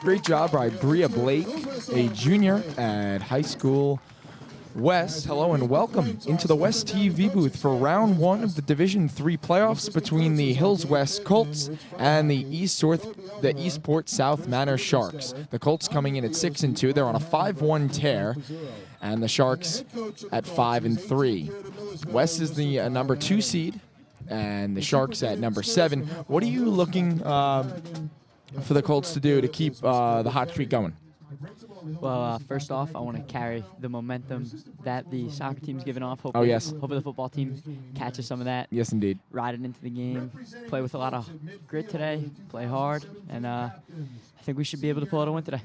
Great job by Bria Blake, a junior at High School West. Hello and welcome into the West TV booth for round one of the Division III playoffs between the Hills West Colts and the Eastport South Manor Sharks. The Colts coming in at 6-2. They're on a 5-1 tear, and the Sharks at 5-3. West is the number 2 seed, and the Sharks at number 7. What are you looking for the Colts to do to keep the hot streak going? Well, first off, I want to carry the momentum that the soccer team's given off. Oh, yes. Hopefully the football team catches some of that. Yes, indeed. Ride it into the game. Play with a lot of grit today. Play hard. And I think we should be able to pull out a win today.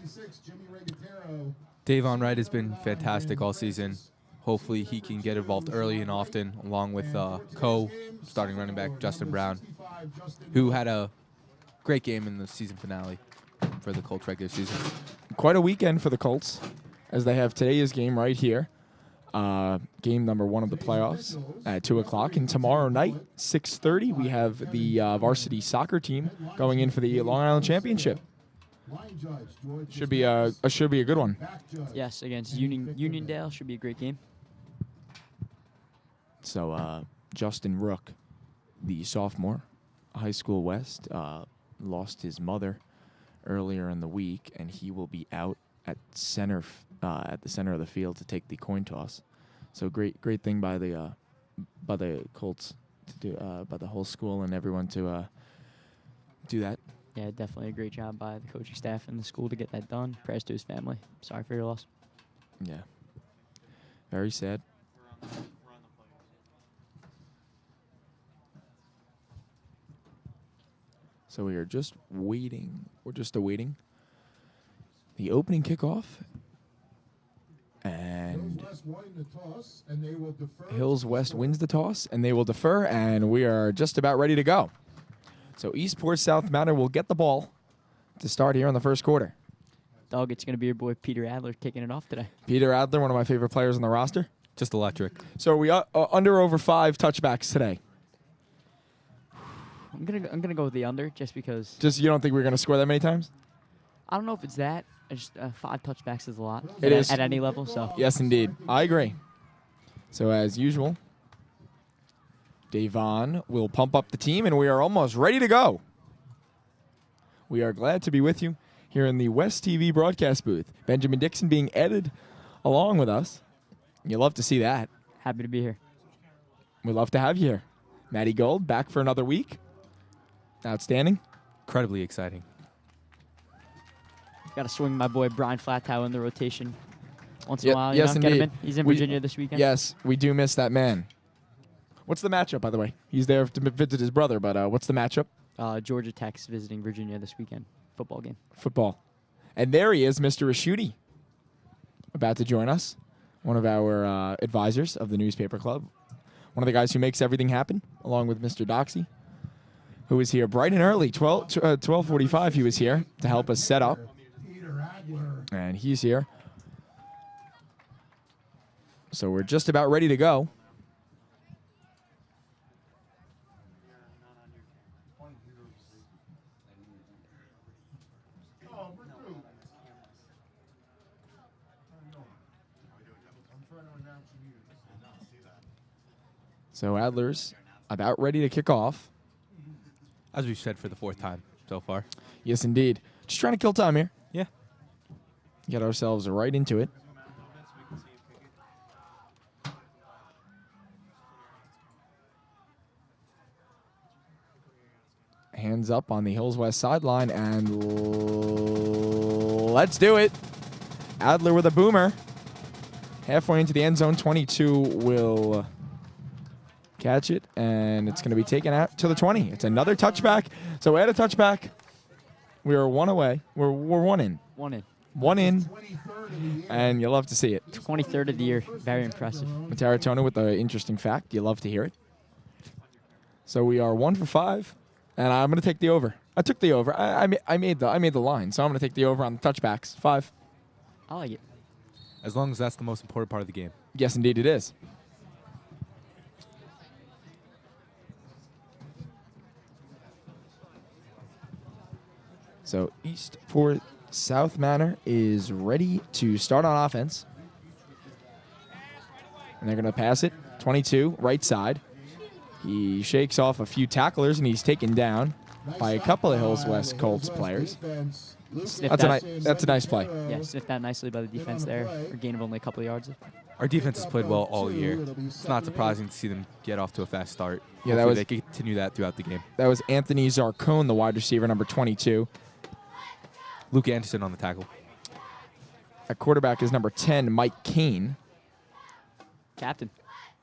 Davon Wright has been fantastic all season. Hopefully he can get involved early and often, along with starting running back Justin Brown, who had a great game in the season finale for the Colts regular season. Quite a weekend for the Colts, as they have today's game right here. Game number 1 of the playoffs at 2 o'clock. And tomorrow night, 6:30, we have the varsity soccer team going in for the Long Island Championship. Should be a good one. Yes, against Uniondale. Should be a great game. So Justin Rook, the sophomore, High School West, lost his mother earlier in the week, and he will be out at center at the center of the field to take the coin toss. So great thing by the Colts to do, by the whole school and everyone to do that. Yeah, definitely a great job by the coaching staff and the school to get that done. Prayers to his family. Sorry for your loss. Yeah, very sad. So we are just waiting. We're just awaiting the opening kickoff. And Hills West wins the toss, and they will defer, and we are just about ready to go. So Eastport South Manor will get the ball to start here in the first quarter. Dog, it's going to be your boy Peter Adler kicking it off today. Peter Adler, one of my favorite players on the roster. Just electric. So are we under over 5 touchbacks today? I'm gonna go with the under just because. Just you don't think we're gonna score that many times? I don't know if it's that. Just 5 touchbacks is a lot. It is at any level. So yes, indeed, I agree. So as usual, Davon will pump up the team, and we are almost ready to go. We are glad to be with you here in the West TV broadcast booth. Benjamin Dixon being edited along with us. You love to see that. Happy to be here. We love to have you here. Maddie Gold back for another week. Outstanding. Incredibly exciting. Got to swing my boy Brian Flatow in the rotation once in a while. Yes, Get him indeed. in. He's in Virginia this weekend. Yes, we do miss that man. What's the matchup, by the way? He's there to visit his brother, but what's the matchup? Georgia Tech's visiting Virginia this weekend. Football game. Football. And there he is, Mr. Raschuti, about to join us. One of our advisors of the newspaper club. One of the guys who makes everything happen, along with Mr. Doxey, who is here bright and early. 12:45 he was here to help us set up. And he's here. So we're just about ready to go. So Adler's about ready to kick off. As we've said for the 4th time so far. Yes, indeed. Just trying to kill time here. Yeah. Get ourselves right into it. Hands up on the Hills West sideline, and let's do it. Adler with a boomer. Halfway into the end zone, 22 will catch it, and it's going to be taken out to the 20. It's another touchback. So add a touchback. We are 1 away. We're 1 in. 1 in. 1 in, and you love to see it. 23rd of the year. Very impressive. Taratona with an interesting fact. You love to hear it. So we are 1 for 5, and I'm going to take the over. I took the over. I made the line, so I'm going to take the over on the touchbacks. 5. I like it. As long as that's the most important part of the game. Yes, indeed it is. So Eastport South Manor is ready to start on offense. And they're going to pass it. 22, right side. He shakes off a few tacklers, and he's taken down by a couple of Hills West Colts players. That's a nice play. Yeah, sniffed that nicely by the defense there. A gain of only a couple of yards. Our defense has played well all year. It's not surprising to see them get off to a fast start. Yeah, Hopefully they can continue that throughout the game. That was Anthony Zarcone, the wide receiver, number 22. Luke Anderson on the tackle. At quarterback is number 10, Mike Kane. Captain.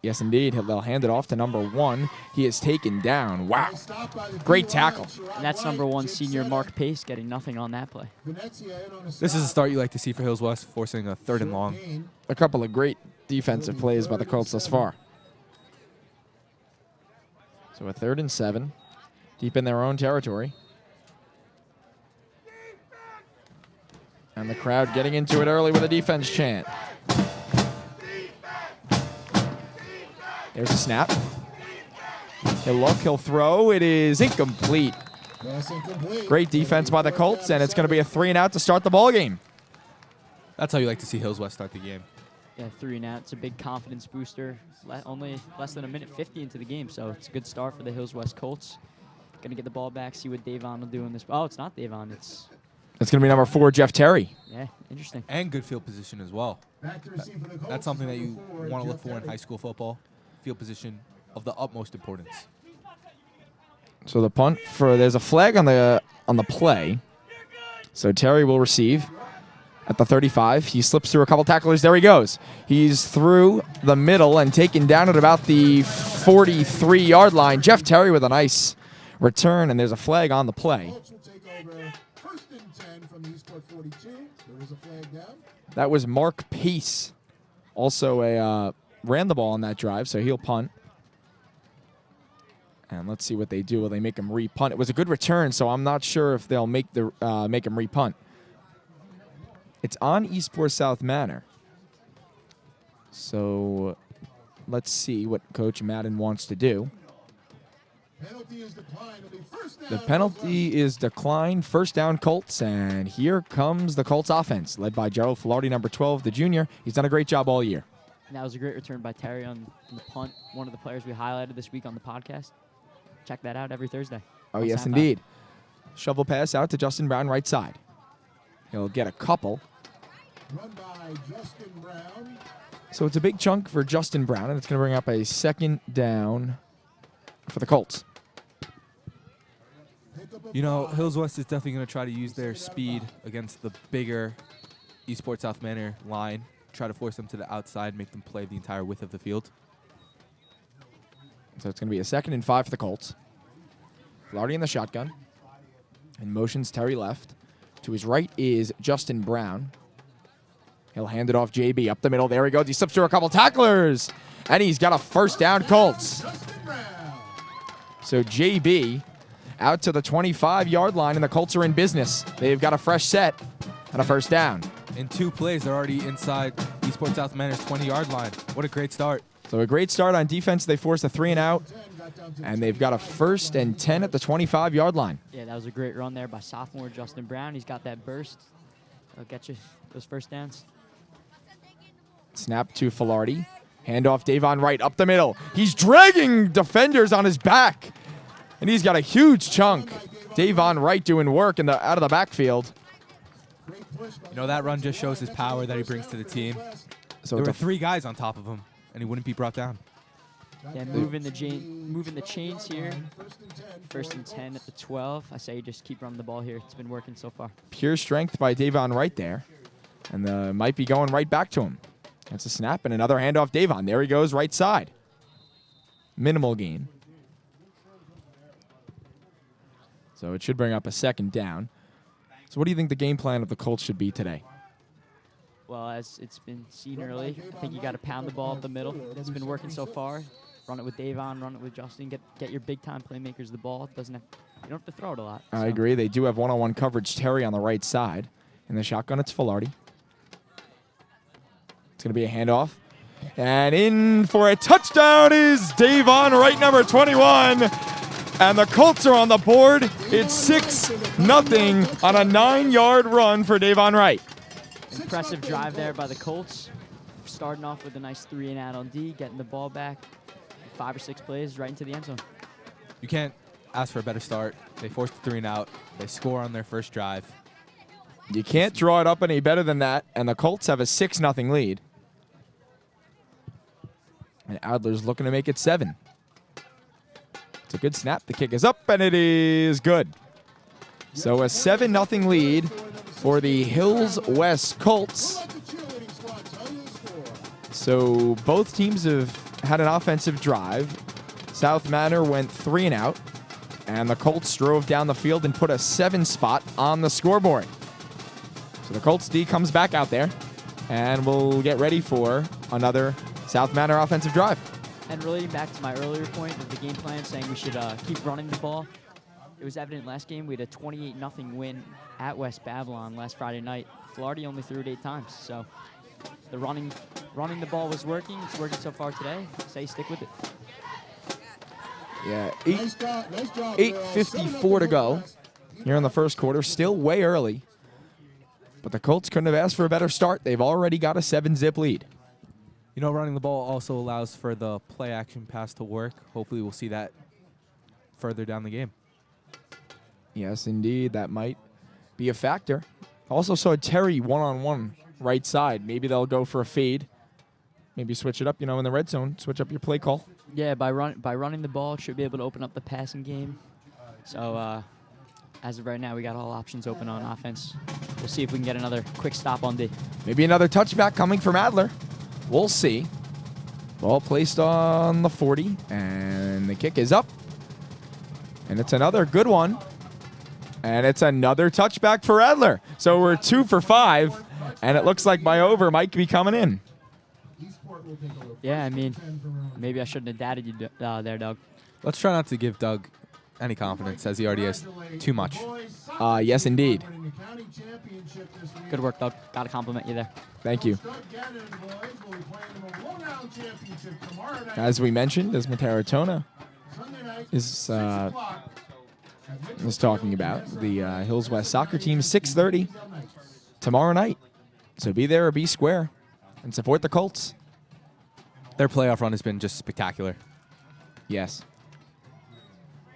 Yes, indeed. They'll hand it off to number 1. He is taken down. Wow. Great tackle. And that's number 1, senior Mark Pace, getting nothing on that play. This is a start you like to see for Hills West, forcing a 3rd and long. A couple of great defensive plays by the Colts thus far. So a 3rd and 7, deep in their own territory. And the crowd getting into it early with a defense chant. There's a snap. He'll look, he'll throw. It is incomplete. Great defense by the Colts, and it's going to be a 3-and-out to start the ball game. That's how you like to see Hills West start the game. Yeah, 3-and-out. It's a big confidence booster. Only less than a minute 50 into the game, so it's a good start for the Hills West Colts. Going to get the ball back, see what Davon will do in this. Oh, it's not Davon. It's going to be number 4, Jeff Terry. Yeah, interesting. And good field position as well. That's something that you want to look for in high school football. Field position of the utmost importance. So the punt there's a flag on the play. So Terry will receive at the 35. He slips through a couple tacklers. There he goes. He's through the middle and taken down at about the 43-yard line. Jeff Terry with a nice return, and there's a flag on the play. That was Mark Pace. Also ran the ball on that drive, so he'll punt. And let's see what they do. Will they make him re-punt? It was a good return, so I'm not sure if they'll make him re-punt. It's on Eastport South Manor. So let's see what Coach Madden wants to do. The penalty is declined. 1st down Colts, and here comes the Colts offense, led by Gerald Filardi, number 12, the junior. He's done a great job all year. And that was a great return by Terry on the punt. One of the players we highlighted this week on the podcast. Check that out every Thursday. Oh, yes, indeed. Shovel pass out to Justin Brown, right side. He'll get a couple. Run by Justin Brown. So it's a big chunk for Justin Brown, and it's going to bring up a 2nd down for the Colts. You know, Hills West is definitely going to try to use their speed against the bigger Eastport South Manor line. Try to force them to the outside, make them play the entire width of the field. So it's going to be a 2nd and 5 for the Colts. Filardi in the shotgun. And motions Terry left. To his right is Justin Brown. He'll hand it off JB up the middle. There he goes. He slips through a couple tacklers. And he's got a 1st down Colts. So JB out to the 25-yard line, and the Colts are in business. They've got a fresh set and a 1st down. In 2 plays, they're already inside Eastport South Manor's 20-yard line. What a great start. So a great start on defense. They forced a 3-and-out, and they've got a 1st and 10 at the 25-yard line. Yeah, that was a great run there by sophomore Justin Brown. He's got that burst. He'll get you those 1st downs. Snap to Filardi. Handoff Davon Wright up the middle. He's dragging defenders on his back, and he's got a huge chunk. Davon Wright doing work out of the backfield. You know, that run just shows his power that he brings to the team. So there were 3 guys on top of him, and he wouldn't be brought down. Yeah, moving the chains here. 1st and 10 at the 12. I say just keep running the ball here. It's been working so far. Pure strength by Davon Wright there. And might be going right back to him. That's a snap and another handoff Davon. There he goes, right side. Minimal gain. So it should bring up a 2nd down. So what do you think the game plan of the Colts should be today? Well, as it's been seen early, I think you got to pound the ball up the middle. It's been working so far. Run it with Davon, run it with Justin. Get your big-time playmakers the ball. You don't have to throw it a lot. I agree. They do have one-on-one coverage. Terry on the right side. In the shotgun, it's Filardi. It's going to be a handoff. And in for a touchdown is Davon Wright, number 21. And the Colts are on the board. It's 6-0 on a 9-yard run for Davon Wright. Impressive drive there by the Colts. Starting off with a nice 3-and-out on D, getting the ball back. 5 or 6 plays right into the end zone. You can't ask for a better start. They forced the 3-and-out. They score on their first drive. You can't draw it up any better than that. And the Colts have a 6-0 lead. And Adler's looking to make it 7. It's a good snap. The kick is up, and it is good. So a 7-0 lead for the Hills West Colts. So both teams have had an offensive drive. South Manor went 3-and-out, and the Colts drove down the field and put a 7 spot on the scoreboard. So the Colts D comes back out there, and we'll get ready for another South Manor offensive drive. And relating back to my earlier point of the game plan, saying we should keep running the ball, it was evident last game we had a 28-0 win at West Babylon last Friday night. Flaherty only threw it 8 times, so the running the ball was working. It's working so far today. Say stick with it. Yeah, 8:54 to go here in the first quarter. Still way early, but the Colts couldn't have asked for a better start. They've already got a 7-zip lead. You know, running the ball also allows for the play action pass to work. Hopefully we'll see that further down the game. Yes, indeed. That might be a factor. Also saw Terry one-on-one right side. Maybe they'll go for a fade. Maybe switch it up, in the red zone. Switch up your play call. Yeah, by running the ball, should be able to open up the passing game. So as of right now, we got all options open on offense. We'll see if we can get another quick stop on D. Maybe another touchback coming from Adler. We'll see. Ball placed on the 40, and the kick is up. And it's another good one. And it's another touchback for Adler. So we're 2 for 5, and it looks like my over might be coming in. Yeah, I mean, maybe I shouldn't have doubted you there, Doug. Let's try not to give Doug any confidence, as he already has too much. Yes, indeed. Good work, Doug. Got to compliment you there. Thank you. As we mentioned, as Mataratona is talking about, the Hills West soccer team, 6:30 tomorrow night. So be there or be square and support the Colts. Their playoff run has been just spectacular. Yes.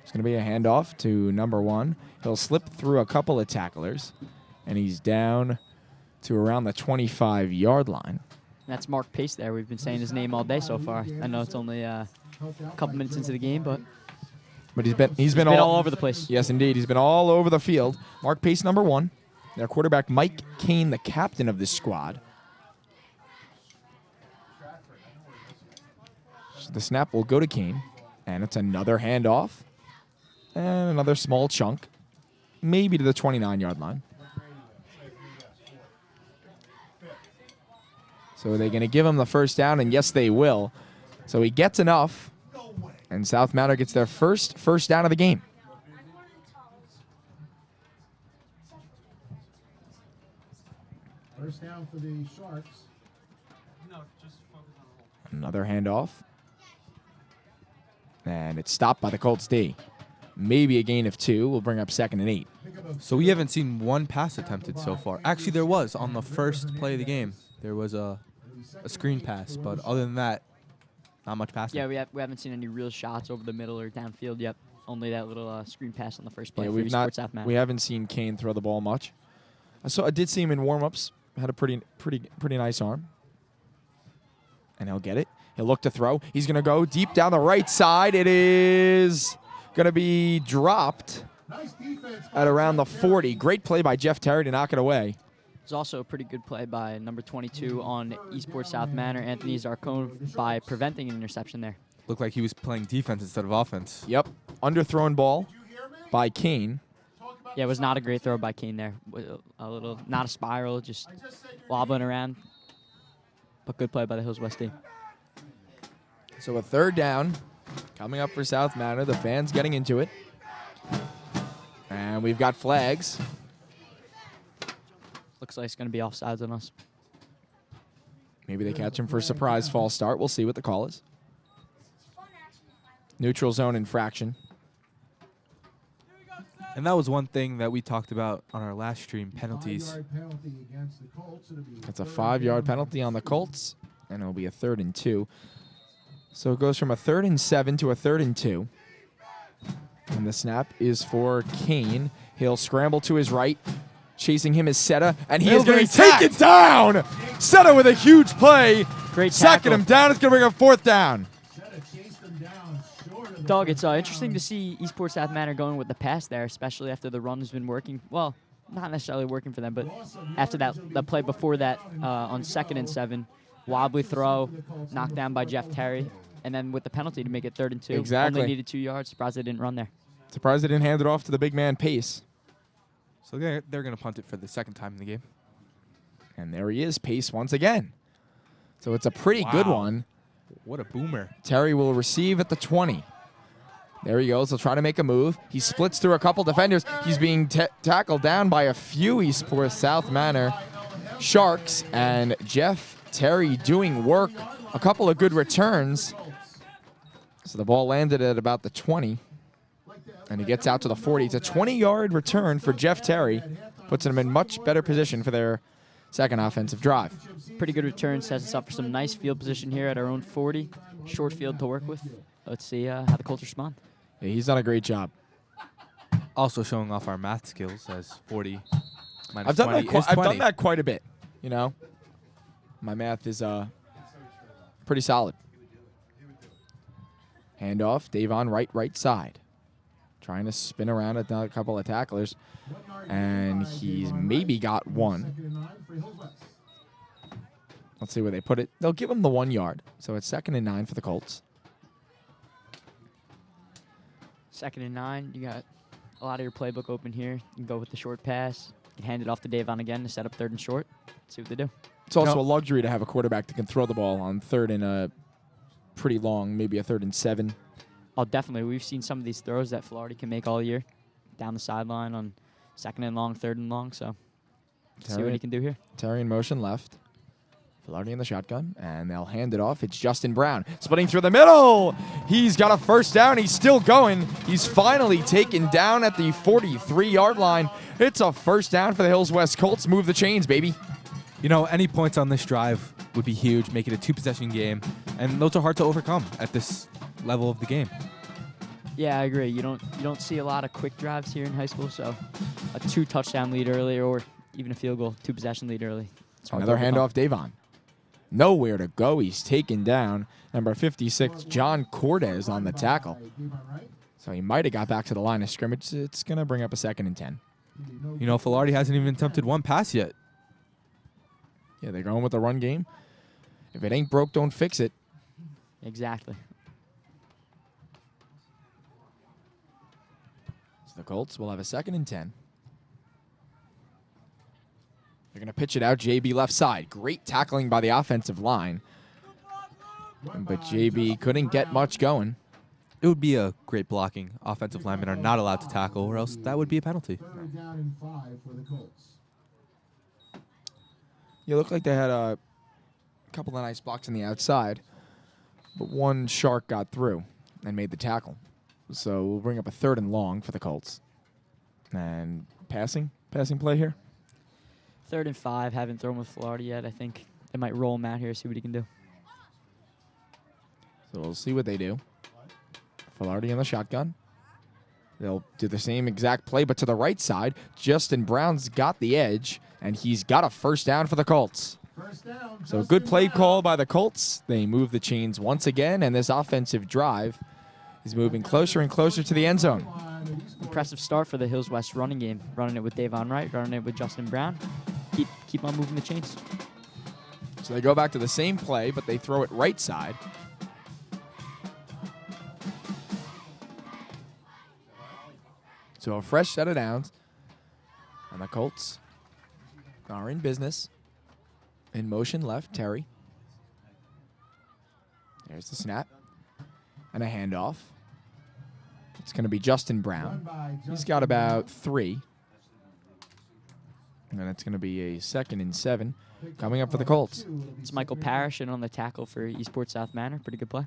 It's going to be a handoff to number 1. He'll slip through a couple of tacklers, and he's down to around the 25-yard line. That's Mark Pace there. We've been saying his name all day so far. I know it's only a couple minutes into the game, but he's been all over the place. Yes, indeed. He's been all over the field. Mark Pace, number 1. Their quarterback, Mike Kane, the captain of this squad. So the snap will go to Kane, and it's another handoff and another small chunk, maybe to the 29-yard line. So are they going to give him the first down? And yes, they will. So he gets enough, and South Manor gets their first down of the game. First down for the Sharks. Another handoff. And it's stopped by the Colts D. Maybe a gain of 2. We'll bring up 2nd and 8. So we haven't seen one pass attempted so far. Actually, there was on the first play of the game. There was a screen pass, but other than that, not much passing. Yeah, we haven't seen any real shots over the middle or downfield yet. Only that little screen pass on the first play. Yeah, for Eastport South Manor. we haven't seen Kane throw the ball much. I did see him in warm-ups. Had a pretty nice arm. And he'll get it. He'll look to throw. He's going to go deep down the right side. It is going to be dropped at around the 40. Great play by Jeff Terry to knock it away. It's also a pretty good play by number 22 on Eastport South Manor, Anthony Zarcone, by preventing an interception there. Looked like he was playing defense instead of offense. Yep. Underthrown ball by Kane. Yeah, it was not a great throw by Kane there. Not a spiral, just wobbling around. But good play by the Hills West team. So a 3rd down coming up for South Manor. The fans getting into it. And we've got flags. Looks like it's going to be offsides on us. Maybe they catch him for a surprise false start. We'll see what the call is. Neutral zone infraction. And that was one thing that we talked about on our last stream, penalties. 5-yard penalty against the Colts. It'll be It's a third 5-yard down. penalty on the Colts, and it'll be a 3rd and 2. So it goes from a 3rd and 7 to a 3rd and 2. And the snap is for Kane. He'll scramble to his right. Chasing him is Seta, and he is going to be taken down. Seta with a huge play. Great Sacking tackle. him down. It's going to bring up 4th down. Seta chased him down short of the Doug, it's first interesting down. to see Eastport South Manor going with the pass there, especially after the run has been working. Well, not necessarily working for them, but after the play before that on 2nd and 7, wobbly throw, knocked down by Jeff Terry, and then with the penalty to make it 3rd and 2. Exactly. Only needed 2 yards. Surprised they didn't run there. Surprised they didn't hand it off to the big man Pace. So they're going to punt it for the 2nd time in the game. And there he is, Pace once again. So it's a pretty good Wow. one. What a boomer. Terry will receive at the 20. There he goes. He'll try to make a move. He splits through a couple defenders. He's being tackled down by a few Eastport South Manor Sharks. And Jeff Terry doing work. A couple of good returns. So the ball landed at about the 20. And he gets out to the 40. It's a 20-yard return for Jeff Terry. Puts him in much better position for their second offensive drive. Pretty good return. Sets us up for some nice field position here at our own 40. Short field to work with. Let's see how the Colts respond. Yeah, he's done a great job. Also showing off our math skills as 40 minus I've done 20 that. is I've 20. done that quite a bit. You know, my math is pretty solid. Handoff, Davon right side, trying to spin around at a couple of tacklers, and he's maybe got one. 2nd and 9 for Hills West. Let's see where they put it. They'll give him the 1 yard, so it's 2nd and 9 for the Colts. 2nd and 9. You got a lot of your playbook open here. You can go with the short pass. You can hand it off to Davon again to set up 3rd and short. See what they do. It's also a luxury to have a quarterback that can throw the ball on 3rd and a pretty long, maybe a 3rd and 7. Oh, definitely. We've seen some of these throws that Florida can make all year. Down the sideline on 2nd and long, 3rd and long. So see what he can do here. Terry in motion left. Filardi in the shotgun, and they'll hand it off. It's Justin Brown splitting through the middle. He's got a 1st down. He's still going. He's finally taken down at the 43-yard line. It's a 1st down for the Hills West Colts. Move the chains, baby. You know, any points on this drive would be huge, make it a 2-possession game, and those are hard to overcome at this level of the game. Yeah, I agree. You don't see a lot of quick drives here in high school, so a 2-touchdown lead early or even a field goal, 2-possession lead early. It's hard to Another overcome. handoff, Davon. Nowhere to go. He's taken down. Number 56, John Cortez on the tackle. Davon Wright. So he might have got back to the line of scrimmage. It's going to bring up a 2nd and 10. You know, Filardi hasn't even attempted one pass yet. Yeah, they're going with the run game. If it ain't broke, don't fix it. Exactly. So the Colts will have a 2nd and 10. They're going to pitch it out. JB left side. Great tackling by the offensive line. But JB couldn't get much going. It would be a great blocking. Offensive linemen are not allowed to tackle, or else that would be a penalty. 3rd down and 5 for the Colts. You look like they had a couple of nice blocks on the outside, but one Shark got through and made the tackle. So we'll bring up a 3rd and long for the Colts. And passing play here. 3rd and 5. Haven't thrown with Florida yet. I think they might roll him out here, see what he can do. So we'll see what they do. Filardi in the shotgun. They'll do the same exact play, but to the right side. Justin Brown's got the edge, and he's got a 1st down for the Colts. 1st down. So Justin good play Brown. call by the Colts. They move the chains once again, and this offensive drive is moving closer and closer to the end zone. Impressive start for the Hills West running game. Running it with Davon Wright, running it with Justin Brown. Keep on moving the chains. So they go back to the same play, but they throw it right side. So a fresh set of downs. And the Colts are in business. In motion left, Terry. There's the snap. And a handoff. It's going to be Justin Brown. He's got about 3. And it's going to be a 2nd and 7 coming up for the Colts. It's Michael Parrish in on the tackle for Eastport South Manor. Pretty good play.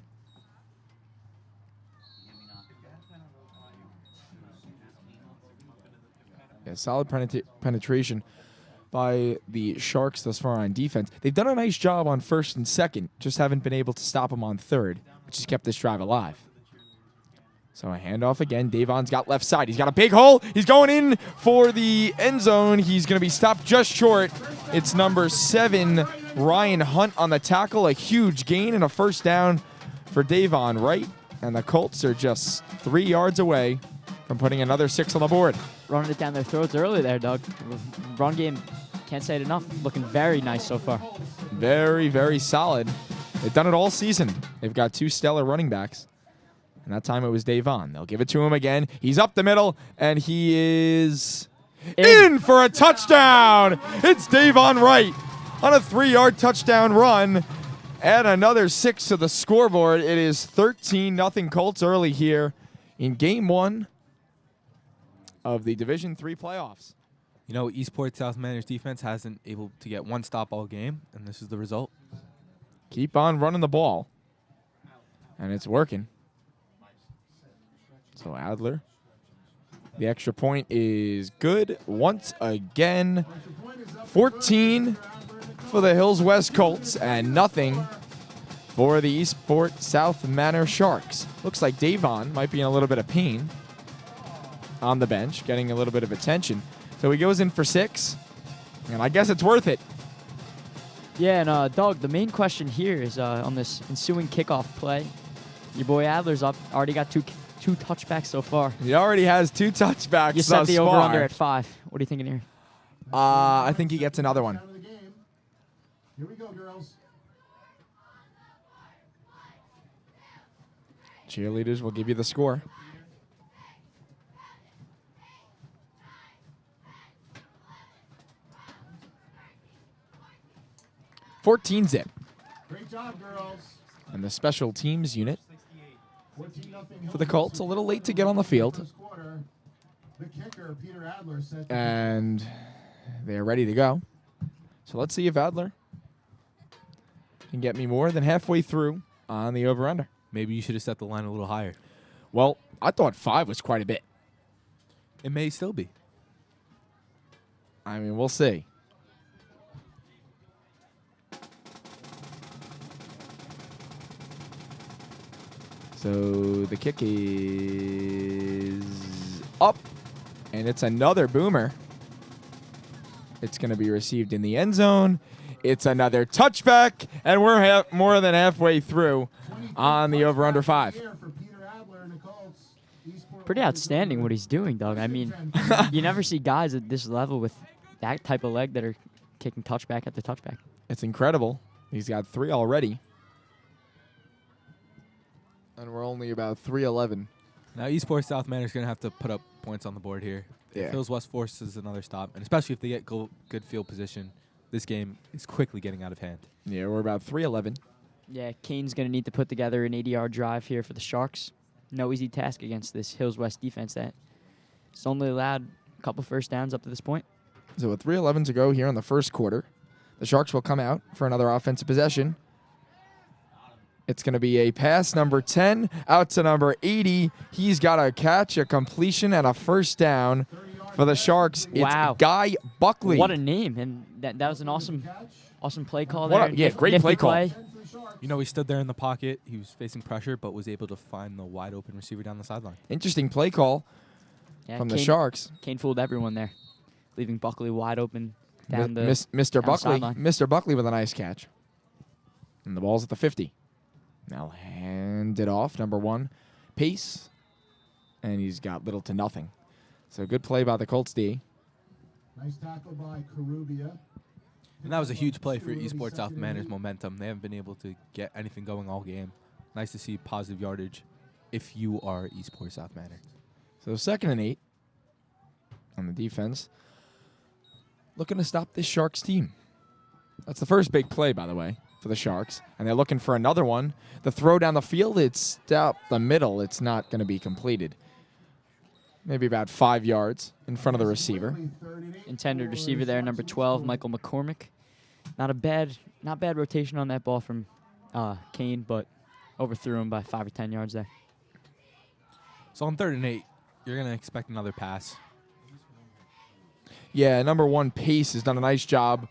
Yeah, solid penetration by the Sharks thus far on defense. They've done a nice job on first and second, just haven't been able to stop them on third, which has kept this drive alive. So a handoff again. Davon's got left side. He's got a big hole. He's going in for the end zone. He's going to be stopped just short. It's number 7, Ryan Hunt on the tackle. A huge gain and a first down for Davon Wright. And the Colts are just 3 yards away from putting another 6 on the board. Running it down their throats early there, Doug. Run game, can't say it enough. Looking very nice so far. Very, very solid. They've done it all season. They've got 2 stellar running backs. And that time it was Davon. They'll give it to him again. He's up the middle, and he is in for a touchdown. It's Davon Wright on a 3-yard touchdown run. Add another 6 to the scoreboard. It is 13-0 Colts early here in Game 1 of the Division III playoffs. You know, Eastport South Manor's defense hasn't able to get one stop all game, and this is the result. Keep on running the ball. And it's working. So Adler. The extra point is good once again. 14 for the Hills West Colts and nothing for the Eastport South Manor Sharks. Looks like Davon might be in a little bit of pain on the bench, getting a little bit of attention. So he goes in for 6, and I guess it's worth it. Yeah, and Doug, the main question here is on this ensuing kickoff play. Your boy Adler's up, already got two touchbacks so far. He already has 2 touchbacks You set thus the over-under far. at 5. What are you thinking here? I think he gets another one. Here we go, girls. Cheerleaders will give you the score. $14-0. Great job, girls. And the special teams unit 14-0 for the Colts, a little late to get on the field. First quarter. The kicker, Peter Adler, set And they're ready to go. So let's see if Adler can get me more than halfway through on the over-under. Maybe you should have set the line a little higher. Well, I thought 5 was quite a bit. It may still be. I mean, we'll see. So the kick is up, and it's another boomer. It's going to be received in the end zone. It's another touchback, and we're more than halfway through on the over-under 5. Pretty outstanding what he's doing, Doug. I mean, you never see guys at this level with that type of leg that are kicking touchback after touchback. It's incredible. He's got 3 already. And we're only about 3-11. Now, Eastport South Manor is going to have to put up points on the board here. Yeah. If Hills West forces another stop, and especially if they get good field position, this game is quickly getting out of hand. Yeah, we're about 3-11. Yeah, Kane's going to need to put together an 80-yard drive here for the Sharks. No easy task against this Hills West defense that has only allowed a couple first downs up to this point. So with 3:11 to go here in the first quarter, the Sharks will come out for another offensive possession. It's going to be a pass, number 10, out to number 80. He's got a catch, a completion, and a first down for the Sharks. Wow. It's Guy Buckley. What a name. And that was an awesome play call there. Great play call. You know, he stood there in the pocket. He was facing pressure, but was able to find the wide-open receiver down the sideline. Interesting play call from the Sharks. Kane fooled everyone there, leaving Buckley wide open down the Mr. Buckley. sideline. Mr. Buckley with a nice catch. And the ball's at the 50. Now hand it off, number 1, Pace. And he's got little to nothing. So good play by the Colts D. Nice tackle by Carubia. And that was a huge play for Eastport South Manor's momentum. They haven't been able to get anything going all game. Nice to see positive yardage if you are Eastport South Manor. So 2nd and 8 on the defense. Looking to stop this Sharks team. That's the first big play, by the way, for the Sharks. And they're looking for another one. The throw down the field, it's up the middle. It's not going to be completed. Maybe about 5 yards in front of the receiver. Intended receiver there, number 12, Michael McCormick. Not bad rotation on that ball from Kane, but overthrew him by 5 or 10 yards there. So on 3rd and 8, you're going to expect another pass. Yeah, number 1, Pace, has done a nice job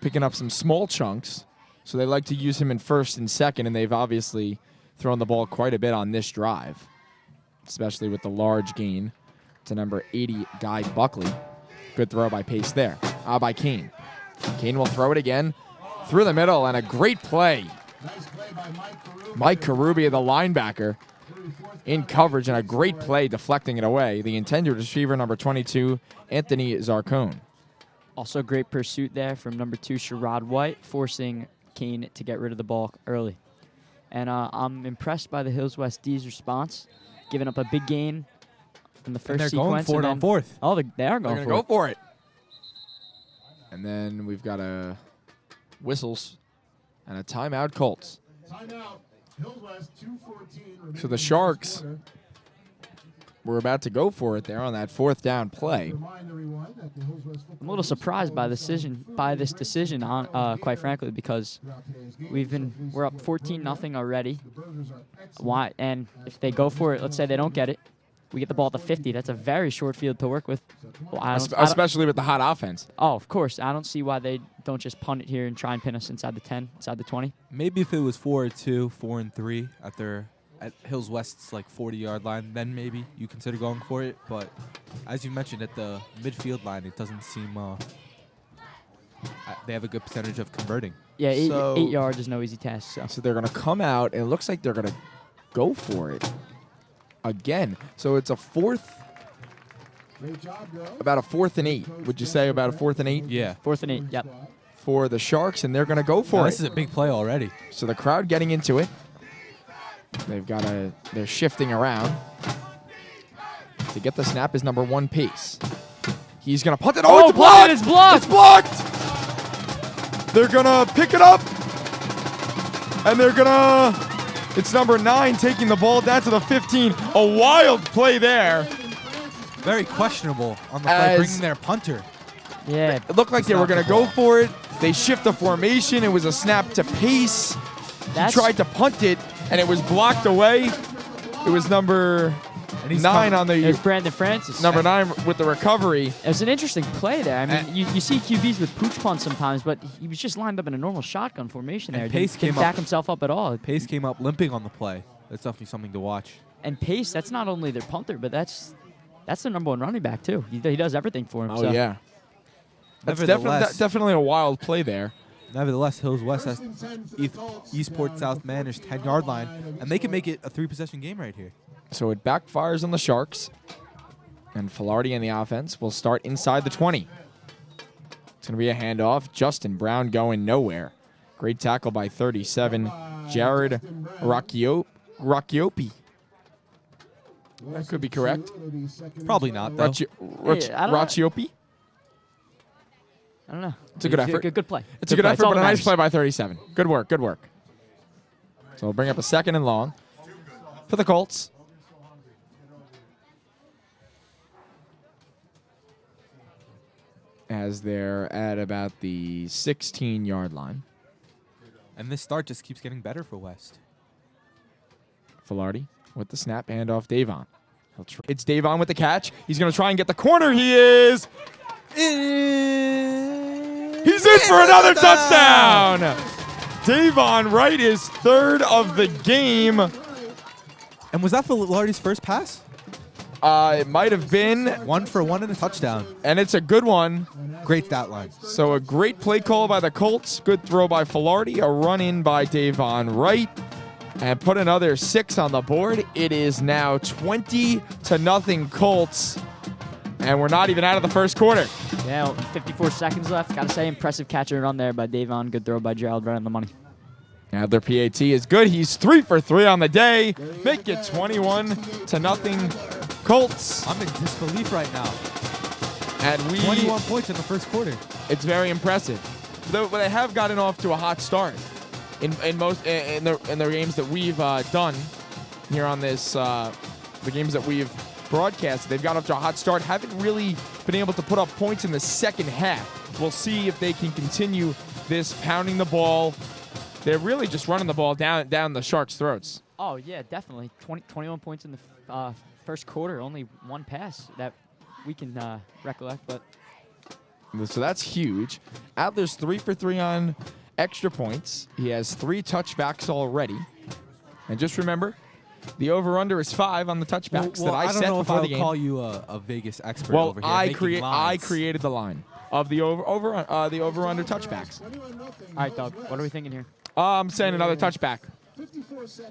picking up some small chunks. So they like to use him in first and second, and they've obviously thrown the ball quite a bit on this drive, especially with the large gain to number 80, Guy Buckley. Good throw by Pace there. By Kane. Kane will throw it again through the middle, and a great play. Nice play by Mike Karubia, the linebacker, in coverage, and a great play deflecting it away. The intended receiver, number 22, Anthony Zarcone. Also great pursuit there from number 2, Sherrod White, forcing Kane to get rid of the ball early. And I'm impressed by the Hills West D's response, giving up a big gain in the first they're sequence. going for it on fourth. Oh, they are going They're for gonna it. go for it. And then we've got whistles and a timeout, Colts. Timeout. Hills West 2:14. So the Sharks were about to go for it there on that 4th down play. I'm a little surprised by this decision, quite frankly, because we're up 14-0 already. Why? And if they go for it, let's say they don't get it, we get the ball at the 50. That's a very short field to work with. Well, Especially with the hot offense. Oh, of course. I don't see why they don't just punt it here and try and pin us inside the 10, inside the 20. Maybe if it was 4-2, 4-3 at Hills West's like 40-yard line, then maybe you consider going for it. But as you mentioned, at the midfield line, it doesn't seem they have a good percentage of converting. Yeah, So- 8 yards is no easy task. So they're going to come out, and it looks like they're going to go for it again. So it's about a 4th and 8. Would you say about a 4th and 8? Yeah. 4th and 8, yep. For the Sharks, and they're going to go for This it. is a big play already. So the crowd getting into it. They're shifting around. To get the snap is number 1, Pace. He's going to punt it. Oh, it's blocked! It's blocked! It's blocked! They're going to pick it up. And they're going to... It's number 9 taking the ball down to the 15. A wild play there. Very questionable on the play, bringing their punter. Yeah. It looked like they were going to go for it. They shift the formation. It was a snap to Pace. He tried to punt it, and it was blocked away. It was number 9 on There's the Brandon Francis. number 9 with the recovery. It was an interesting play there. I mean, you see QBs with pooch punts sometimes, but he was just lined up in a normal shotgun formation there. And Pace Didn't came back up- himself up at all. Pace came up limping on the play. That's definitely something to watch. And Pace, that's not only their punter, but that's their number 1 running back too. He does everything for him. Oh, so. yeah. That's Nevertheless- definitely a wild play there. Nevertheless, Hills West has Eastport South Manor's 10-yard line, and they can make it a 3-possession game right here. So it backfires on the Sharks. And Filardi in the offense will start inside the 20. It's going to be a handoff. Justin Brown going nowhere. Great tackle by 37. Jared Racciopi. That could be correct. Probably not, though. Racciopi? I don't know. It's a good effort. Good play. It's a good effort, all but a that nice matters. play by 37. Good work, good work. So we'll bring up a 2nd and long for the Colts. As they're at about the 16-yard line. And this start just keeps getting better for West. Filardi with the snap, handoff Davon. It's Davon with the catch. He's going to try and get the corner. He is. He's in for another touchdown. Davon Wright is 3rd of the game. And was that Filardi's first pass? It might have been. 1 for 1 and a touchdown. And it's a good one. Great stat line. So a great play call by the Colts. Good throw by Filardi. A run in by Davon Wright. And put another 6 on the board. It is now 20-0 Colts. And we're not even out of the first quarter. Yeah, 54 seconds left. Got to say, impressive catch and run there by Davon. Good throw by Gerald right on the money. Adler PAT is good. He's 3 for 3 on the day. Make it 21-0 Colts. I'm in disbelief right now. And 21 points in the first quarter. It's very impressive. Though they have gotten off to a hot start in the games that we've done here on this the games that we've broadcast. They've got off to a hot start. Haven't really been able to put up points in the second half. We'll see if they can continue this pounding the ball. They're really just running the ball down the Sharks' throats. Oh, yeah, definitely. 21 points in the first quarter. Only one pass that we can recollect. But So that's huge. Adler's 3 for 3 on extra points. He has 3 touchbacks already. And just remember, the over/under is 5 on the touchbacks that I set don't know if before I the would game. call you a Vegas expert Well, over here. I making created the line of the over/under touchbacks. All right, Doug. What are we thinking here? I'm saying another touchback.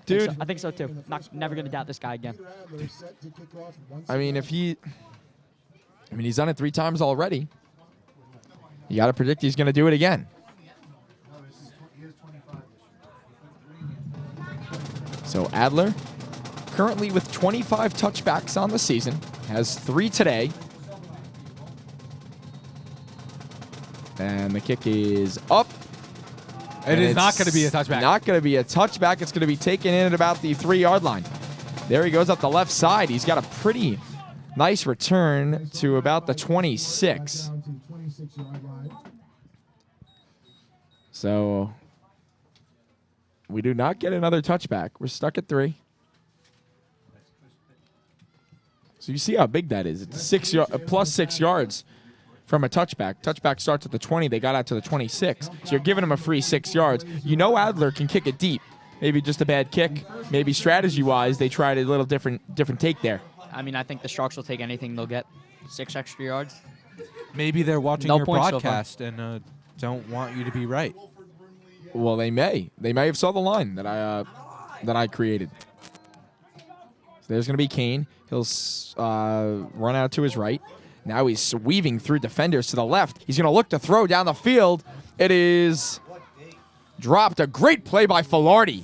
Dude, I think so too. Never gonna doubt this guy again. I mean, he's done it 3 times already. You got to predict he's going to do it again. So Adler, currently with 25 touchbacks on the season, has 3 today. And the kick is up. It is not going to be a touchback. Not going to be a touchback. It's going to be taken in at about the 3-yard line. There he goes up the left side. He's got a pretty nice return to about the 26. So we do not get another touchback. We're stuck at 3. So you see how big that is. It's plus 6 yards from a touchback. Touchback starts at the 20. They got out to the 26. So you're giving him a free 6 yards. You know Adler can kick it deep. Maybe just a bad kick. Maybe strategy-wise, they tried a little different take there. I mean, I think the Sharks will take anything they'll get. 6 extra yards. Maybe they're watching No your points so far. broadcast and don't want you to be right. Well, they may. They may have saw the line that I created. So there's going to be Kane. He'll run out to his right. Now he's weaving through defenders to the left. He's going to look to throw down the field. It is dropped. A great play by Filardi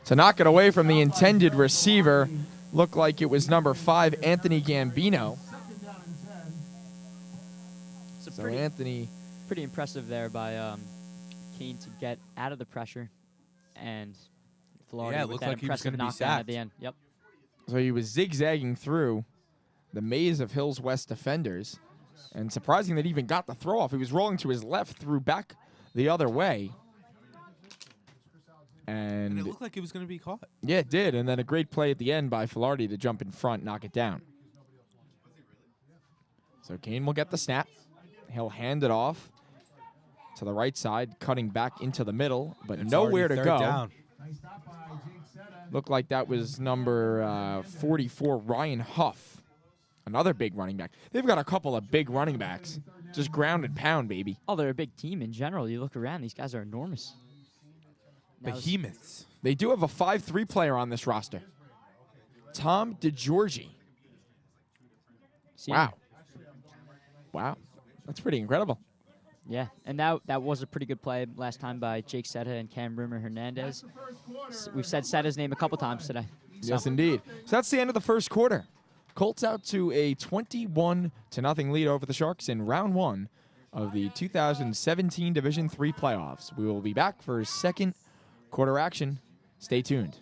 to knock it away from the intended receiver. Looked like it was number 5, Anthony Gambino. So Anthony... Pretty impressive there by Kane to get out of the pressure, and Florida Yeah, it with looked that like he was impressive gonna be knockdown at sacked. the end. Yep. So he was zigzagging through the maze of Hills West defenders. And surprising that he even got the throw off. He was rolling to his left, threw back the other way. And And it looked like it was going to be caught. yeah, it did. And then a great play at the end by Filardi to jump in front, knock it down. So Kane will get the snap. He'll hand it off to the right side, cutting back into the middle, but It's nowhere to already go. third down. Looked like that was number 44, Ryan Huff. Another big running back. They've got a couple of big running backs. Just ground and pound, baby. Oh, they're a big team in general. You look around; these guys are enormous. Now it's- Behemoths. They do have a 5'3" player on this roster. Tom DeGiorgi. senior. Wow. Wow. That's pretty incredible. Yeah, and that was a pretty good play last time by Jake Seta and Cam Rimmer Hernandez. We've said Seta's name a couple times today. So, Yes, indeed. So that's the end of the first quarter. Colts out to a 21-0 lead over the Sharks in round 1 of the 2017 Division III playoffs. We will be back for second quarter action. Stay tuned.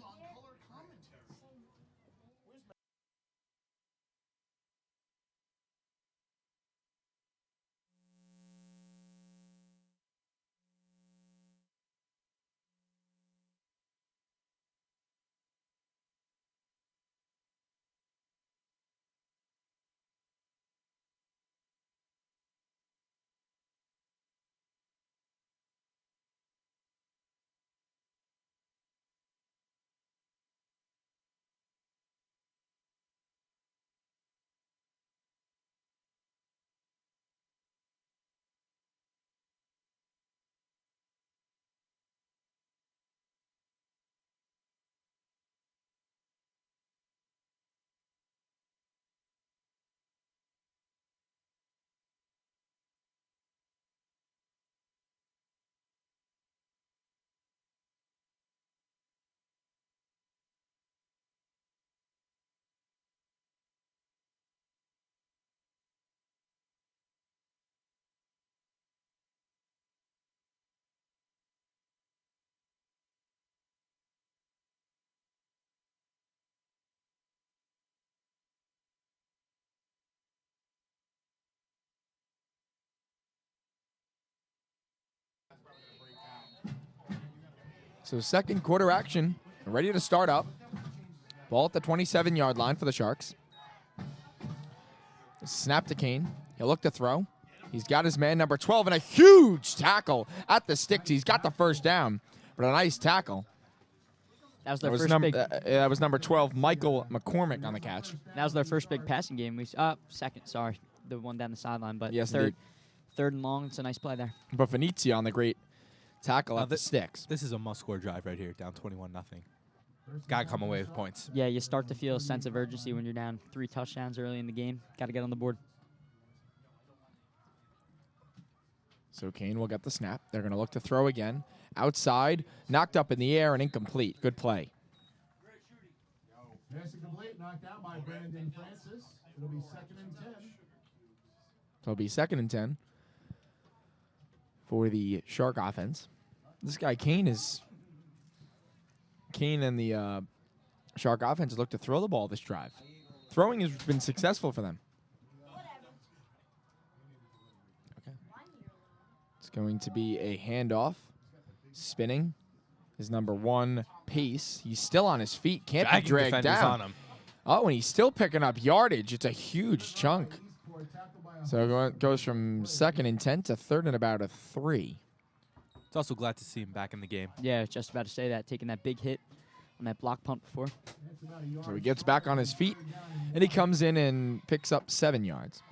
So second quarter action, ready to start up. Ball at the 27-yard line for the Sharks. Snap to Kane. He'll look to throw. He's got his man number 12 and a huge tackle at the sticks. He's got the first down, but a nice tackle. That was their That was, first big. that was number 12, Michael McCormick on the catch. That was their first big passing game. Second, sorry, the one down the sideline, but Yes, third, indeed. third and long. It's a nice play there. But Venezia on the great tackle at the sticks. This is a must-score drive right here, down 21-0. Got to come away with points. Yeah, you start to feel a sense of urgency when you're down 3 touchdowns early in the game. Got to get on the board. So Kane will get the snap. They're going to look to throw again. Outside, knocked up in the air and incomplete. Good play. Pass incomplete, knocked out by Brandon Francis. It'll be 2nd and 10. So it'll be 2nd and 10 for the Shark offense. This guy Kane and the Shark offense look to throw the ball this drive. Throwing has been successful for them. Okay. It's going to be a handoff. Spinning is number 1, Pace. He's still on his feet. Can't be dragged defenders down. on him. Oh, and he's still picking up yardage. It's a huge chunk. So it goes from 2nd and 10 to 3rd and about a 3. It's also glad to see him back in the game. Yeah, just about to say that, taking that big hit on that block punt before. So he gets back on his feet, and he comes in and picks up 7 yards.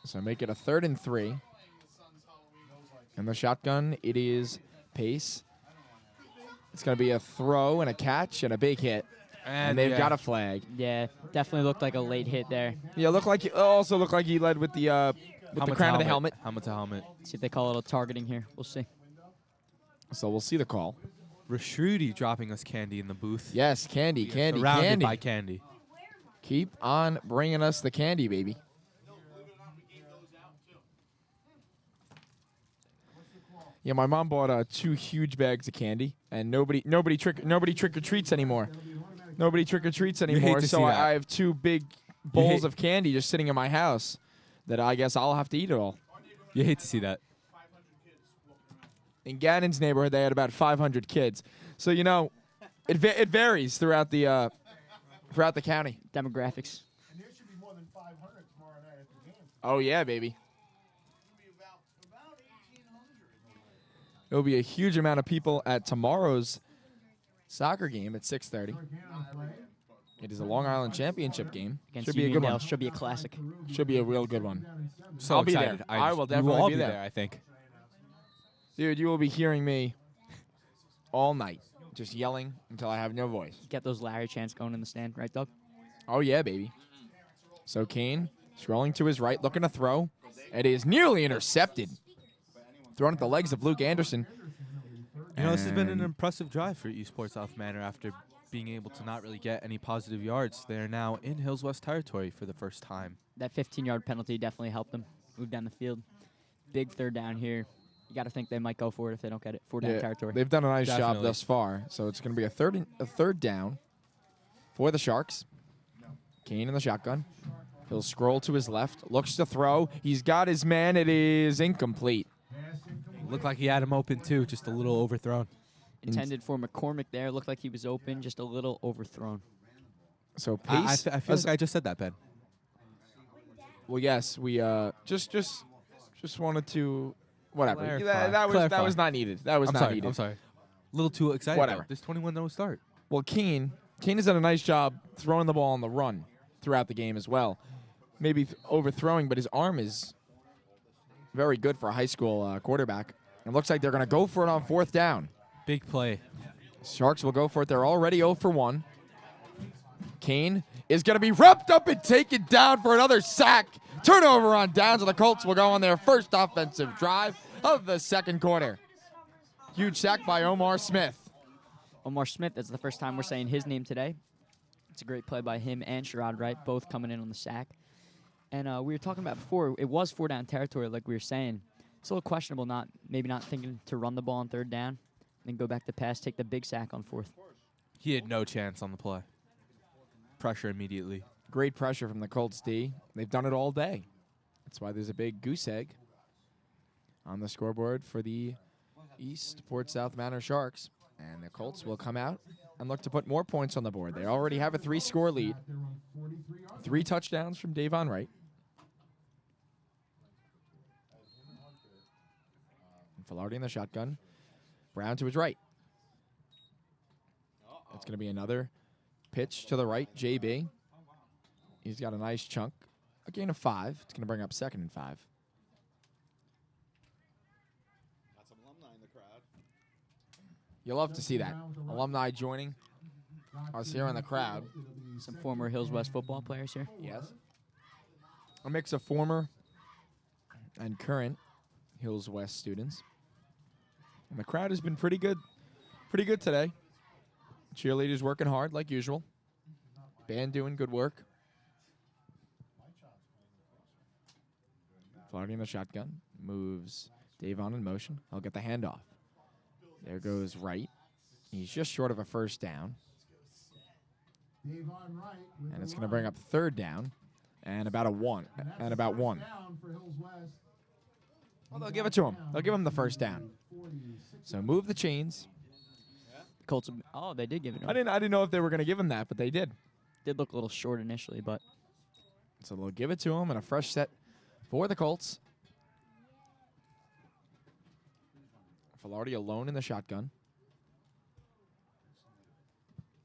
So make it a 3rd and 3. And the shotgun, it is Pace. It's going to be a throw and a catch and a big hit. And they've got a flag. Yeah, definitely looked like a late hit there. Yeah, also looked like he led with the crown of the helmet. Helmet to helmet. See if they call it a targeting here. We'll see. So we'll see the call. Rashrudy dropping us candy in the booth. Yes, candy. Surrounded by candy. Keep on bringing us the candy, baby. Yeah, my mom bought 2 huge bags of candy, and nobody trick or treats anymore. Nobody trick or treats anymore. to So see that. I have 2 big bowls of candy just sitting in my house that I guess I'll have to eat it all. You hate to see that. In Gannon's neighborhood, they had about 500 kids. So it varies throughout the county. Demographics. And there should be more than 500 tomorrow night at the game. Oh yeah, baby. It'll be a huge amount of people at tomorrow's soccer game at 6:30. It is a Long Island Championship game. Against Should be a good Union one. Dale. Should be a classic. Should be a real good one. So I'll be excited. there. I will we definitely all be there. I think. Dude, you will be hearing me all night, just yelling until I have no voice. Get those Larry chants going in the stand, right, Doug? Oh yeah, baby. So Kane scrolling to his right, looking to throw. It is nearly intercepted. Thrown at the legs of Luke Anderson. This has been an And- impressive drive for Eastport South Manor after being able to not really get any positive yards. They are now in Hills West territory for the first time. That 15-yard penalty definitely helped them move down the field. Big 3rd down here. You got to think they might go for it if they don't get it. 4-down territory. They've done a nice job Definitely. thus far. So it's going to be a third down for the Sharks. Kane in the shotgun. He'll scroll to his left, looks to throw. He's got his man. It is incomplete. Looked like he had him open too, just a little overthrown. Intended for McCormick there. Looked like he was open, just a little overthrown. So I Pace. feel like I just said that, Ben. Well, yes, we just wanted to whatever. Clarify. That Clarify. was not needed. That was I'm not sorry. needed. I'm sorry. A little too excited. Whatever. Though. This 21-0 start. Well, Kane has done a nice job throwing the ball on the run throughout the game as well. Maybe overthrowing, but his arm is very good for a high school quarterback. It looks like they're going to go for it on 4th down. Big play. Sharks will go for it. They're already 0 for 1. Kane is going to be wrapped up and taken down for another sack. Turnover on downs, and the Colts will go on their first offensive drive of the 2nd quarter. Huge sack by Omar Smith. Omar Smith, that's the first time we're saying his name today. It's a great play by him and Sherrod Wright, both coming in on the sack. And we were talking about before, it was 4-down territory, like we were saying. It's a little questionable, maybe not thinking to run the ball on 3rd down, then go back to pass, take the big sack on 4th. He had no chance on the play. Pressure immediately. Great pressure from the Colts D. They've done it all day. That's why there's a big goose egg on the scoreboard for the Eastport South Manor Sharks. And the Colts will come out and look to put more points on the board. They already have a 3-score lead. 3 touchdowns from Davon Wright. And Filardi in the shotgun. Brown to his right. It's going to be another pitch to the right, JB. He's got a nice chunk. A gain of 5. It's going to bring up 2nd and 5. Got some alumni in the crowd. You love to see that. Alumni joining us here in the crowd. Some former Hills West football players here. Yes. A mix of former and current Hills West students. And the crowd has been pretty good. Pretty good today. Cheerleaders working hard like usual. Band doing good work. Flaherty in the shotgun. Moves Davon in motion. He'll get the handoff. There goes right. He's just short of a first down. And it's going to bring up 3rd down. And about a 1. And about 1. Well, they'll give it to him. They'll give him the first down. So move the chains. Colts. Oh, they did give it to him. I didn't know if they were going to give him that, but they did. Did look a little short initially, but So they'll give it to him and a fresh set for the Colts. Filardi alone in the shotgun.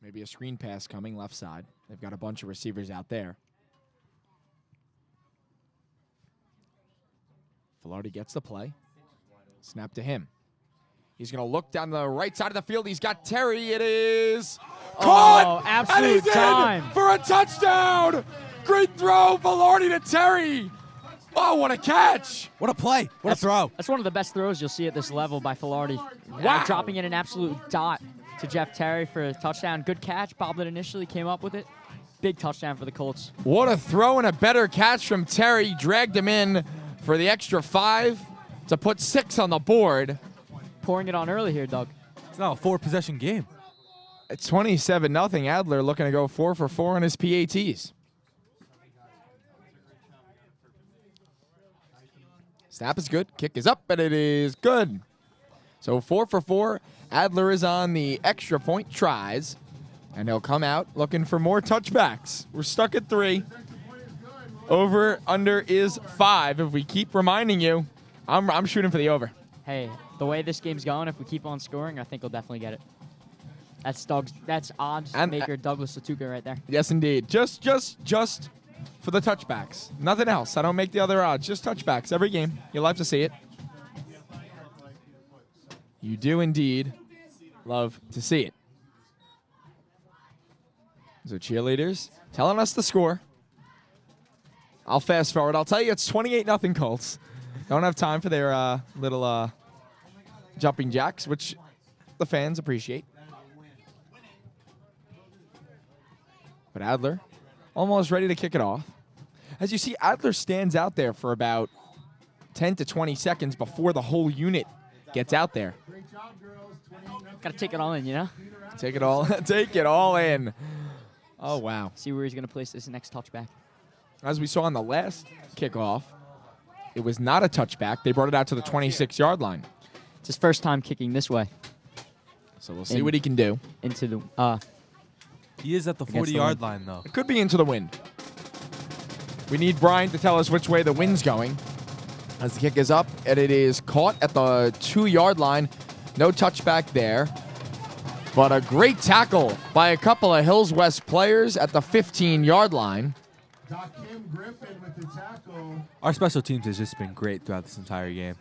Maybe a screen pass coming left side. They've got a bunch of receivers out there. Filardi gets the play. Snap to him. He's going to look down the right side of the field. He's got Terry. It is caught! Absolute and he's time. in for a touchdown! Great throw, Filardi to Terry. Oh, what a catch! What a play. What a throw. That's one of the best throws you'll see at this level by Filardi. Wow. Dropping in an absolute dot to Jeff Terry for a touchdown. Good catch. Bobbed it initially, came up with it. Big touchdown for the Colts. What a throw and a better catch from Terry. Dragged him in for the extra 5 to put 6 on the board. Pouring it on early here, Doug. It's now a 4-possession game. It's 27-0. Adler looking to go 4 for 4 on his PATs. Snap is good. Kick is up, and it is good. So 4 for 4. Adler is on the extra point tries, and he'll come out looking for more touchbacks. We're stuck at 3. Over, under is 5. If we keep reminding you, I'm shooting for the over. Hey, the way this game's going, if we keep on scoring, I think we'll definitely get it. That's odds And- maker Douglas Latuca right there. Yes, indeed. Just for the touchbacks. Nothing else. I don't make the other odds. Just touchbacks every game. You'll love to see it. You do indeed love to see it. So cheerleaders telling us the score. I'll fast forward. I'll tell you it's 28-0 Colts. Don't have time for their little jumping jacks, which the fans appreciate. But Adler almost ready to kick it off. As you see, Adler stands out there for about 10 to 20 seconds before the whole unit gets out there. Got to take it all in, you know? Take it all, take it all in. Oh, wow. See where he's going to place this next touchback. As we saw on the last kickoff, it was not a touchback. They brought it out to the 26-yard line. It's his first time kicking this way So we'll see what he can do. into the He is at the Against the 40-yard wind. line, though. It could be into the wind. We need Brian to tell us which way the wind's going. As the kick is up, and it is caught at the 2-yard line. No touchback there. But a great tackle by a couple of Hills West players at the 15-yard line. Our special teams has just been great throughout this entire game.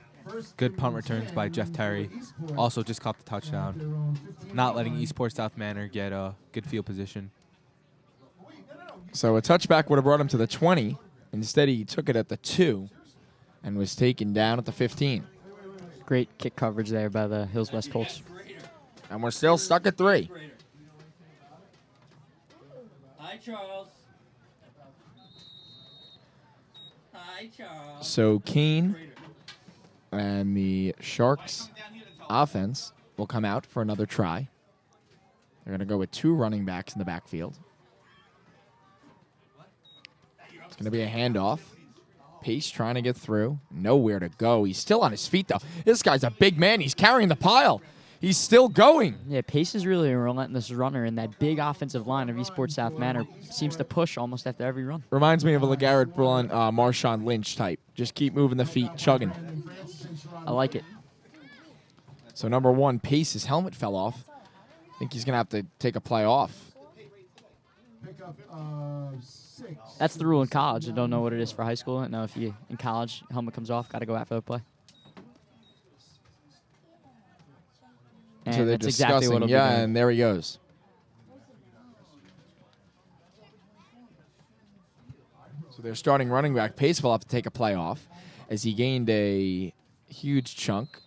Good punt returns by Jeff Terry. Also just caught the touchdown. Not letting Eastport South Manor get a good field position. So a touchback would have brought him to the 20. Instead, he took it at the 2 and was taken down at the 15. great kick coverage there by the Hills West Colts. And we're still stuck at 3. Hi, Charles. Hi, Charles. So Kane and the Sharks offense will come out for another try. They're going to go with 2 running backs in the backfield. It's going to be a handoff. Pace trying to get through. Nowhere to go. He's still on his feet, though. This guy's a big man. He's carrying the pile. He's still going. Yeah, Pace is really a relentless runner, and that big offensive line of Eastport South Manor seems to push almost after every run. Reminds me of a LeGarrette Blunt, Marshawn Lynch type. Just keep moving the feet, chugging. I like it. So number 1, Pace, his helmet fell off. I think he's going to have to take a play off. Pickup 6. That's the rule in college. I don't know what it is for high school. I know if you in college, helmet comes off, got to go after the play. And So they're that's exactly discussing. what it'll be Yeah, doing. and there he goes. So their starting running back, Pace, will have to take a play off as he gained a huge chunk.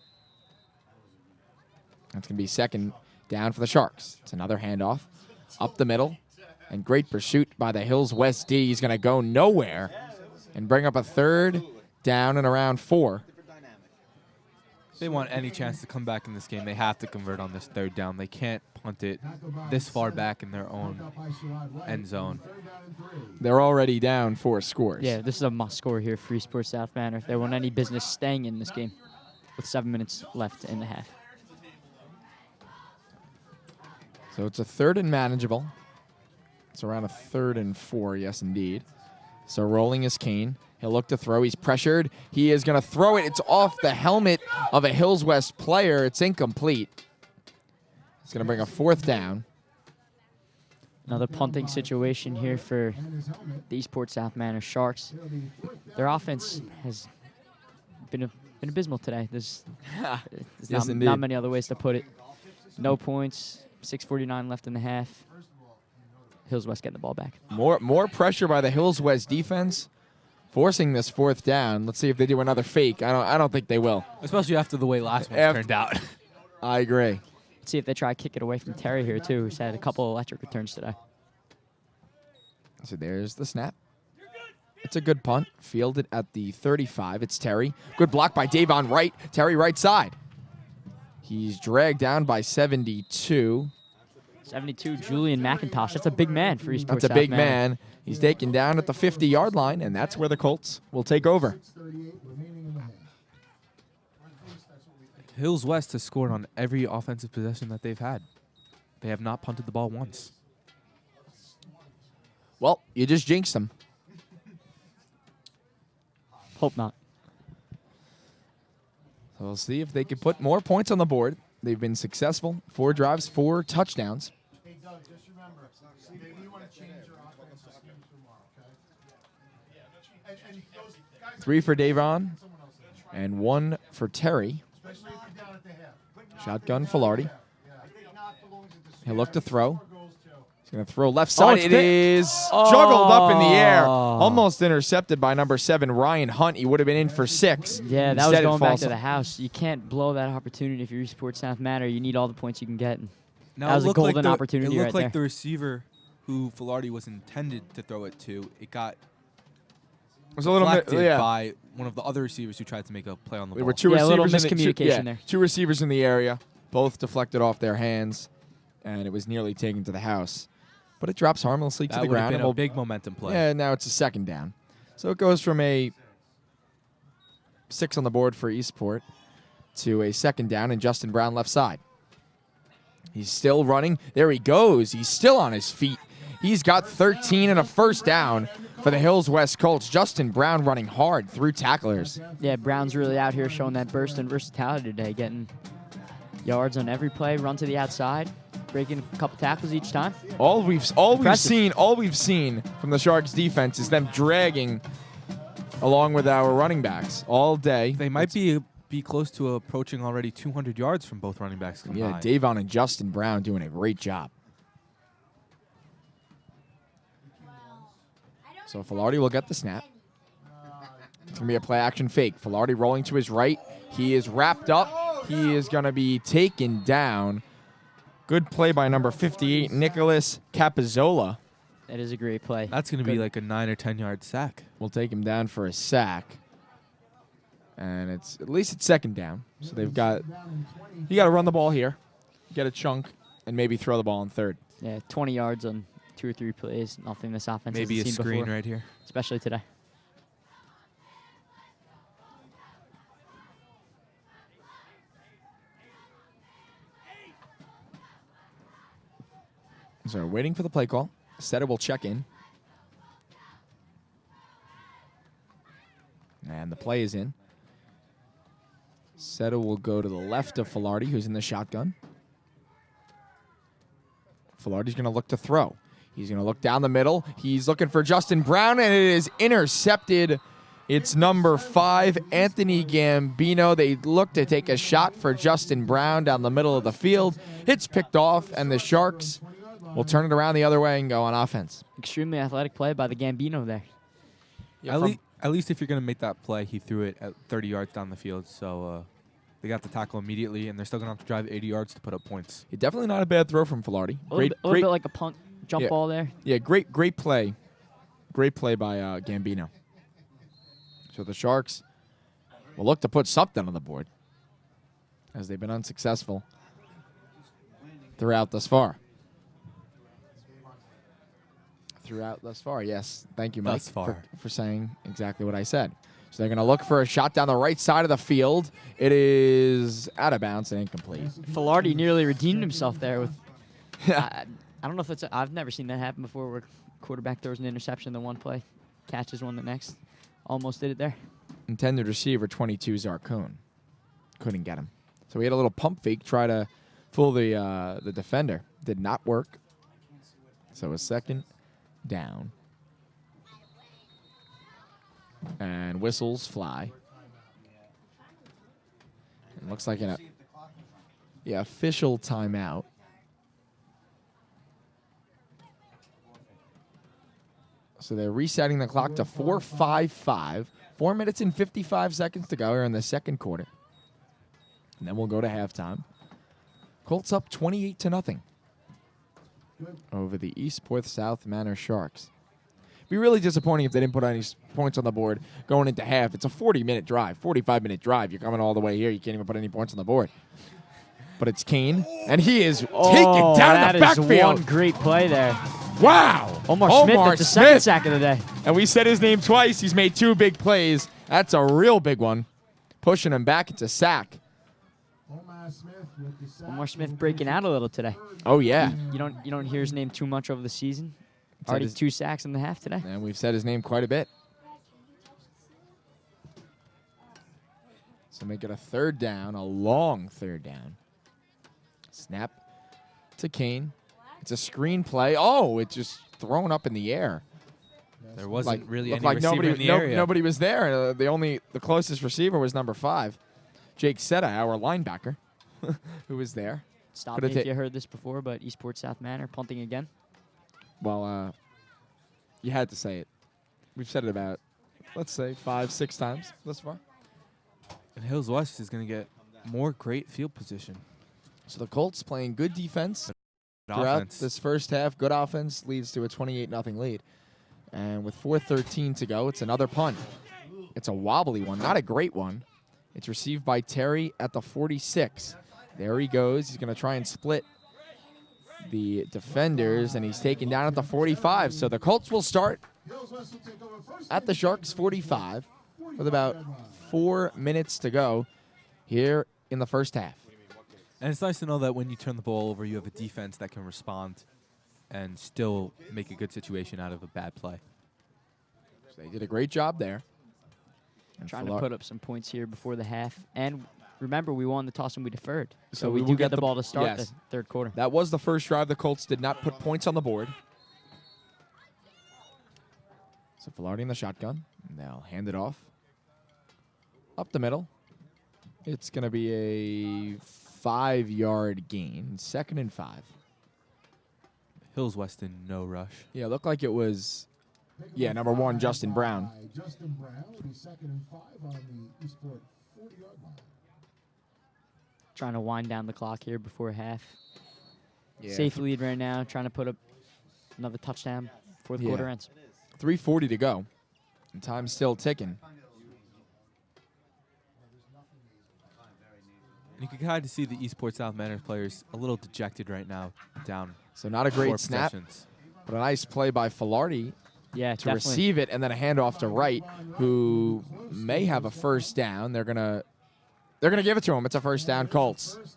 That's going to be second down for the Sharks. It's another handoff up the middle. And great pursuit by the Hills West D. He's going to go nowhere and bring up a third down and around 4. If they want any chance to come back in this game, they have to convert on this third down. They can't punt it this far back in their own end zone. They're already down 4 scores. Yeah, this is a must score here for Eastport South Manor if they want any business staying in this game with 7 minutes left in the half. So it's a 3rd and manageable. It's around a 3rd and 4, yes, indeed. So rolling his cane. He'll look to throw. He's pressured. He is going to throw it. It's off the helmet of a Hills West player. It's incomplete. It's going to bring a 4th down. Another punting situation here for the Eastport South Manor Sharks. Their offense has been abysmal today. There's Yes, not indeed. many other ways to put it. No points. 6:49 left in the half. Hills West getting the ball back. More pressure by the Hills West defense, forcing this 4th down. Let's see if they do another fake. I don't think they will. Especially after the way last one turned out. I agree. Let's see if they try to kick it away from Terry here, too, who's had a couple electric returns today. So there's the snap. It's a good punt. Fielded at the 35. It's Terry. Good block by Davon Wright. Terry right side. He's dragged down by 72. 72, Julian McIntosh. That's a big man for Eastport That's a South big Manor. man. He's taken down at the 50-yard line, and that's where the Colts will take over. 38 remaining in the half. Hills West has scored on every offensive possession that they've had. They have not punted the ball once. Well, you just jinxed them. Hope not. So we'll see if they can put more points on the board. They've been successful. 4 drives, 4 touchdowns. Hey, Doug, just remember, maybe you want to change your offensive schemes tomorrow, okay? And those guys, 3 for Davon someone else, and 1 for Terry. especially if you're down at the half. Shotgun Filardi. Yeah. I think not belongs at the He'll look to throw. goals too. He's going to throw left side. it's It picked. is juggled up in the air. Oh. Almost intercepted by number 7, Ryan Hunt. He would have been in for 6. Yeah, that was Instead, it going back falls to the house. You can't blow that opportunity if you're Eastport South Manor. You need all the points you can get. Now That was it a looked like golden the- opportunity It right looked like there. the receiver who Filardi was intended to throw it to, it got It was a little bit, deflected yeah. by one of the other receivers who tried to make a play on the There ball. were 2 Yeah, a little receivers miscommunication there. 2 receivers in the area, both deflected off their hands, and it was nearly taken to the house. But it drops harmlessly to That the would have ground. been and a will- big momentum play. Yeah, now it's a 2nd down. So it goes from a 6 on the board for Eastport to a 2nd down and Justin Brown left side. He's still running. There he goes. He's still on his feet. He's got 13 and a 1st down for the Hills West Colts. Justin Brown running hard through tacklers. Yeah, Brown's really out here showing that burst and versatility today, getting yards on every play, run to the outside, breaking a couple tackles each time. All we've Impressive. seen from the Sharks defense is them dragging along with our running backs all day. They might be close to approaching already 200 yards from both running backs combined. Yeah, Davon and Justin Brown doing a great job. So Filardi will get the snap. It's going to be a play-action fake. Filardi rolling to his right. He is wrapped up. He is going to be taken down. Good play by number 58, Nicholas Capizzola. That is a great play. That's going to be like a 9 or 10-yard sack. We'll take him down for a sack. And it's at least it's 2nd down. So they've got you got to run the ball here, get a chunk, and maybe throw the ball in 3rd. Yeah, 20 yards on 2 or 3 plays. Nothing this offense Maybe a hasn't seen screen before, right here. especially today. So waiting for the play call. Setter will check in. And the play is in. Seta will go to the left of Filardi, who's in the shotgun. Filardi's going to look to throw. He's going to look down the middle. He's looking for Justin Brown, and it is intercepted. It's number 5, Anthony Gambino. They look to take a shot for Justin Brown down the middle of the field. It's picked off, and the Sharks will turn it around the other way and go on offense. Extremely athletic play by the Gambino there. Yeah, At least if you're going to make that play, he threw it at 30 yards down the field. So they got the tackle immediately, and they're still going to have to drive 80 yards to put up points. Definitely not a bad throw from Filardi. A little bit like a punt jump ball there. Yeah, great play. Great play by Gambino. So the Sharks will look to put something on the board, as they've been unsuccessful throughout thus far. Yes. Thank you, Mike, Thus far. for saying exactly what I said. So they're going to look for a shot down the right side of the field. It is out of bounds and incomplete. Filardi nearly redeemed himself there with. I don't know if that's. I've never seen that happen before, where quarterback throws an interception the one play, catches one the next. Almost did it there. Intended receiver 22 Zarcone. Couldn't get him. So we had a little pump fake, try to fool the defender. Did not work. So a second down. And whistles fly. It looks like an official timeout. So they're resetting the clock to 4:55. 4 minutes and 55 seconds to go here in the second quarter. And then we'll go to halftime. Colts up 28-0 over the Eastport South Manor Sharks. Be really disappointing if they didn't put any points on the board going into half. It's a 40-minute drive, 45-minute drive. You're coming all the way here. You can't even put any points on the board. But it's Kane, and he is taken down that the backfield. That is one great play there. Wow. Omar Smith with the second sack of the day. And we said his name twice. He's made 2 big plays. That's a real big one. Pushing him back. It's a sack. Omar Smith breaking out a little today. Oh, yeah. You don't hear his name too much over the season. Already 2 sacks in the half today. And we've said his name quite a bit. So make it a third down, a long third down. Snap to Kane. It's a screen play. Oh, it's just thrown up in the air. There wasn't really any like receiver in the area. Nobody was there. The closest receiver was number 5, Jake Seta, our linebacker, who was there. Stop me if you heard this before, but Eastport South Manor punting again. Well, you had to say it. We've said it about, let's say, 5-6 times thus far. And Hills West is going to get more great field position. So the Colts playing good defense throughout this first half. Good offense leads to a 28-0 lead. And with 4:13 to go, it's another punt. It's a wobbly one, not a great one. It's received by Terry at the 46. There he goes. He's going to try and split the defenders, and he's taken down at the 45. So the Colts will start at the Sharks' 45 with about 4 minutes to go here in the first half. And it's nice to know that when you turn the ball over, you have a defense that can respond and still make a good situation out of a bad play. So they did a great job there. And Trying to put up some points here before the half. And remember, we won the toss and we deferred. So we we will do get the ball to start the third quarter. That was the first drive. The Colts did not put points on the board. So Filardi in the shotgun. They'll hand it off. Up the middle. It's going to be a 5-yard gain. 2nd and 5. Hills West in no rush. Yeah, looked like it was, number 1, Justin Brown. Justin Brown will be 2nd and 5 on the Eastport 40-yard line. Trying to wind down the clock here before half. Yeah. Safe lead right now. Trying to put up another touchdown before the quarter ends. 3:40 to go. And time's still ticking. And you can kind of see the Eastport South Manor players a little dejected right now, down. So not a great 4 snap, possessions. but a nice play by Filardi Yeah, to definitely. receive it, and then a handoff to Wright, who may have a first down. They're gonna give it to him. It's a first down, Colts. And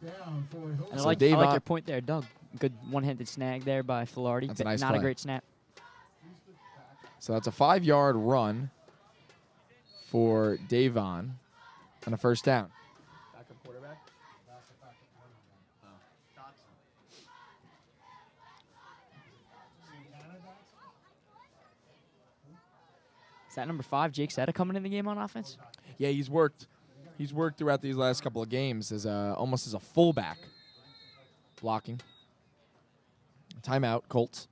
So I like your Dave, point there, Doug. Good one-handed snag there by Filardi. That's a nice Not play. a great snap. So that's a 5-yard run for Davon and a first down. Is that number 5, Jake Seta, coming in the game on offense? Yeah, he's worked throughout these last couple of games as almost as a fullback, blocking. Timeout, Colts.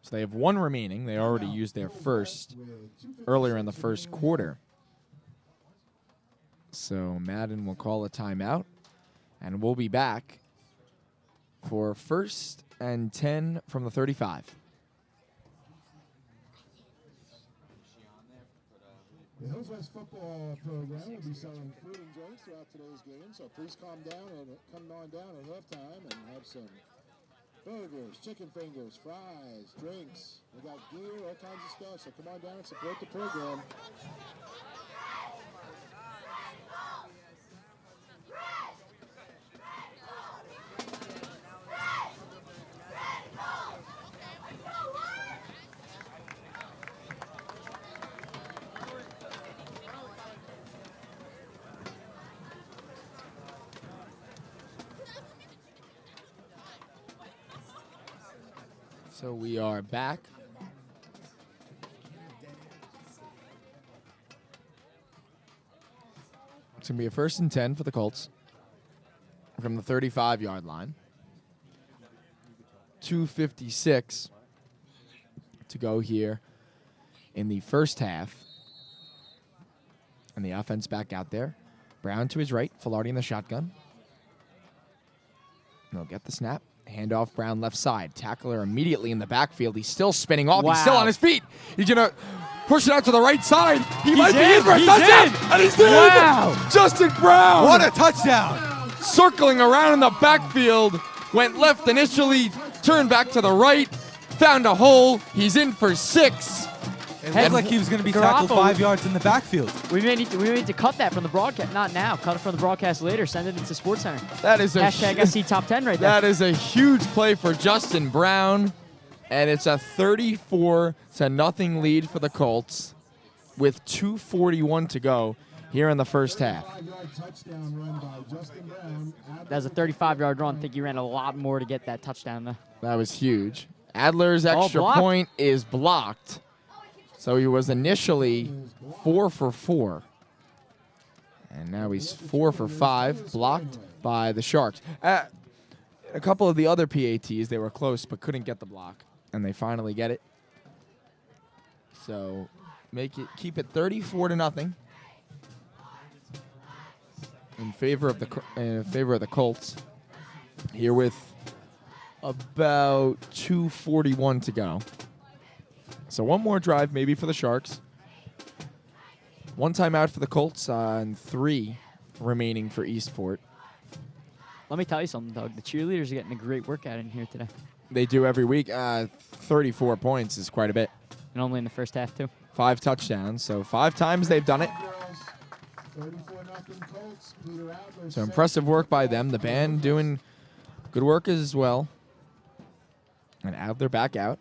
So they have 1 remaining. They already used their first earlier in the first quarter. So Madden will call a timeout, and we'll be back for 1st and 10 from the 35. The Hillswest football program will be selling food and drinks throughout today's game, so please come on down at halftime and have some burgers, chicken fingers, fries, drinks. We got gear, all kinds of stuff, so come on down and support the program. So we are back. It's going to be a 1st and 10 for the Colts from the 35-yard line. 2:56 to go here in the first half. And the offense back out there. Brown to his right, Filardi in the shotgun. And they'll get the snap. Handoff, Brown left side. Tackler immediately in the backfield. He's still spinning off. Wow. He's still on his feet. He's going to push it out to the right side. He might be in. in for a He's touchdown. in. And he's in. Wow. Justin Brown. What a touchdown! Circling around in the backfield. Went left initially. Turned back to the right. Found a hole. He's in for 6. It looked like he was going to be tackled Garoppolo. 5 yards in the backfield. We may need to cut that from the broadcast. Not now. Cut it from the broadcast later. Send it into SportsCenter. That is a Hashtag SC Top 10 right there. That is a huge play for Justin Brown, and it's a 34-0 lead for the Colts with 2:41 to go here in the first half. Touchdown run by Justin Brown. That was a 35-yard run. I think he ran a lot more to get that touchdown, though. That was huge. Adler's extra blocked. point is blocked. So he was initially 4 for 4. And now he's 4 for 5, blocked by the Sharks. A couple of the other PATs, they were close but couldn't get the block. And they finally get it. So keep it 34-0 in favor of the Colts. Here with about 2:41 to go. So 1 more drive maybe for the Sharks. 1 timeout for the Colts and 3 remaining for Eastport. Let me tell you something, Doug. The cheerleaders are getting a great workout in here today. They do every week. 34 points is quite a bit. And only in the first half, too. 5 touchdowns. So 5 times they've done it. 34-0 Colts. Peter Adler. So impressive work by them. The band doing good work as well. And Adler back out.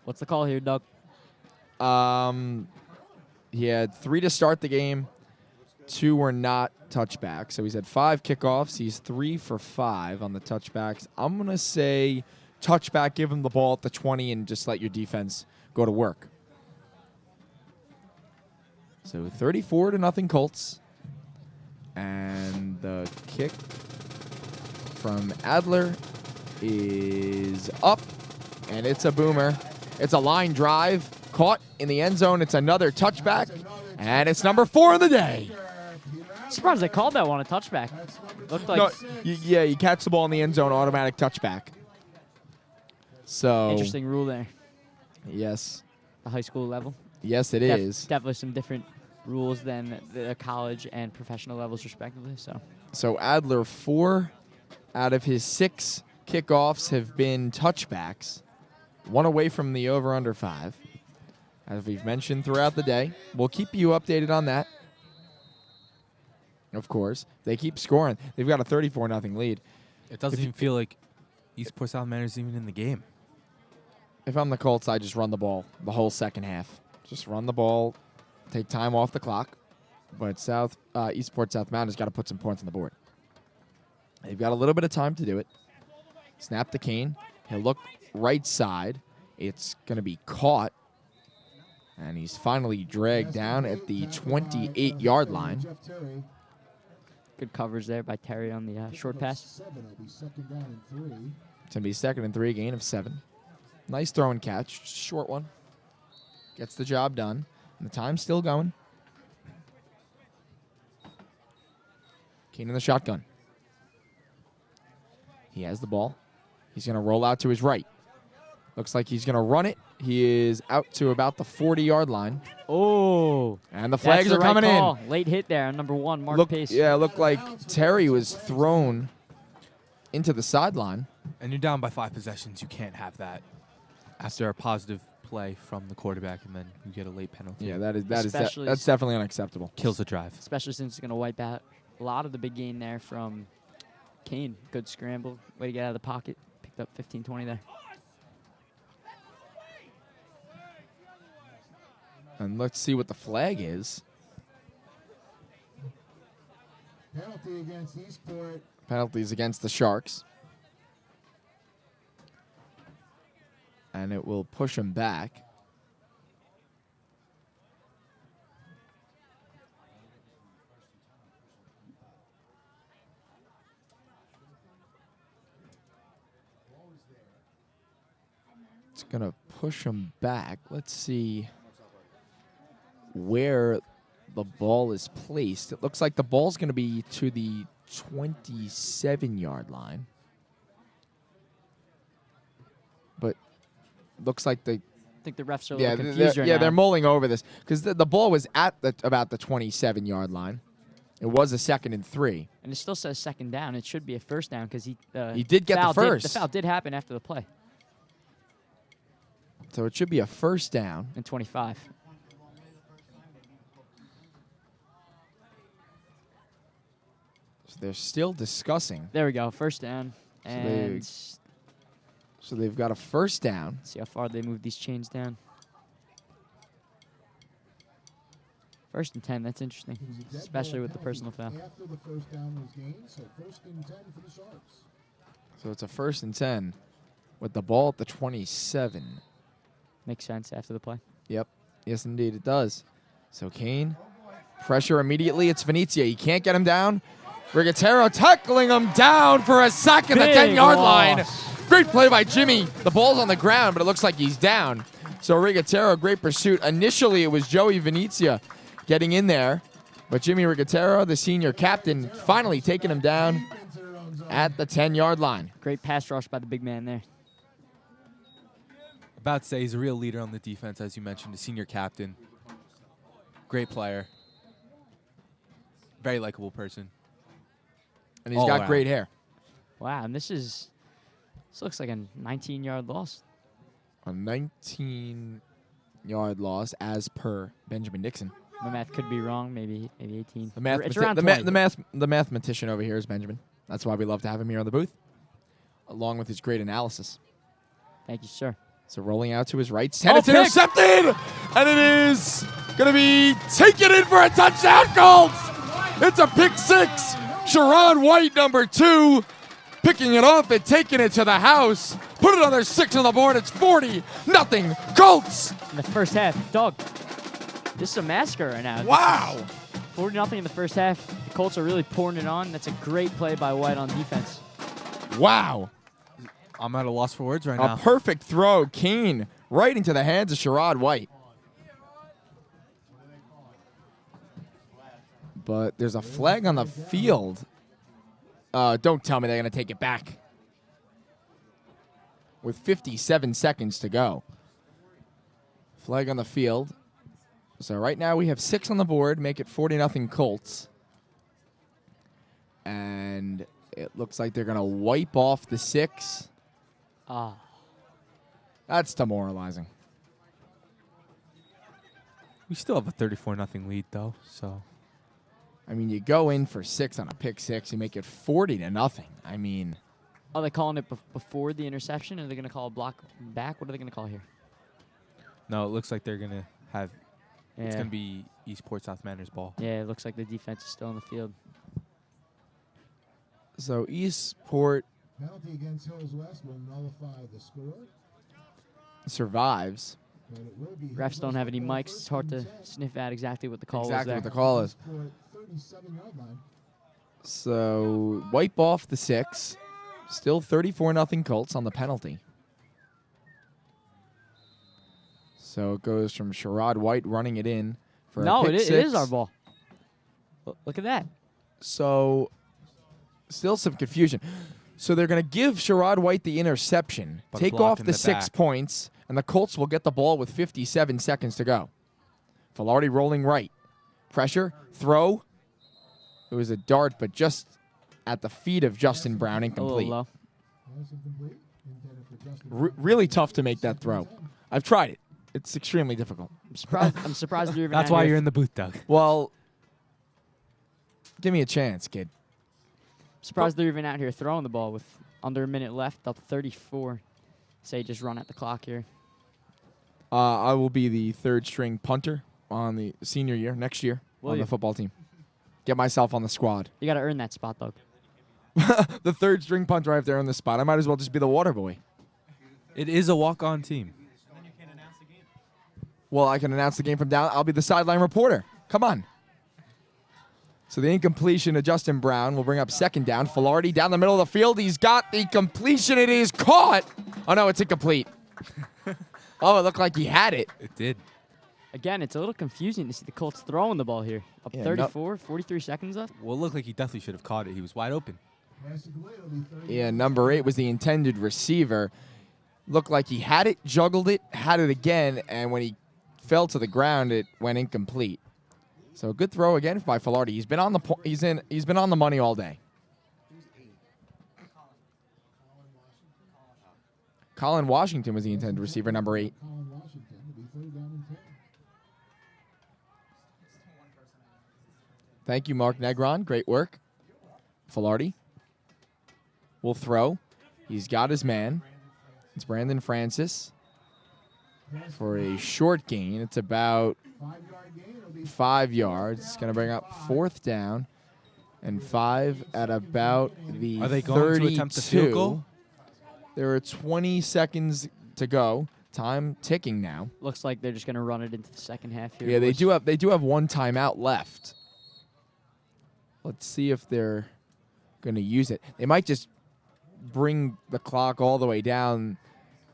What's the call here, Doug? He had 3 to start the game. 2 were not touchbacks. So he's had 5 kickoffs. He's 3 for 5 on the touchbacks. I'm going to say touchback, give him the ball at the 20, and just let your defense go to work. So 34-0 Colts. And the kick from Adler is up, and it's a boomer. It's a line drive, caught in the end zone. It's another touchback, and it's number 4 of the day. Surprised they called that one a touchback. Looked like No, you catch the ball in the end zone, automatic touchback. So interesting rule there. Yes. The high school level. Yes, it is. Definitely some different rules than the college and professional levels, respectively. So Adler, 4 out of his 6 kickoffs have been touchbacks. 1 away from the over-under 5. As we've mentioned throughout the day. We'll keep you updated on that. Of course. They keep scoring. They've got a 34-0 lead. It doesn't even feel like Eastport South Manor is even in the game. If I'm the Colts, I just run the ball the whole second half. Just run the ball, take time off the clock. But Eastport South Mountain's got to put some points on the board. They've got a little bit of time to do it. Snap to Kane. He'll look right side. It's going to be caught And he's finally dragged down at the 28-yard line. Good coverage there by Terry on the short pass. It's going to be 2nd and 3, gain of 7. Nice throw and catch, short one. Gets the job done, and the time's still going. Kane in the shotgun. He has the ball. He's going to roll out to his right. Looks like he's going to run it. He is out to about the 40-yard line. Oh. And the flags are coming in. Late hit there on number 1, Mark Pace. Yeah, it looked like Terry was thrown into the sideline. And you're down by 5 possessions. You can't have that after a positive play from the quarterback, and then you get a late penalty. Yeah, that's definitely unacceptable. Kills the drive. Especially since it's going to wipe out a lot of the big gain there from Kane. Good scramble. Way to get out of the pocket. Picked up 15-20 there. And let's see what the flag is. Penalty against Eastport. Penalties against the Sharks. And it will push him back. It's going to push him back. Let's see where the ball is placed. It looks like the ball's going to be to the 27-yard line. But looks like I think the refs are a little confused right yeah, now. they're mulling over this because the ball was at about the 27-yard line. It was a 2nd and 3. And it still says 2nd down. It should be a 1st down because he did get the first. The foul did happen after the play. So it should be a 1st down. And 25. So they're still discussing. There we go. 1st down. And so they've got a 1st down. See how far they move these chains down. 1st and 10. That's interesting, especially with the personal foul. After the 1st down was gained, so 1st and 10 for the Sharks. So it's a 1st and 10 with the ball at the 27. Makes sense after the play. Yep. Yes, indeed, it does. So Kane, pressure immediately. It's Venezia. He can't get him down. Rigatero tackling him down for a sack at the 10-yard line. Great play by Jimmy. The ball's on the ground, but it looks like he's down. So Rigatero, great pursuit. Initially, it was Joey Venezia getting in there. But Jimmy Rigatero, the senior captain, finally taking him down at the 10-yard line. Great pass rush by the big man there. About to say he's a real leader on the defense, as you mentioned, a senior captain. Great player. Very likable person. And he's got great hair. Wow, and this looks like a 19-yard loss. A 19-yard loss as per Benjamin Dixon. My math could be wrong, maybe 18. It's around the mathematician over here is Benjamin. That's why we love to have him here on the booth, along with his great analysis. Thank you, sir. So rolling out to his right. It's intercepted! And it is going to be taken in for a touchdown, Colts! It's a pick 6. Sherrod White, number 2, picking it off and taking it to the house. Put another 6 on the board. It's 40-0 Colts! In the first half, Doug, this is a massacre right now. Wow! 40-0 in the first half. The Colts are really pouring it on. That's a great play by White on defense. Wow. I'm at a loss for words right now. A perfect throw, Kane, right into the hands of Sherrod White. But there's a flag on the field. Don't tell me they're going to take it back. With 57 seconds to go. Flag on the field. So right now we have 6 on the board, make it 40-0 Colts. And it looks like they're going to wipe off the 6. That's demoralizing. We still have a 34-0 lead, though, so. I mean, you go in for 6 on a pick 6, you make it 40-0. I mean. Are they calling it before the interception, or are they going to call a block back? What are they going to call here? No, it looks like they're going to have. Yeah. It's going to be Eastport South Manor's ball. Yeah, it looks like the defense is still on the field. So Eastport Penalty against Hills West will nullify the score. survives. Refs don't have any mics. It's hard to sniff out exactly what the call Exactly was what there. the call is. So wipe off the 6. Still 34-0 Colts on the penalty. So it goes from Sherrod White running it in for No, a pick it six. is our ball. Look at that. So still some confusion. So they're going to give Sherrod White the interception, But take block off in the the 6 back. points, and the Colts will get the ball with 57 seconds to go. Filardi rolling right. Pressure, throw. It was a dart, but just at the feet of Justin Brown, A incomplete. little low. Really tough to make that throw. I've tried it. It's extremely difficult. I'm surprised they're even That's out why here. you're in the booth, Doug. Well, give me a chance, kid. Surprised they're even out here throwing the ball with under a minute left, up 34. Say just run at the clock here. I will be the 3rd string punter on the senior year, next year, Will on you? the football team. Get myself on the squad. You got to earn that spot, Doug. The 3rd string punter, I have to earn the spot. I might as well just be the water boy. It is a walk-on team. Well, I can announce the game from down. I'll be the sideline reporter. Come on. So the incompletion of Justin Brown will bring up 2nd down. Filardi down the middle of the field. He's got the completion. It is caught. Oh, no, it's incomplete. Oh, it looked like he had it. It did. Again, it's a little confusing to see the Colts throwing the ball here. Up Yeah, 34, 43 seconds left. Well, it looked like he definitely should have caught it. He was wide open. Yeah, number 8 was the intended receiver. Looked like he had it, juggled it, had it again, and when he fell to the ground, it went incomplete. So a good throw again by Filardi. He's been on the he's been on the money all day. Colin Washington was the intended receiver, number 8. Thank you, Mark Negron. Great work. Filardi will throw. He's got his man. It's Brandon Francis for a short gain. It's about 5 yards. It's going to bring up 4th down and 5 at about the Are they going 32. to attempt the field goal? There are 20 seconds to go. Time ticking now. Looks like they're just going to run it into the second half here. Yeah, they which- do have 1 timeout left. Let's see if they're going to use it. They might just bring the clock all the way down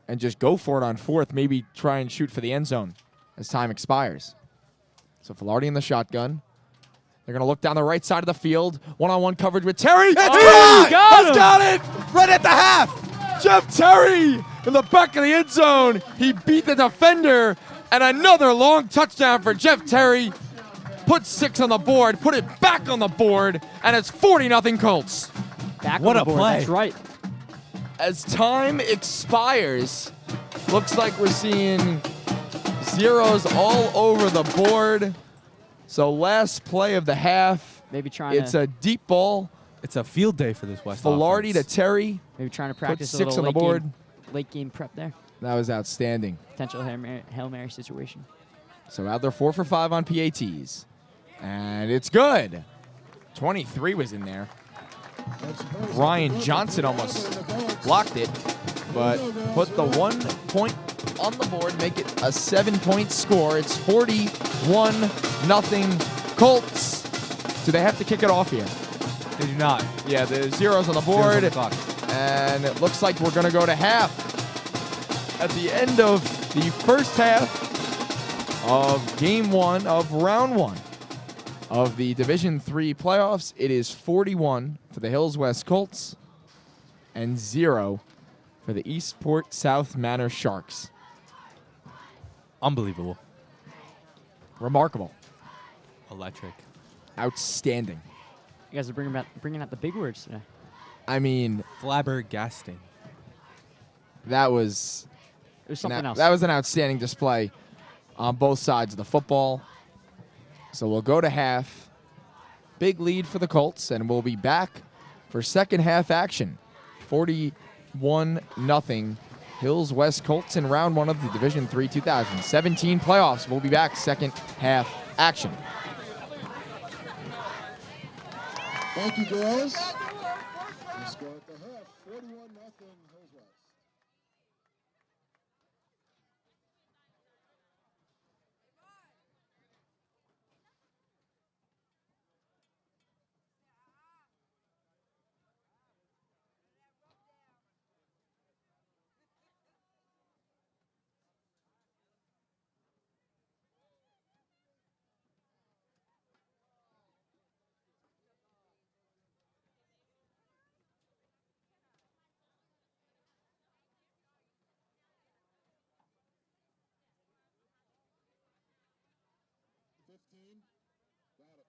and just go for it on 4th, maybe try and shoot for the end zone as time expires. So Filardi in the shotgun. They're going to look down the right side of the field. One-on-one coverage with Terry. That's He got him! got it! Right at the half! Jeff Terry in the back of the end zone. He beat the defender, and another long touchdown for Jeff Terry. Put 6 on the board, put it back on the board, and it's 40-0 Colts. Back What on the a board. play. That's right. As time expires, looks like we're seeing zeros all over the board. So last play of the half, Maybe trying it's to a deep ball. It's a field day for this West Filardi to offense. Terry. maybe trying to practice a 6 little on the board. late game prep there. That was outstanding. Potential Hail Mary situation. So Adler 4 for 5 on PATs. And it's good. 23 was in there. Ryan Johnson almost blocked it, but put the 1 point on the board, make it a 7-point score. It's 41-0 Colts. Do they have to kick it off here? They do not. Yeah, the zeros on the Zeros on board. the clock. And it looks like we're going to go to half. At the end of the first half of game 1 of round 1 of the Division III playoffs, it is 41 for the Hills West Colts and 0 for the Eastport South Manor Sharks. Unbelievable. Remarkable. Electric. Outstanding. You guys are bringing out the big words today. I mean, Flabbergasting. that was It was something else. That was an outstanding display on both sides of the football. So we'll go to half. Big lead for the Colts, and we'll be back for second half action. 41-0 Hills West Colts in round 1 of the Division III 2017 playoffs. We'll be back second half action. Thank you, girls. The score at the half, 41-0 Hills West. Lane. Got it.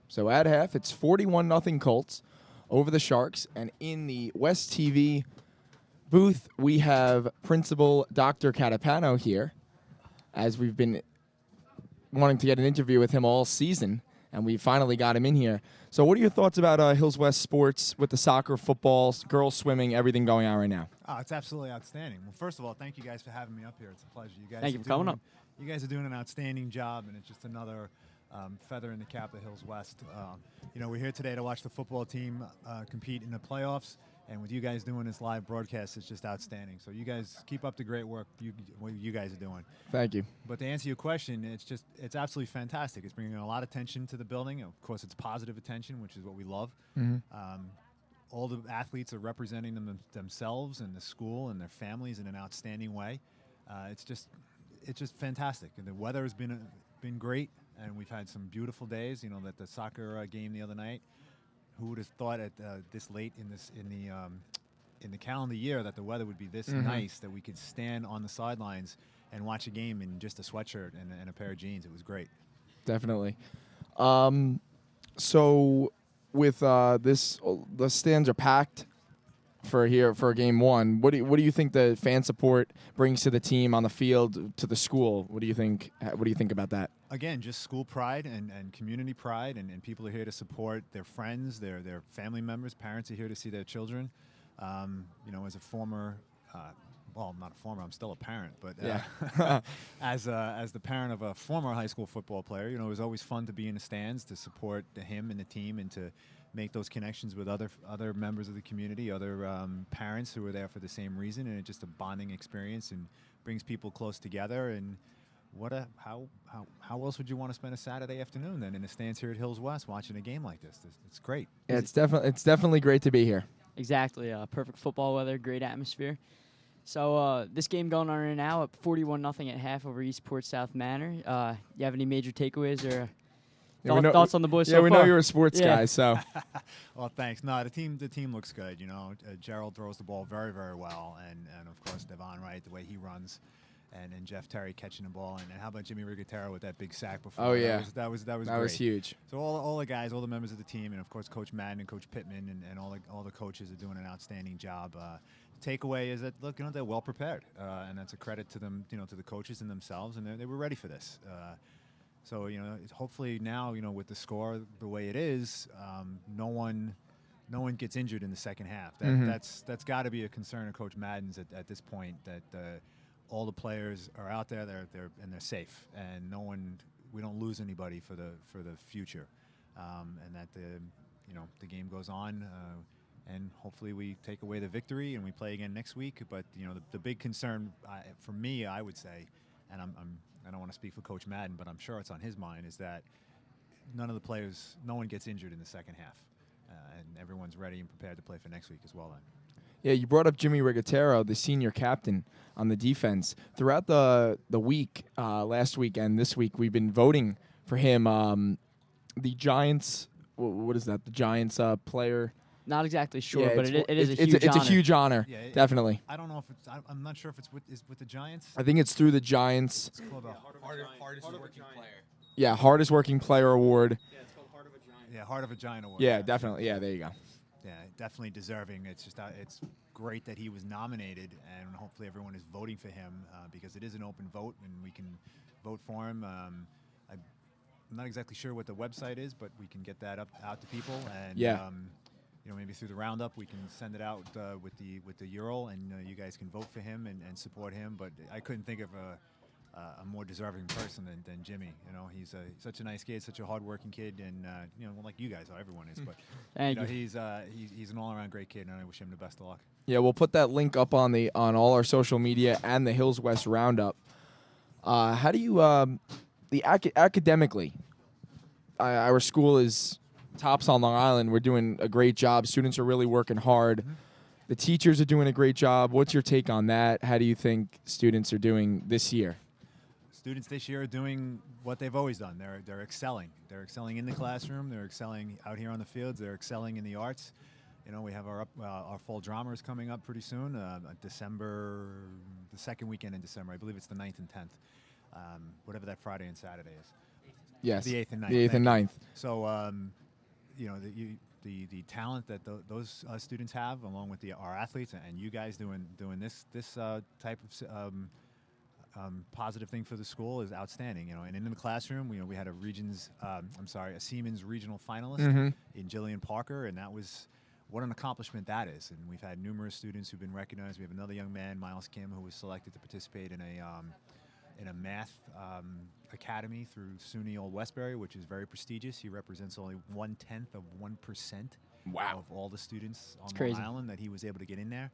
So at half, it's 41-0 Colts over the Sharks. And in the West TV booth, we have Principal Dr. Catapano here, as we've been wanting to get an interview with him all season, and we finally got him in here. So what are your thoughts about Hills West sports with the soccer, football, girls swimming, everything going on right now? Oh, it's absolutely outstanding. Well, first of all, thank you guys for having me up here. It's a pleasure. You guys Thank you for coming up. You guys are doing an outstanding job, and it's just another feather in the cap of Hills West. We're here today to watch the football team compete in the playoffs, and with you guys doing this live broadcast, it's just outstanding. So you guys keep up the great work what you guys are doing. Thank you. But to answer your question, it's absolutely fantastic. It's bringing a lot of attention to the building. Of course, it's positive attention, which is what we love. All the athletes are representing themselves and the school and their families in an outstanding way. It's just fantastic. And the weather has been great, and we've had some beautiful days. That the soccer game the other night. Who would have thought at this late in the calendar year that the weather would be this nice, that we could stand on the sidelines and watch a game in just a sweatshirt and a pair of jeans. It was great. Definitely. So with this, the stands are packed for game one. What do you think the fan support brings to the team on the field, to the school? What do you think about that? Again, just school pride and community pride, and people are here to support their friends, their family members. Parents are here to see their children. As a former, well, not a former, I'm still a parent, but as the parent of a former high school football player, it was always fun to be in the stands to support him and the team, and to make those connections with other members of the community, other parents who are there for the same reason, and it's just a bonding experience and brings people close together. And how else would you want to spend a Saturday afternoon than in the stands here at Hills West watching a game like this? It's great. Yeah, it's definitely great to be here. Exactly. Perfect football weather, great atmosphere. So this game going on right now at 41-0 at half over Eastport South Manor. You have any major takeaways or thoughts on the boys so far? Yeah, we know you're a sports guy, so. Well, thanks. No, the team looks good. Gerald throws the ball very, very well, and of course Devon Wright, the way he runs. And Jeff Terry catching the ball, and how about Jimmy Rigatero with that big sack before? Oh yeah, that was great. Was huge. So all the guys, all the members of the team, and of course Coach Madden and Coach Pittman, and all the coaches are doing an outstanding job. The takeaway is that they're well prepared, and that's a credit to them, to the coaches and themselves, and they were ready for this. So hopefully now, with the score the way it is, no one gets injured in the second half. That's got to be a concern of Coach Madden's at this point, that. All the players are out there, they're safe, and we don't lose anybody for the future, and that the game goes on, and hopefully we take away the victory and we play again next week. But the big concern for me, I would say, and I don't want to speak for Coach Madden, but I'm sure it's on his mind, is that no one gets injured in the second half, and everyone's ready and prepared to play for next week as well. Then. Yeah, you brought up Jimmy Rigatero, the senior captain on the defense. Throughout the week, last week and this week, we've been voting for him. The Giants, what is that? The Giants player? Not exactly sure, but it is a huge honor. It's a huge honor, definitely. I don't know if it's. I'm not sure if it's with the Giants. I think it's through the Giants. It's called hardest working player. Yeah, hardest working player award. Yeah, it's called Heart of a Giant. Yeah, Heart of a Giant award. Yeah, definitely. Yeah, there you go. Yeah, definitely deserving. It's just it's great that he was nominated, and hopefully everyone is voting for him because it is an open vote, and we can vote for him. I'm not exactly sure what the website is, but we can get that out to people, and maybe through the roundup we can send it out with the URL, and you guys can vote for him and support him. But I couldn't think of a more deserving person than Jimmy. He's such a nice kid, such a hardworking kid, and like you guys are, everyone is. But Thank you. He's an all-around great kid, and I wish him the best of luck. Yeah, we'll put that link up on all our social media and the Hills West Roundup. How do you academically? Our school is tops on Long Island. We're doing a great job. Students are really working hard. The teachers are doing a great job. What's your take on that? How do you think students are doing this year? Students this year are doing what they've always done. They're excelling. They're excelling in the classroom. They're excelling out here on the fields. They're excelling in the arts. We have our fall drama is coming up pretty soon, December, the second weekend in December. I believe it's the 9th and 10th, whatever that Friday and Saturday is. Yes. The 8th and 9th. The 8th and thank you. 9th. So, the talent that those students have, along with our athletes and you guys doing this type of positive thing for the school is outstanding. And in the classroom, we had a Siemens regional finalist in Jillian Parker, and that was what an accomplishment that is. And we've had numerous students who've been recognized. We have another young man, Miles Kim, who was selected to participate in a math academy through SUNY Old Westbury, which is very prestigious. He represents only 1/10 of 1% of all the students on Long crazy. Island that he was able to get in there.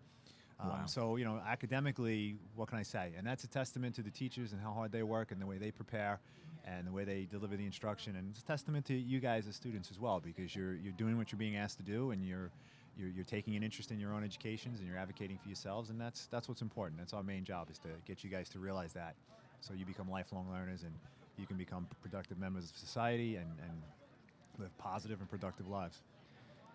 Wow. So, academically, what can I say? And that's a testament to the teachers and how hard they work and the way they prepare and the way they deliver the instruction. And it's a testament to you guys as students as well, because you're doing what you're being asked to do, and you're taking an interest in your own educations, and you're advocating for yourselves, and that's what's important. That's our main job, is to get you guys to realize that, so you become lifelong learners and you can become productive members of society and live positive and productive lives.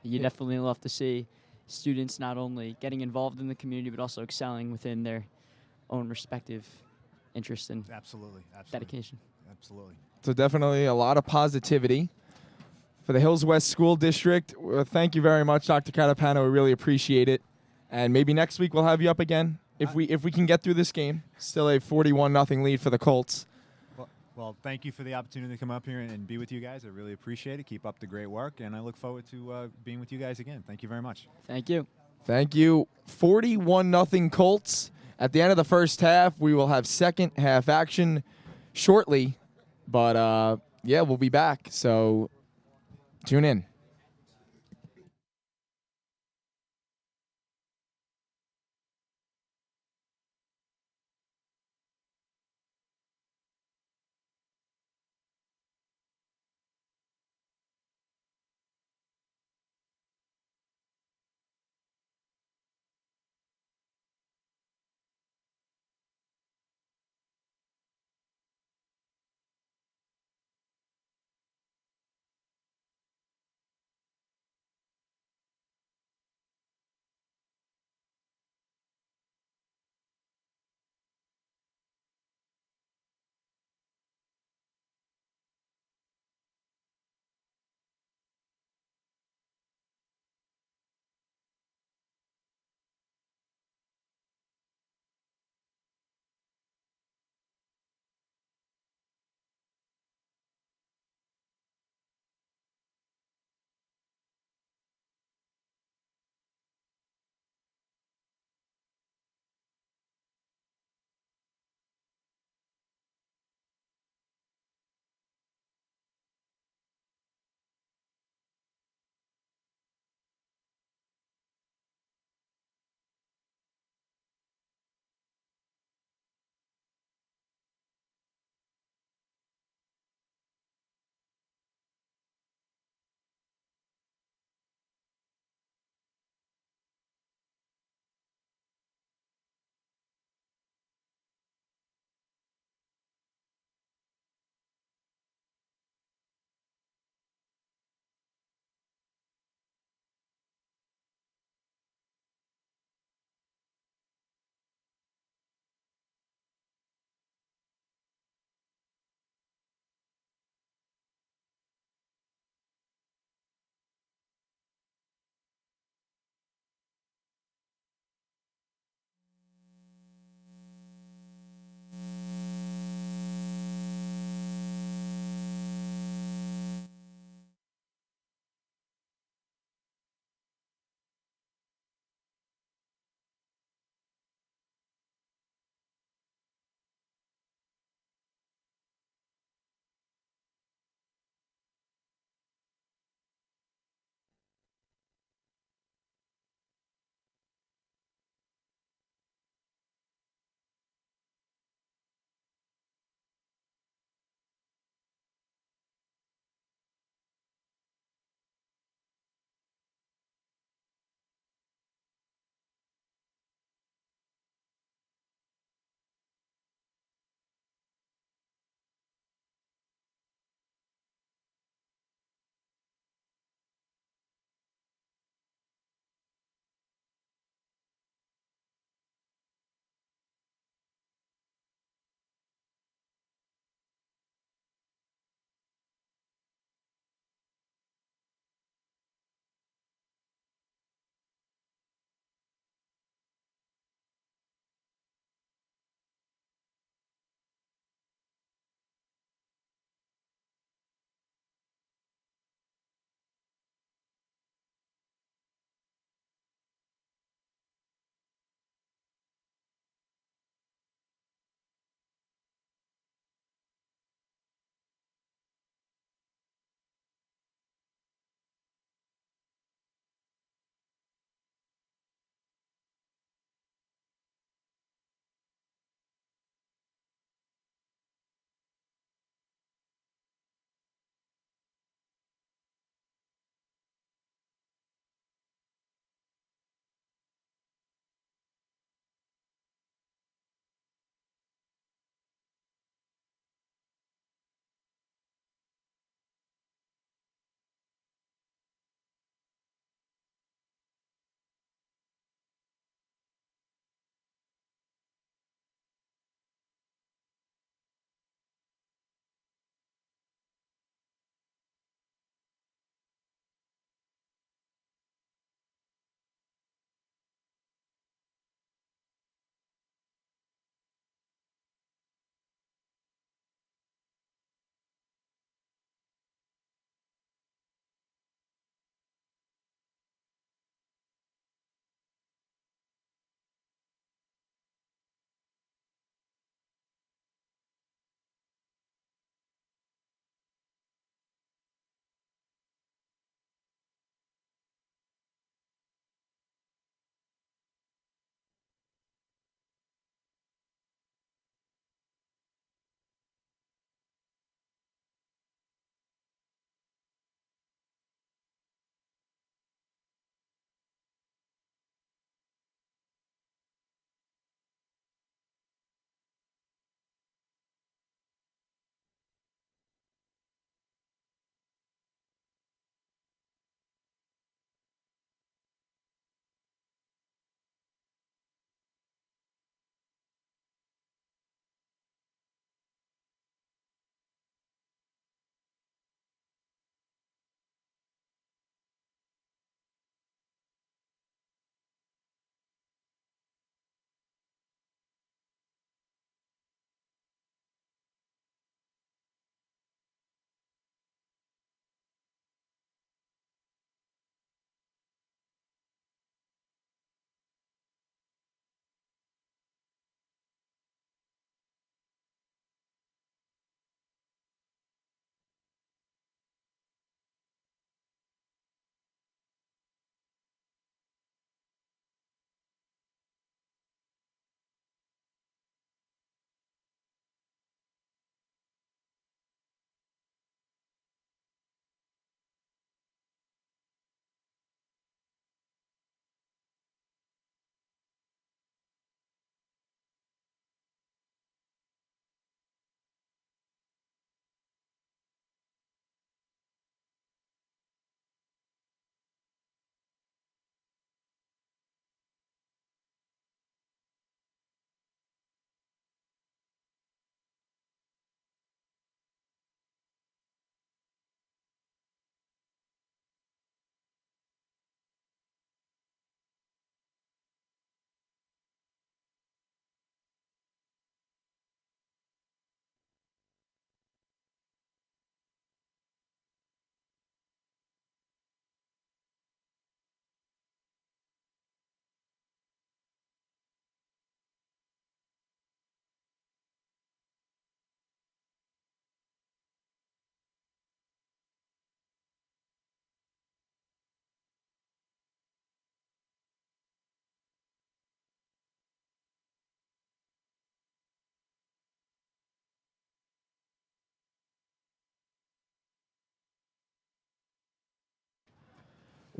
You definitely love to see students not only getting involved in the community, but also excelling within their own respective interests and Absolutely. dedication. Absolutely. So definitely a lot of positivity for the Hills West School District. Thank you very much, Dr. Catapano. We really appreciate it. And maybe next week we'll have you up again if we can get through this game. Still a 41-0 lead for the Colts. Well, thank you for the opportunity to come up here and be with you guys. I really appreciate it. Keep up the great work, and I look forward to being with you guys again. Thank you very much. Thank you. Thank you. 41-0 Colts. At the end of the first half, we will have second half action shortly. But, we'll be back. So tune in.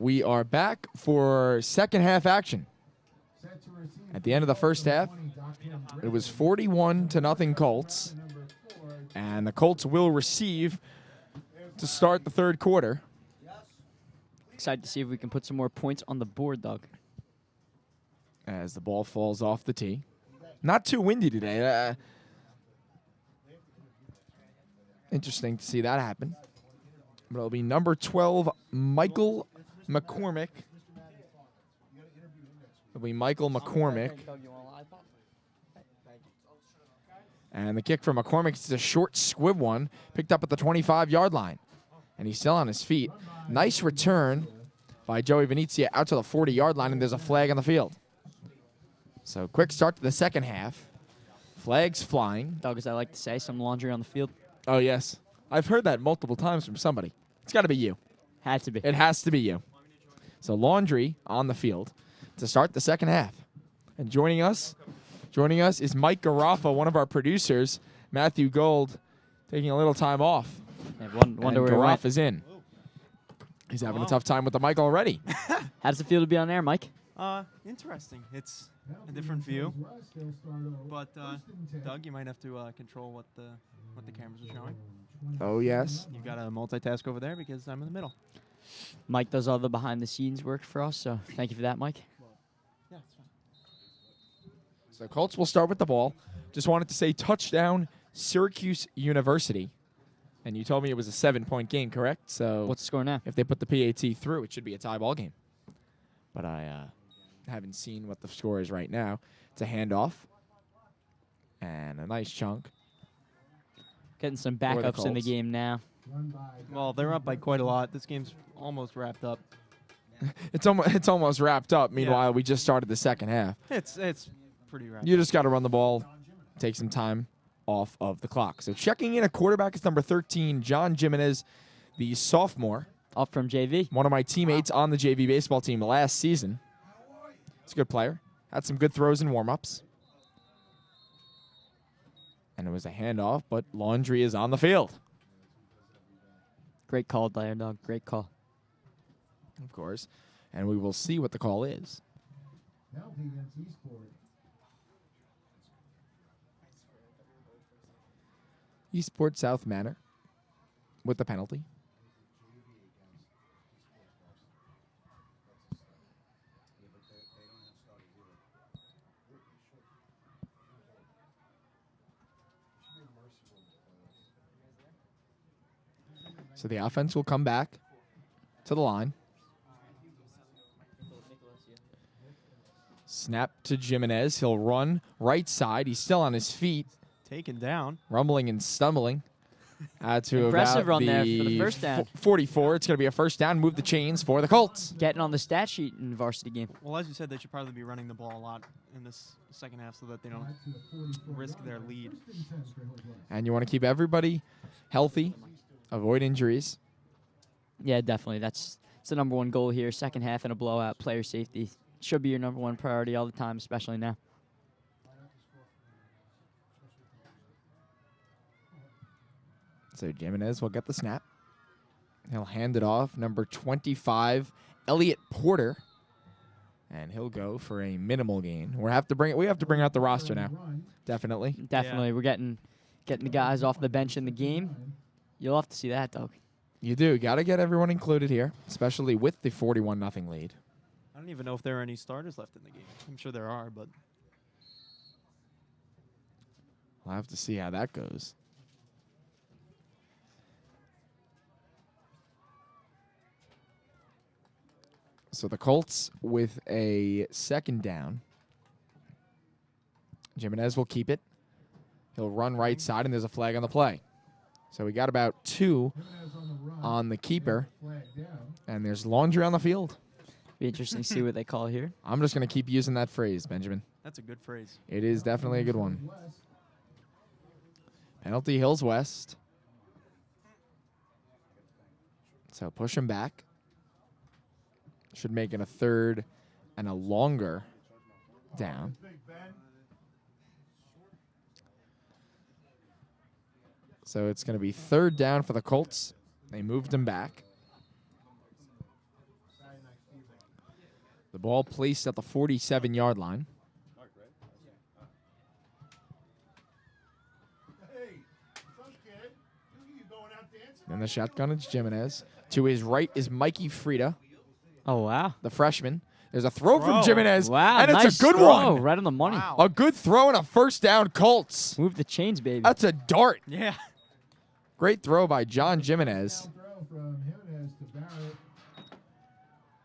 We are back for second half action. At the end of the first half, it was 41-0 Colts. And the Colts will receive to start the third quarter. Excited to see if we can put some more points on the board, Doug. As the ball falls off the tee. Not too windy today. Interesting to see that happen. But it'll be number 12, Michael McCormick. It'll be Michael McCormick. And the kick from McCormick is a short squib one, picked up at the 25-yard line. And he's still on his feet. Nice return by Joey Venezia out to the 40-yard line, and there's a flag on the field. So quick start to the second half. Flags flying. Doug, as I like to say, some laundry on the field. Oh, yes. I've heard that multiple times from somebody. It's got to be you. Had to be. It has to be you. So laundry on the field to start the second half. And joining us is Mike Garaffa, one of our producers. Matthew Gold taking a little time off. Yeah, wonder where Garaffa's in. He's having a tough time with the mic already. How does it feel to be on air, Mike? Interesting. It's a different view. But Doug, you might have to control what the cameras are showing. Oh, yes. You've got to multitask over there because I'm in the middle. Mike does all the behind-the-scenes work for us, so thank you for that, Mike. Yeah, it's fine. So Colts will start with the ball. Just wanted to say touchdown, Syracuse University. And you told me it was a 7-point game, correct? So What's the score now? if they put the PAT through, it should be a tie ball game. But I haven't seen what the score is right now. It's a handoff. And a nice chunk. Getting some the backups in the Colts. game now. Well, they're up by quite a lot. This game's almost wrapped up. It's almost wrapped up. Meanwhile, we just started the second half. It's pretty wrapped You just got to run the ball, take some time off of the clock. So checking in a quarterback is number 13, John Jimenez, the sophomore. Up from JV. One of my teammates on the JV baseball team last season. He's a good player. Had some good throws and warm-ups. And it was a handoff, but laundry is on the field. Great call there, Doug. Great call. Of course. And we will see what the call is. Penalty against Eastport. Eastport South Manor with the penalty. So the offense will come back to the line. Snap to Jimenez. He'll run right side. He's still on his feet, Taken down. rumbling and stumbling. To Impressive about run there for the first down. 44. It's going to be a first down. Move the chains for the Colts. Getting on the stat sheet in the varsity game. Well, as you said, they should probably be running the ball a lot in this second half so that they don't risk their lead. And you want to keep everybody healthy, avoid injuries. Yeah, definitely. That's the number one goal here. Second half in a blowout, player safety. Should be your number one priority all the time, especially now. So Jimenez will get the snap. He'll hand it off. Number 25, Elliot Porter. And he'll go for a minimal gain. We have to bring out the roster now. Definitely. Definitely. Yeah. We're getting the guys off the bench in the game. You'll have to see that, Doug. You do. Got to get everyone included here, especially with the 41-0 lead. I don't even know if there are any starters left in the game. I'm sure there are, but We'll have to see how that goes. So the Colts with a second down. Jimenez will keep it. He'll run right side, and there's a flag on the play. So we got about 2 on the keeper, and there's laundry on the field. Be interesting to see what they call here. I'm just going to keep using that phrase, Benjamin. that's a good phrase. It is definitely a good one. Penalty Hills West. So push him back. Should make it a third and a longer down. So it's going to be third down for the Colts. They moved him back. The ball placed at the 47-yard line. And the shotgun, it's Jimenez. To his right is Mikey Frida, Oh, wow. the freshman. There's a throw from Jimenez, Wow, and nice it's a good throw, one. right on the money. Wow. A good throw and a first down, Colts. Move the chains, baby. That's a dart. Yeah. Great throw by John Jimenez.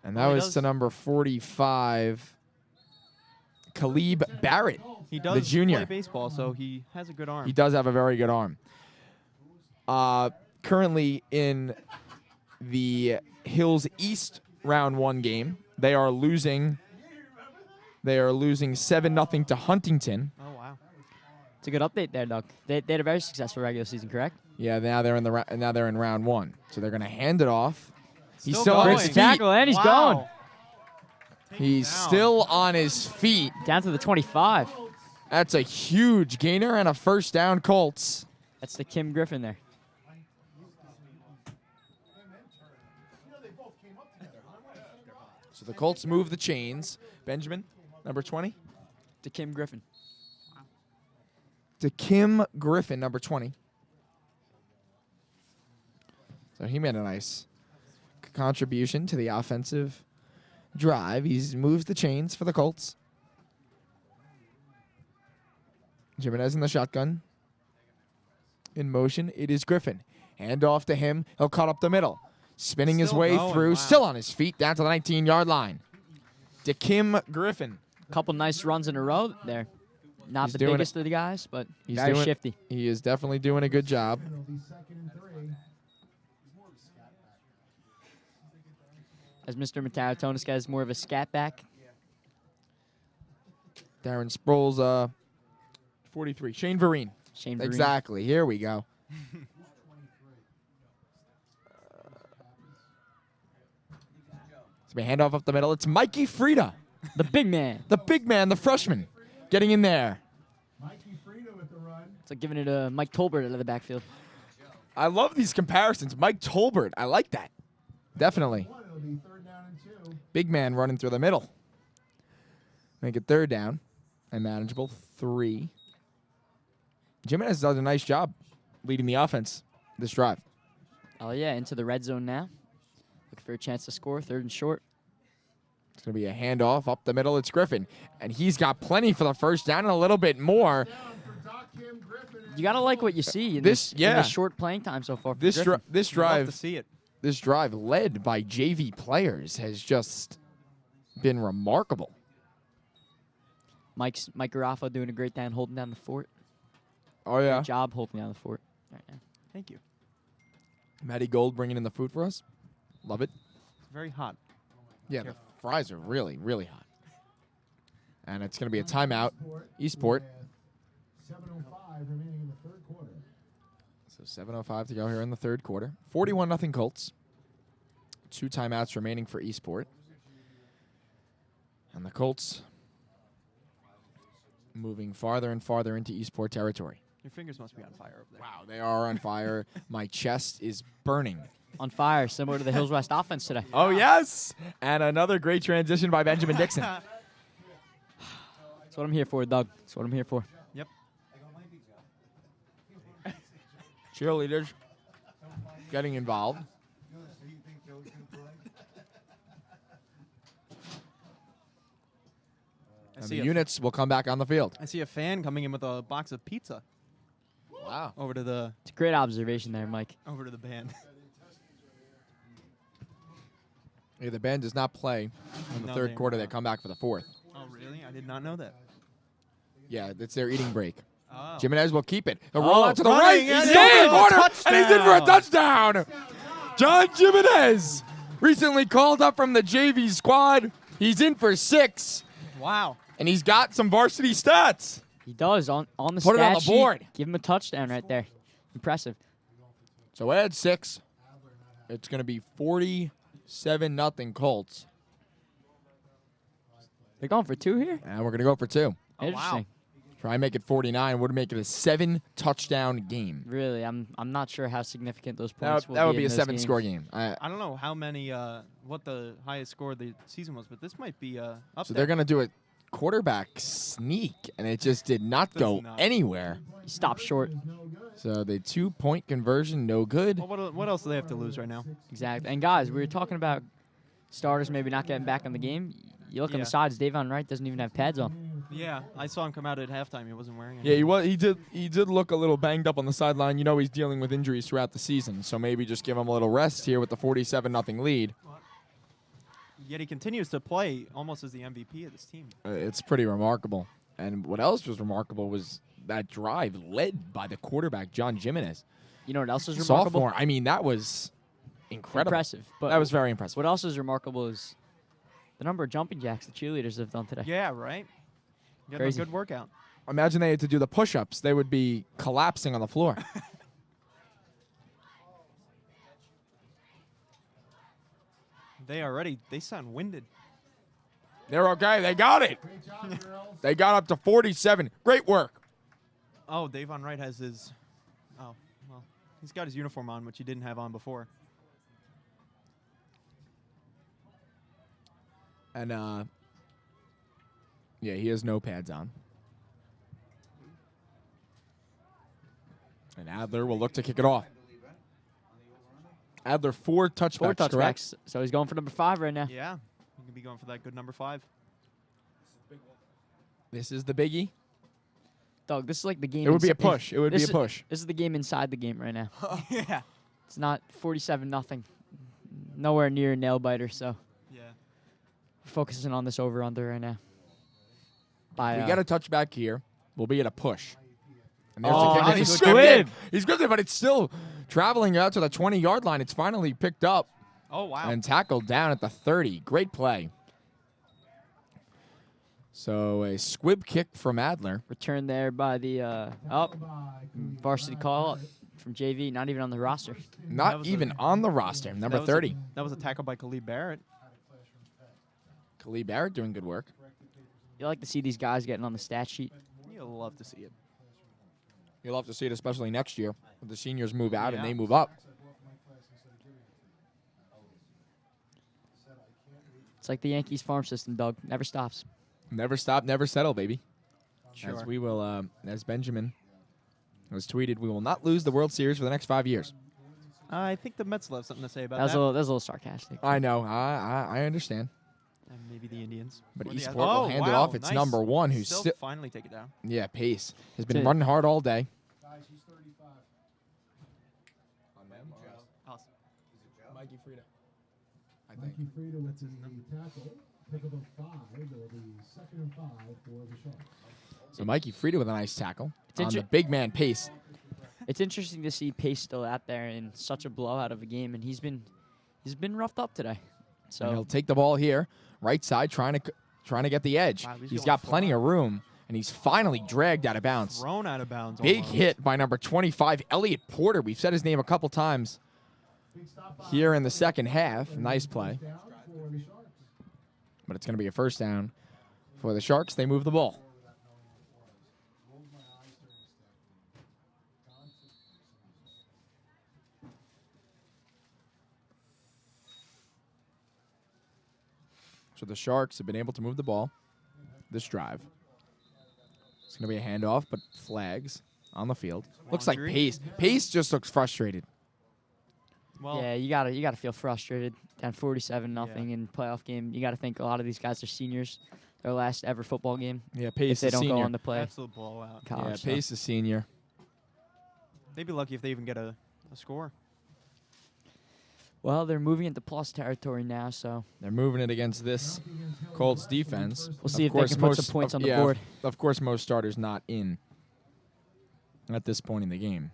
And that Well, he was does- to number 45, Khalib Barrett. He does junior. play baseball, so he has a good arm. He does have a very good arm. Currently in the Hills East round 1 game, they are losing 7-0 to Huntington. Oh, wow. It's a good update there, Doug. They had a very successful regular season, correct? Yeah, now they're in round 1. So they're going to hand it off. He's Still still on going. his Great feet. tackle, and he's Wow. going. Take him He's down. still on his feet. Down to the 25. That's a huge gainer and a first down, Colts. That's the Kim Griffin there. So the Colts move the chains. Benjamin, number 20. To Kim Griffin. To Kim Griffin, number 20. So he made a nice contribution to the offensive drive. He moves the chains for the Colts. Jimenez in the shotgun. In motion, it is Griffin. Hand off to him. He'll cut up the middle. Spinning his Still way going, through. wow. Still on his feet. Down to the 19-yard line. To Kim Griffin. Couple nice runs in a row there. Not He's the doing biggest of the guys, but He's very doing- shifty. He is definitely doing a good job. As Mr. Mataratonis has more of a scat back. Darren Sproles, 43. Shane Vereen. Shane Vereen. Exactly. Here we go. So we hand off up the middle. It's Mikey Frida, The big man. the big man, the freshman, getting in there. It's like giving it to Mike Tolbert out of the backfield. I love these comparisons. Mike Tolbert. I like that. Definitely. Big man running through the middle. Make it third down and manageable. 3. Jimenez does a nice job leading the offense this drive. Oh, yeah, into the red zone now. Looking for a chance to score, 3rd and short. It's going to be a handoff up the middle. It's Griffin. And he's got plenty for the first down and a little bit more. You got to like what you see in This- in yeah. this short playing time so far for This Griffin. this You'd love to drive, see it. this drive led by JV players has just been remarkable. Mike Garaffa doing a great down, holding down the fort. Oh yeah, Good job holding down the fort. Right now. Thank you. Matty Gold bringing in the food for us. Love it. It's very hot. Yeah, the fries are really, really hot. And it's going to be a timeout. Eastport. 7:05 remaining in the third quarter. So 7:05 to go here in the third quarter. 41-0 Colts. 2 timeouts remaining for Eastport. And the Colts moving farther and farther into Eastport territory. Your fingers must be on fire over there. Wow, they are on fire. My chest is burning. On fire, similar to the Hills West offense today. Oh, yes. And another great transition by Benjamin Dixon. That's what I'm here for, Doug. That's what I'm here for. Yep. Cheerleaders getting involved. And the units will come back on the field. I see a fan coming in with a box of pizza Wow. over to the It's a great observation there, Mike. band. Yeah, the band does not play in the No, third they- quarter. They come back for the fourth. Oh, really? I did not know that. Yeah, it's their eating break. Oh. Jimenez will keep it. He'll roll out to the right. running He's and in in! the corner, Touchdown! and he's in for a touchdown. John Jimenez, recently called up from the JV squad. He's in for 6, Wow. and he's got some varsity stats. He does on the Put it on stat the sheet. board. Give him a touchdown right there. Impressive. So add 6. It's going to be 47-0 Colts, They're going for 2 here? and we're going to go for 2. Oh, wow. Interesting. Try and make it 49. Would make it a 7-touchdown game. Really, I'm not sure how significant those points will That would be be a in those 7-score games. game. I don't know how many, what the highest score of the season was, but this might be up So there. they're going to do a quarterback sneak, and it just did not Does go not. anywhere. Stop short. So the 2-point conversion, no good. Well, what else do they have to lose right now? Exactly. And guys, we were talking about starters maybe not getting back in the game. You look on Yeah. the sides, Davon Wright doesn't even have pads on. Yeah, I saw him come out at halftime. He wasn't wearing it. Yeah, he did look a little banged up on the sideline. You know he's dealing with injuries throughout the season, so maybe just give him a little rest here with the 47-0 lead. Yet he continues to play almost as the MVP of this team. It's pretty remarkable. And what else was remarkable was that drive led by the quarterback, John Jimenez. You know what else is remarkable? Sophomore. I mean, that was incredible. Impressive. But That was very impressive. what else is remarkable is the number of jumping jacks the cheerleaders have done today. Yeah, right? Getting Crazy. a good workout. Imagine they had to do the push-ups. They would be collapsing on the floor. They sound winded. They're okay. They got it. They got up to 47. Great work. Oh, Davon Wright has his, well, he's got his uniform on, which he didn't have on before. And, yeah, he has no pads on. And Adler will look to kick it off. Adler, 4 touchbacks, Four correct? touchbacks. So he's going for number 5 right now. Yeah, he could be going for that good number 5. This is the biggie. Doug, this is like the game. It would be a insi- push. It would be this a push. This is the game inside the game right now. Yeah. It's not 47-0. Nowhere near a nail biter, so Yeah. we're focusing on this over-under right now. By, We got a touchback here. We'll be at a push. And there's Oh, the kick. And nice he's squib. squibbed it. He's squibbed it, but it's still traveling out to the 20-yard line. It's finally picked up Oh, wow. and tackled down at the 30. Great play. So a squib kick from Adler. return there by the varsity call from JV, not even on the roster. That Not was even on the roster. Number That was a- 30. that was a tackle by Khalid Barrett. Khalid Barrett doing good work. You like to see these guys getting on the stat sheet. You'll love to see it. You'll have to see it, especially next year. When the seniors move out and Yeah. they move up. It's like the Yankees farm system, Doug. Never stops. Never stop, never settle, baby. Sure. As we will, as Benjamin was tweeted, we will not lose the World Series for the next 5 years. I think the Mets will have something to say about That was, that. that was a little sarcastic. I know. I understand. And maybe the Indians. But Or the Eastport Astros. will hand it wow, off. It's nice. number 1 who's Still still. finally take it down. Yeah, Pace has been Dude. running hard all day. Awesome. Mikey Frida. I Mikey Frida with the tackle. Pick up a 5. It'll be 2nd and 5 for the Sharks. So Mikey Frida with a nice tackle It's on the inter- big man Pace. It's interesting to see Pace still out there in such a blowout of a game, and he's been roughed up today. And he'll So take the ball here, right side, trying to get the edge. Wow, he's He's going got plenty far. of room, and he's finally dragged out of bounds. Thrown out of bounds. Big almost. hit by number 25, Elliot Porter. We've said his name a couple times here in the second half. Nice play. Down for the Sharks. But it's going to be a first down for the Sharks. They move the ball. So the Sharks have been able to move the ball this drive. It's going to be a handoff, but flags on the field. Looks like Laundry. Pace. Pace just looks frustrated. Well, yeah, you gotta feel frustrated. Down 47-0 in playoff game. You gotta think a lot of these guys are seniors. Their last ever football game. Yeah, If Pace they is don't senior. go on to play absolute blowout. Yeah, college. so. Pace is senior. They'd be lucky if they even get a score. Well, they're moving into plus territory now, so They're moving it against this Colts defense. we'll see Of if they course, can put most some points of- on the yeah, board. Of course, most starters not in at this point in the game.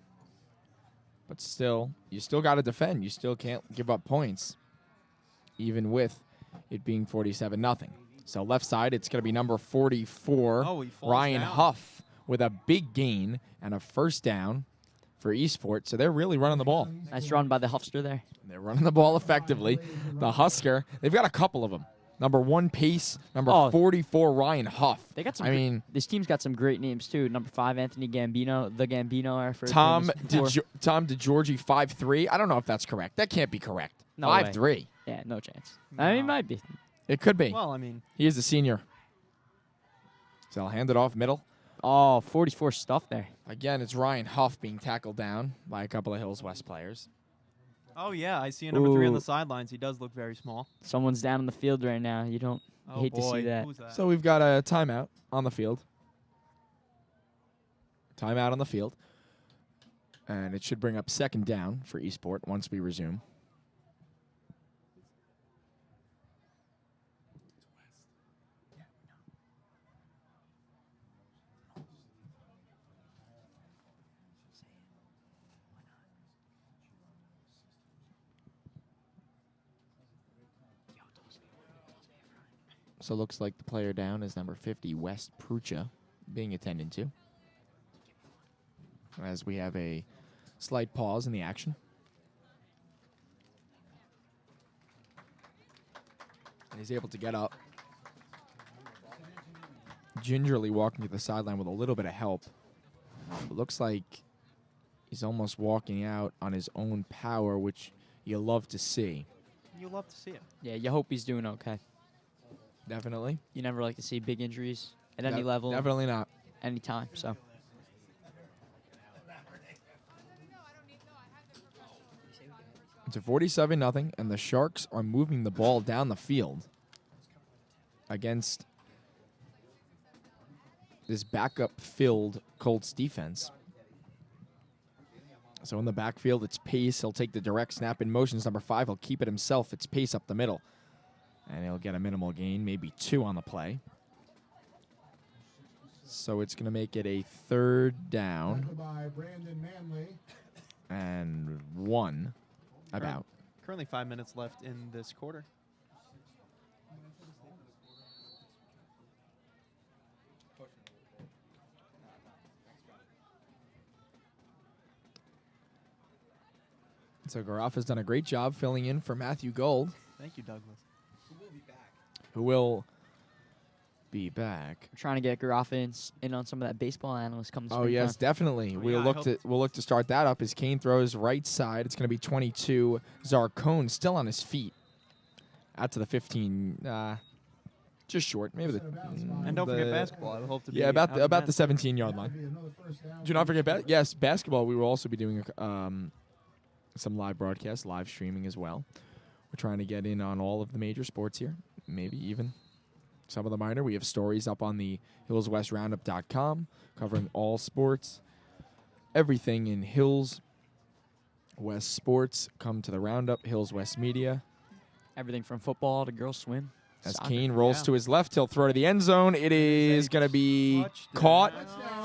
But still, you still got to defend. You still can't give up points, even with it being 47-0. So left side, it's going to be number 44, Oh, he falls Ryan down. Huff, with a big gain and a first down for Eastport. So they're really running the ball. Nice run by the Huffster there. They're running the ball effectively. The Husker, they've got a couple of them. Number 1 pace. Number Oh. 44 Ryan Huff. They got some. I gr- mean, this team's got some great names too. Number 5, Anthony Gambino, the Gambino. Our first Tom before. DeGiorgi 5'3". I don't know if that's correct. That can't be correct. No way. 5'3". Yeah, no chance. I mean, it might be. It could be. Well, I mean, He is a senior. So I'll hand it off middle. Oh, 44 stuff there. Again, it's Ryan Huff being tackled down by a couple of Hills West players. oh yeah, I see a number 3 on Ooh. the sidelines. He does look very small. Someone's down on the field right now. You Oh hate to boy, see that. who's that? So we've got a timeout on the field. Timeout on the field. And it should bring up 2nd down for Eastport once we resume. So it looks like the player down is number 50, West Prucha, being attended to. As we have a slight pause in the action. And he's able to get up. Gingerly walking to the sideline with a little bit of help. It looks like he's almost walking out on his own power, which you love to see. You love to see it. Yeah, you hope he's doing okay. Definitely. You never like to see big injuries at any level, Definitely not. any time. So It's a 47-0, and the Sharks are moving the ball down the field against this backup-filled Colts defense. So in the backfield, it's Pace. He'll take the direct snap in motions. Number 5, he'll keep it himself. It's Pace up the middle. And he'll get a minimal gain, maybe 2 on the play. So it's going to make it a 3rd down By Brandon Manley. and 1 about. Currently 5 minutes left in this quarter. So Garoff has done a great job filling in for Matthew Gold, Thank you, Douglas. who will be back. we're trying to get Garoffa in on some of that baseball analyst coming. Oh yes, definitely. Oh, We'll yeah, I look to start that up as Kane throws right side. It's going to be 22. Zarcone still on his feet. Out to the 15, just short. Maybe the And don't forget basketball. I would hope to be Yeah, out in about the that. 17-yard line. Do not forget, yes, basketball. We will also be doing some live broadcasts, live streaming as well. We're trying to get in on all of the major sports here, maybe even some of the minor. We have stories up on the hillswestroundup.com covering all sports. Everything in Hills West sports come to the roundup. Hills West Media. Everything from football to girls swim. As soccer. Kane rolls Yeah. to his left, he'll throw to the end zone. It is going to be caught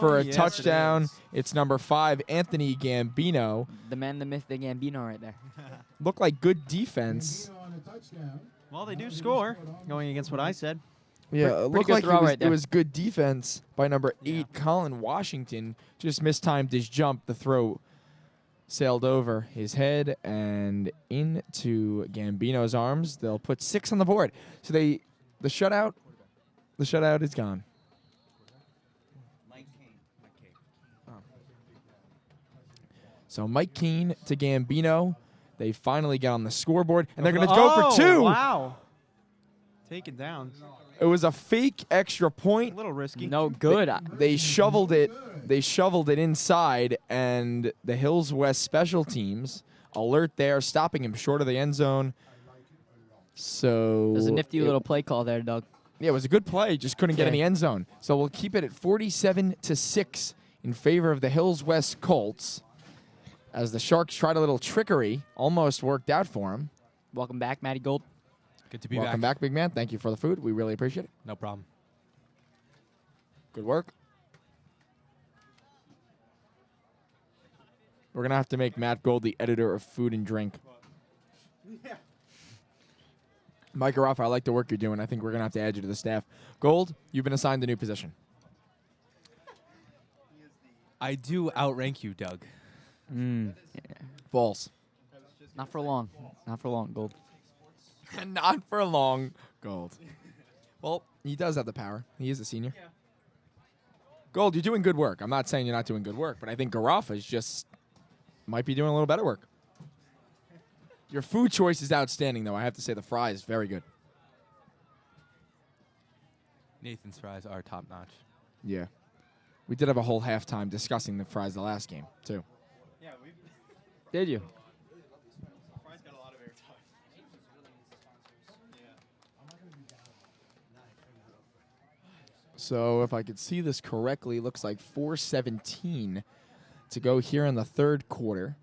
for a Yes, it touchdown. is. It's number 5, Anthony Gambino. The man, the myth, the Gambino right there. Looked like good defense. Well, they do score, going against what I said. Yeah, it pretty looked good like throw right it there. was good defense by number 8, Yeah. Colin Washington. Just mistimed his jump. The throw sailed over his head and into Gambino's arms. They'll put 6 on the board. So the shutout is gone. So Mike Keane to Gambino. They finally get on the scoreboard, and they're going to go for 2. Wow. Taken down. It was a fake extra A point. little risky. No good. They shoveled it. They shoveled it inside, and the Hills West special teams alert there, stopping him short of the end zone. So There's a nifty it- little play call there, Doug. Yeah, it was a good play. Just couldn't get in Yeah. the end zone. So we'll keep it at 47-6 in favor of the Hills West Colts, as the Sharks tried a little trickery. Almost worked out for him. Welcome back, Matty Gold. Good to be Welcome back, big man. Thank you for the food. We really appreciate it. No problem. Good work. We're going to have to make Matt Gold the editor of Food and Drink. Mike Garoff, I like the work you're doing. I think we're going to have to add you to the staff. Gold, you've been assigned a new position. I do outrank you, Doug. False. Not for long. Not for long, Gold. Not for long. Gold. Well, he does have the power. He is a senior. Gold, you're doing good work. I'm not saying you're not doing good work, but I think Garafa's just might be doing a little better work. Your food choice is outstanding, though. I have to say the fry is very good. Nathan's fries are top notch. Yeah. We did have a whole halftime discussing the fries the last game, too. Yeah, Did you? Fry's got a lot of airtime. So if I could see this correctly, looks like 4:17 to go here in the third quarter.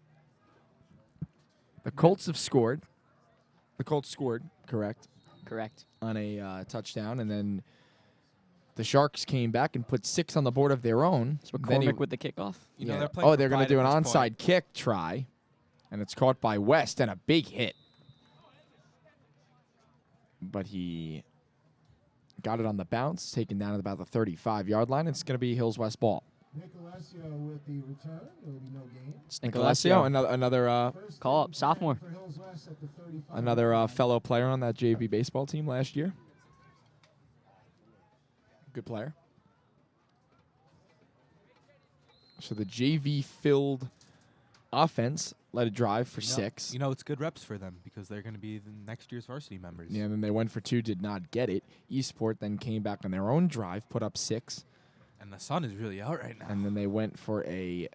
The Colts have scored. The Colts scored, correct, Correct. on a touchdown, and then the Sharks came back and put 6 on the board of their own. So Then he- McCormick with the kickoff. You know, yeah. they're playing They're going to for do an pride at this onside point. kick try, and it's caught by West and a big hit. But he got it on the bounce, taken down at about the 35-yard line. It's going to be Hills West ball. Nicolesio with the return. There will be no gain. It's Nicolesio, Nicolesio. another First Call down up, sophomore. for Hills West at the 35. another fellow player on that JV baseball team last year. Good player. So the JV-filled offense led a drive for 6. You know, it's good reps for them because they're going to be the next year's varsity members. Yeah, and then they went for 2, did not get it. Eastport then came back on their own drive, put up 6. And the sun is really out right now. And then they went for a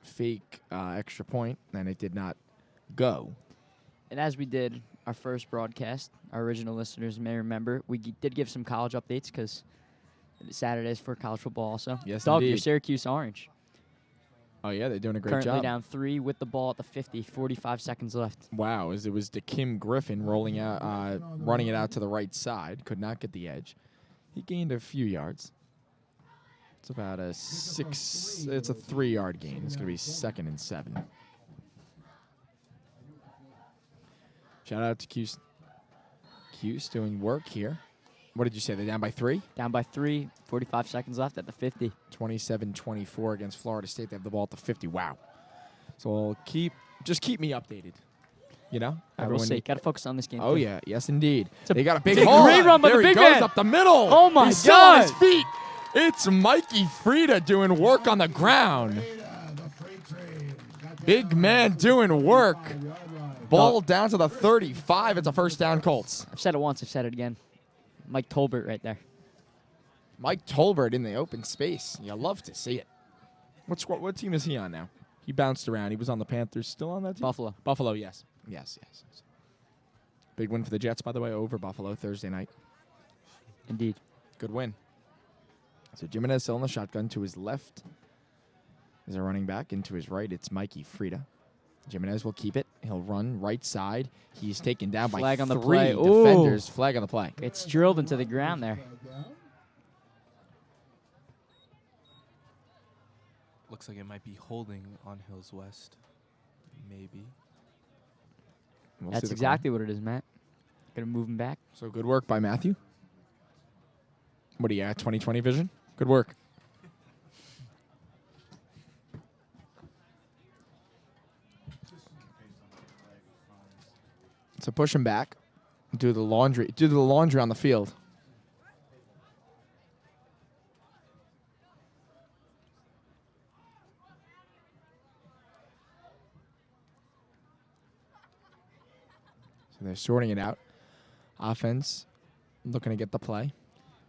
fake extra point, and it did not go. And as we did our first broadcast, our original listeners may remember, we did give some college updates because Saturdays for college football also. Yes, Doug, your indeed. Syracuse Orange. Oh, yeah, they're doing a great Currently job. down 3 with the ball at the 50, 45 seconds left. Wow, it was Kim Griffin rolling out, running it out to the right side. Could not get the edge. He gained a few yards. It's about a 3-yard gain. It's going to be 2nd and 7. Shout out to Cuse. Cuse doing work here. What did you say? They're down by 3? Down by 3, 45 seconds left at the 50. 27-24 against Florida State. They have the ball at the 50. Wow. So just keep me updated. You know? We'll Everyone see. need- Got to focus on this game. Oh, too. yeah. Yes, indeed. It's a They got a big big hole. great run by there the he big goes man. up the middle. Oh, my He's still on his God. feet. It's Mikey Frieda doing work on the ground. The freight train got down Big man doing work. 5-yard line. Ball down to the 35. It's a first down, Colts. I've said it once. I've said it again. Mike Tolbert right there. Mike Tolbert in the open space. You love to see it. What team is he on now? He bounced around. He was on the Panthers. Still on that team? Buffalo. Buffalo, yes. Yes. Big win for the Jets, by the way, over Buffalo Thursday night. Indeed. Good win. So Jimenez still in the shotgun. To his left is a running back. And to his right, it's Mikey Frieda. Jimenez will keep it. He'll run right side. He's taken down Flag by on the 3 play. Ooh. defenders. Flag on the play. It's drilled into the ground there. Flag down. Looks like it might be holding on Hills West. Maybe. We'll see That's the exactly what it is, Matt. Gonna move him back. call. So good work by Matthew. What do you at? 20/20 vision? Good work. So push him back. Do the laundry on the field. So they're sorting it out. Offense looking to get the play.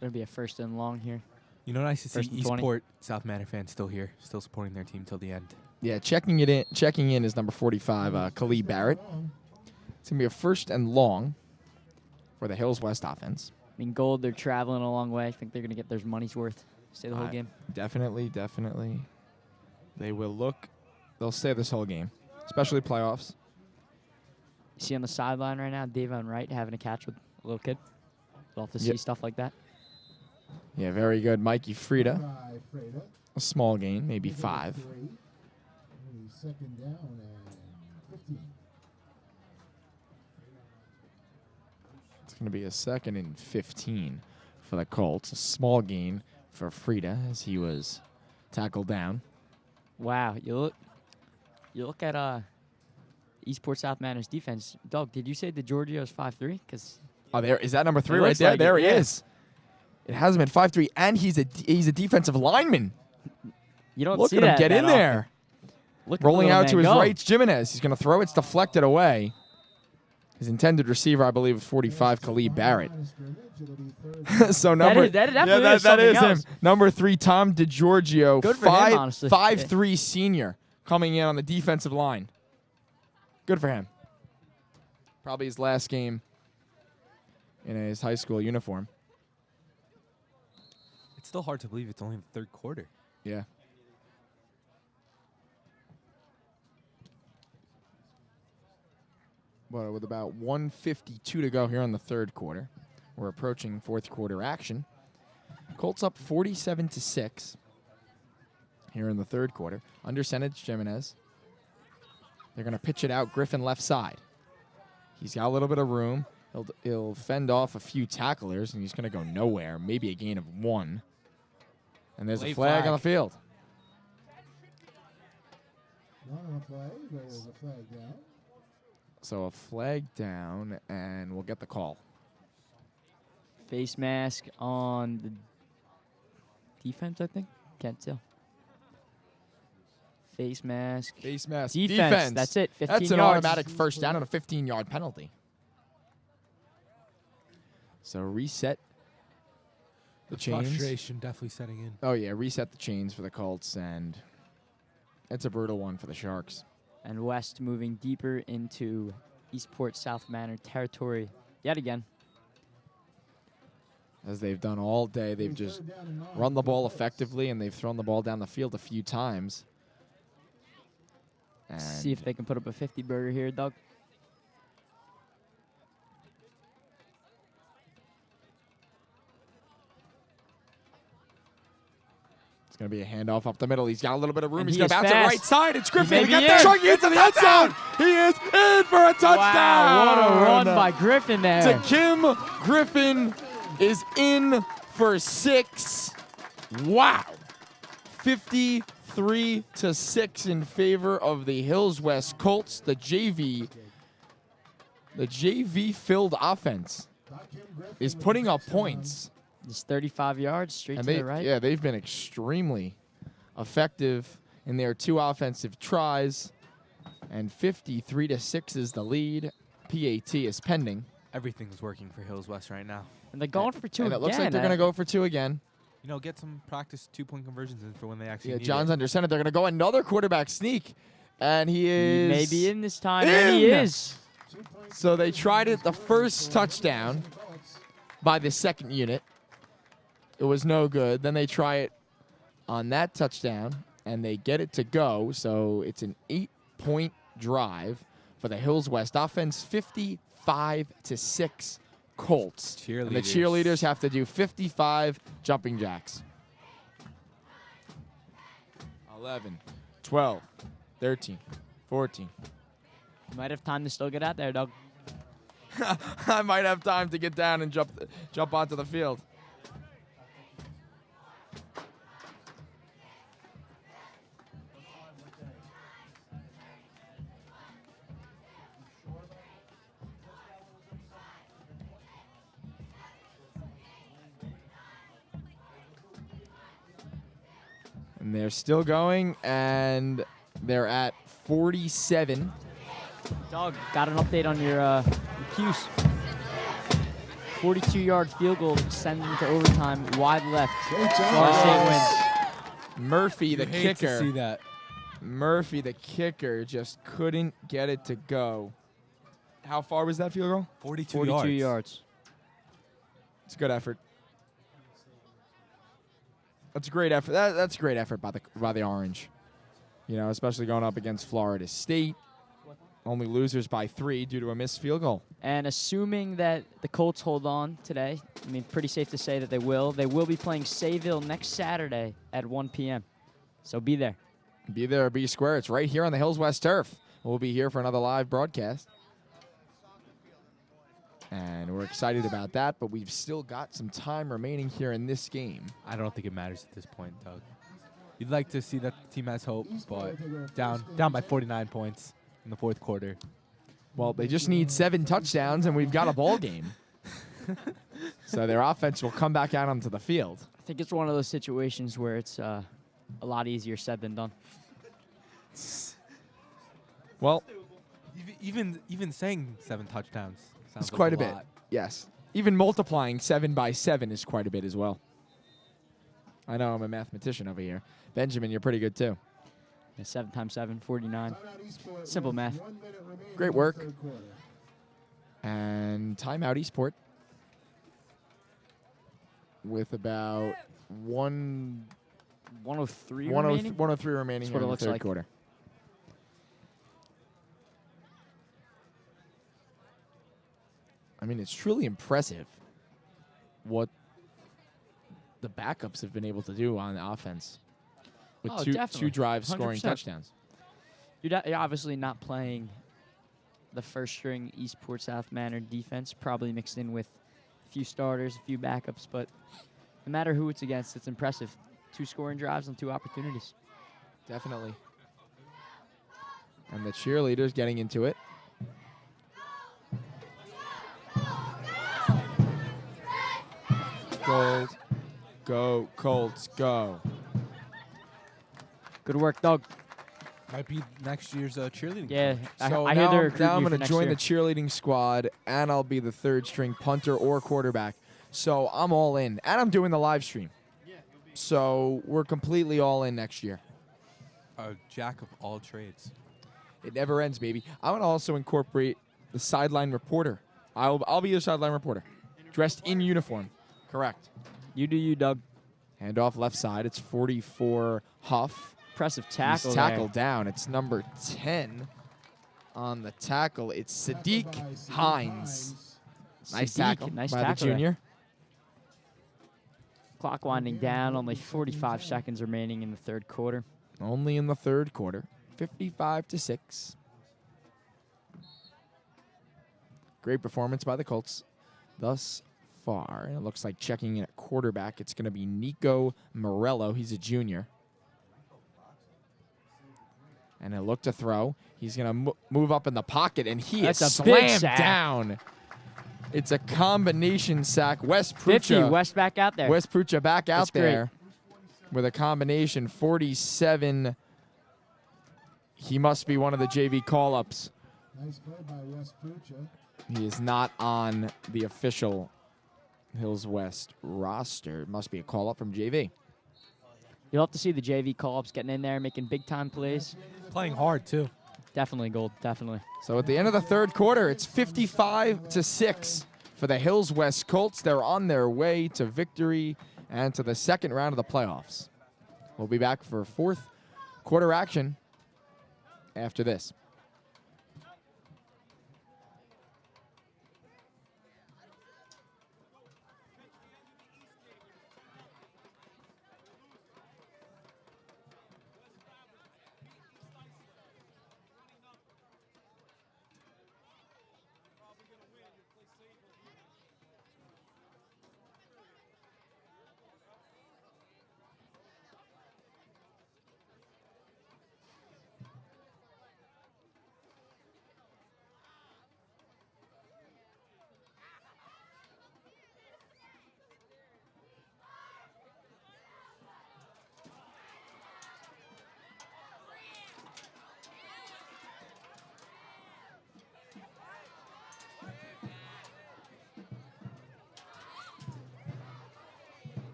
Gonna be a first and long here. You know, nice to see First and 20. Eastport South Manor fans still here, still supporting their team till the end. Yeah, checking in is number 45, Khalid Barrett. It's going to be a first and long for the Hills West offense. I mean, Gold, they're traveling a long way. I think they're gonna get their money's worth. Stay the whole game. Definitely. They will look. They'll stay this whole game, especially playoffs. You see on the sideline right now, Davon Wright having a catch with a little kid. Love to see Yep. stuff like that. Yeah, very good. Mikey Frieda, By Freda. a small gain, maybe Give it 5. 3. Second down and 15. It's going to be a 2nd and 15 for the Colts. A small gain for Frieda as he was tackled down. Wow, you look at Eastport South Manor's defense. Doug, did you say the Giorgio's 5'3"? Because Oh, there is that number 3 It right looks there. like There it, he yeah. is. It has him at 5'3", and he's a defensive lineman. You don't Look see at him that get that in often. there. Look at the Rolling little out to man his go. right, Jimenez. He's going to throw. It's deflected away. His intended receiver, I believe, is 45, Khalid Barrett. So number that definitely that is something is him. else. Number 3, Tom DiGiorgio, Good for him, honestly. 5'3" senior, coming in on the defensive line. Good for him. Probably his last game in his high school uniform. It's still hard to believe it's only the third quarter. Yeah. Well, with about 1:52 to go here in the third quarter, we're approaching fourth quarter action. Colts up 47-6 here in the third quarter. Under center, Jimenez. They're going to pitch it out. Griffin left side. He's got a little bit of room. He'll fend off a few tacklers, and he's going to go nowhere. Maybe a gain of 1. And there's a flag on the field. One on the play. There's a flag down. So a flag down, and we'll get the call. Face mask on the defense, I think. Can't tell. Face mask. Face mask. Defense. That's it. 15 That's an yards. automatic first down and a 15-yard penalty. So reset the chains. Frustration definitely setting in. Oh, yeah, reset the chains for the Colts, and it's a brutal one for the Sharks. And West moving deeper into Eastport South Manor territory yet again. As they've done all day, they've just run the ball effectively, and they've thrown the ball down the field a few times. And See if they can put up a 50-burger here, Doug. it's going to be a handoff up the middle. He's got a little bit of room. And He's he going to is bounce it fast. right side. It's Griffin. may He got be that in. truck into the end zone. He is in for a touchdown. Wow, what a run by Griffin there. To Kim Griffin is in for 6. Wow. 53-6 in favor of the Hills West Colts. The JV filled offense is putting up points. Just 35 yards straight And to the right. yeah, they've been extremely effective in their 2 offensive tries. And 53-6 is the lead. PAT is pending. Everything's working for Hills West right now. And they're going for 2 And again. it looks like they're going to go for 2 again. You know, get some practice 2-point conversions in for when they actually Yeah, need John's it. under center. They're going to go another quarterback sneak. And he He is... may be in this time, and he in. is. So they tried it the first touchdown by the second unit. It was no good. Then they try it on that touchdown, and they get it to go. So it's an 8-point drive for the Hills West offense, 55-6 Colts. And the cheerleaders have to do 55 jumping jacks. 11, 12, 13, 14. You might have time to still get out there, Doug. I might have time to get down and jump onto the field. And they're still going, and they're at 47. Doug, got an update on your cues. 42-yard field goal sending to overtime, wide left. Florida State wins. Murphy, the Hate to kicker. see that. Murphy, the kicker, just couldn't get it to go. How far was that field goal? 42 yards. It's a good effort. That's a great effort. That's a great effort by the Orange. You know, especially going up against Florida State. Only losers by 3 due to a missed field goal. And assuming that the Colts hold on today, I mean, pretty safe to say that they will. They will be playing Sayville next Saturday at 1 p.m. So be there. Be there or be square. It's right here on the Hills West turf. We'll be here for another live broadcast. And we're excited about that, but we've still got some time remaining here in this game. I don't think it matters at this point, Doug. You'd like to see that the team has hope, but down by 49 points in the fourth quarter. Well, they just need 7 touchdowns, and we've got a ball game. So their offense will come back out onto the field. I think it's one of those situations where it's a lot easier said than done. Well, Even saying 7 touchdowns sounds it's like quite a a bit. lot. Yes. Even multiplying 7 by 7 is quite a bit as well. I know I'm a mathematician over here. Benjamin, you're pretty good too. Yeah, 7 times 7, 49. Simple math. Great work. And timeout Eastport with about 103 103 remaining? remaining That's here what it in the looks third like. quarter. I mean, it's truly impressive what the backups have been able to do on offense with Oh, two definitely. drives scoring 100%. touchdowns. You're obviously not playing the first string Eastport South Manor defense, probably mixed in with a few starters, a few backups, but no matter who it's against, it's impressive. 2 scoring drives and 2 opportunities. Definitely. And the cheerleaders getting into it. Gold. Go, Colts, go. Good work, Doug. Might be next year's cheerleading. Yeah, coach. So I hear now, they're now recruiting I'm you for going to next join year. the cheerleading squad, and I'll be the third string punter or quarterback. So I'm all in. And I'm doing the live stream. So we're completely all in next year. A jack of all trades. It never ends, baby. I'm going to also incorporate the sideline reporter. I'll be your sideline reporter. Dressed in uniform. Correct. You do you, Doug. Hand off left side. It's 44 Huff. Impressive tackle He's there. tackled down. It's number 10 on the tackle. It's Sadiq Hines. Nice Sadiq, tackle nice by tackle the there. junior. Clock winding down, only 45 seconds remaining in the third quarter. Only in the third quarter. 55-6. Great performance by the Colts thus far. And it looks like checking in at quarterback, it's going to be Nico Morello. He's a junior. And he'll look to throw. He's going to move up in the pocket, and he That's is a big slammed sack. down. It's a combination sack. West 50, Prucha, West back out there. West Prucha back out That's great. there with a combination. 47. He must be one of the JV call-ups. Nice play by West Prucha. He is not on the official Hills West roster. It must be a call-up from JV. You'll have to see the JV call-ups getting in there, making big-time plays. Playing hard, too. Definitely gold, definitely. So at the end of the third quarter, it's 55-6 for the Hills West Colts. They're on their way to victory and to the second round of the playoffs. We'll be back for fourth quarter action after this.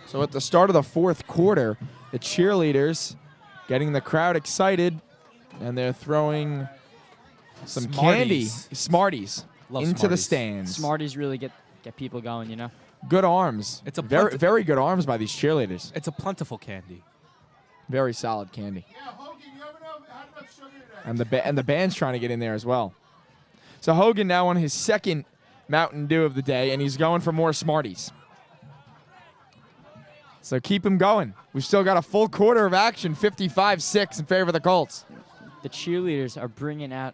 So at the start of the fourth quarter, the cheerleaders getting the crowd excited, and they're throwing some candy, Smarties, Love into the Smarties. stands. Smarties really get people going, you know? Good arms. It's a very, plentif- very good arms by these cheerleaders. It's a plentiful candy. Very solid candy. Yeah, Hogan, you have enough sugar today. And the band's trying to get in there as well. So Hogan now on his second Mountain Dew of the day, and he's going for more Smarties. So keep him going. We've still got a full quarter of action, 55-6 in favor of the Colts. The cheerleaders are bringing out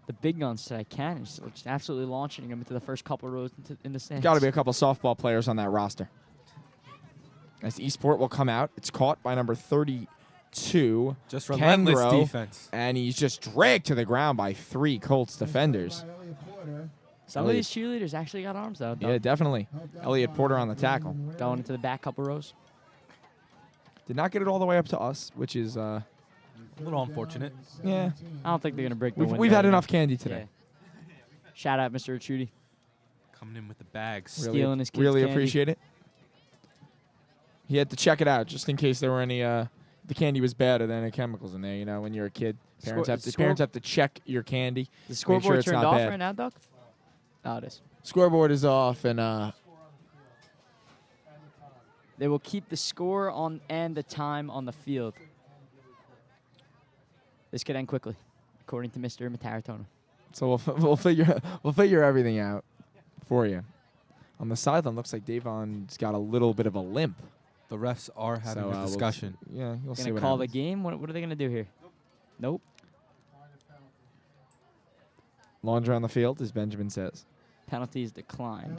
the big guns today. Cannons, just absolutely launching them into the first couple rows in the stands. Got to be a couple softball players on that roster. As Eastport will come out. It's caught by number 32, 2. Just relentless Kangro, defense. and he's just dragged to the ground by 3 Colts defenders. Some of these cheerleaders actually got arms, though. Yeah, definitely. Elliott Porter on the tackle. Going into the back couple rows. Did not get it all the way up to us, which is, A little unfortunate. yeah. I don't think they're going to break the window. We've had here. enough candy today. Yeah. Shout out, Mr. Achuti. Coming in with the bags. Really, Stealing his kids' really candy. appreciate it. He had to check it out just in case there were any, the candy was bad or there any chemicals in there. You know, when you're a kid, parents have to check your candy. The make scoreboard sure it's turned not off bad. right now, Doug? Oh, it is. Scoreboard is off, and They will keep the score on and the time on the field. This could end quickly, according to Mr. Mataratona. so we'll figure everything out for you. On the sideline, looks like Davon's got a little bit of a limp. The refs are having a discussion. Yeah, you'll see Gonna what call the happens. game? What are they gonna do here? Nope. Laundry on the field, as Benjamin says. Penalties declined.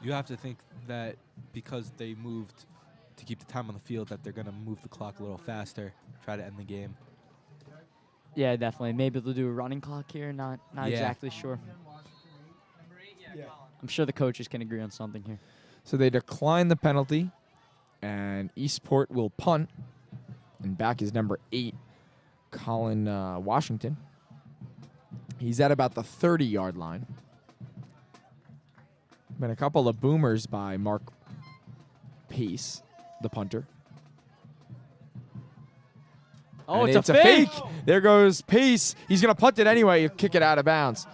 You have to think that because they moved to keep the time on the field, that they're going to move the clock a little faster, try to end the game. Yeah, definitely. Maybe they'll do a running clock here. Not Yeah. exactly sure. I'm sure the coaches can agree on something here. So they decline the penalty, and Eastport will punt. And back is number 8, Colin Washington. He's at about the 30-yard line. Been a couple of boomers by Mark Pace, the punter. Oh, And it's a fake. There goes Pace. He's going to punt it anyway. He'll kick it out of bounds.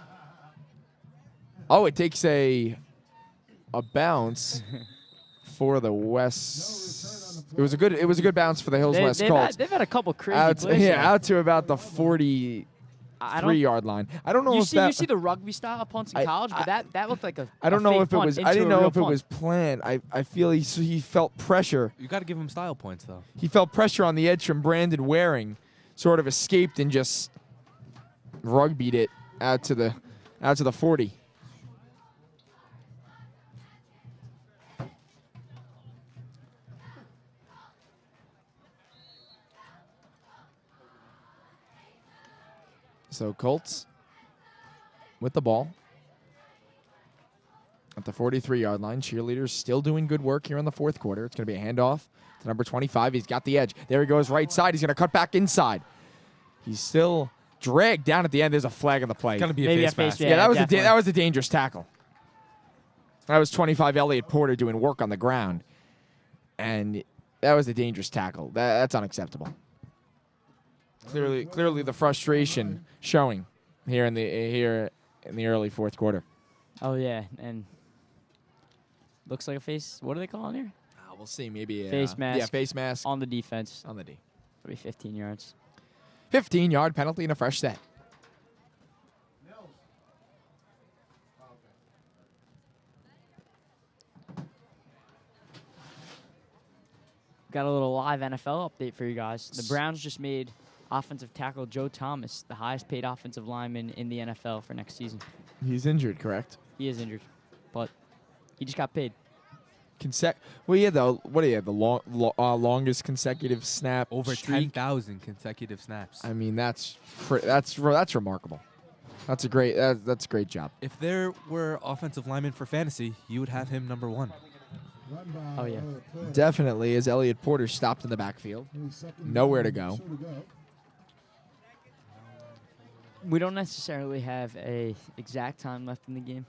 Oh, it takes a bounce for the West. It was a good bounce for the Hills West Colts. They've had a couple crazy plays. here. Out to about the 43-yard line. I don't know You if see the rugby style punts in college, but that looked like a. I don't know fake if it punt was. into I didn't a know real if it punt. was planned. I feel he felt pressure. You got to give him style points, though. He felt pressure on the edge from Brandon Waring, sort of escaped and just rugbyed it out to the 40. So Colts with the ball at the 43-yard line. Cheerleaders still doing good work here in the fourth quarter. It's going to be a handoff to number 25. He's got the edge. There he goes right side. He's going to cut back inside. He's still dragged down at the end. There's a flag on the play. It's going to be Maybe a a face face mask. mask. Yeah, that was definitely. that was a dangerous tackle. That was 25 Elliott Porter doing work on the ground, and that was a dangerous tackle. That's unacceptable. Clearly, the frustration showing here in the early fourth quarter. Oh yeah, and looks like a face. What are they calling here? We'll see. Maybe a Face mask. Yeah, face mask On the defense. on the D. It'll be 15 yards. 15-yard penalty and a fresh set. Got a little live NFL update for you guys. The Browns just made offensive tackle Joe Thomas the highest paid offensive lineman in the NFL for next season. He's injured, correct? He is injured, but he just got paid. Well, he had the longest consecutive snap Over streak. 10,000 consecutive snaps. I mean, that's remarkable. That's a great job. If there were offensive linemen for fantasy, you would have him number 1. Oh, yeah. Definitely, as Elliott Porter stopped in the backfield, nowhere to go. We don't necessarily have a exact time left in the game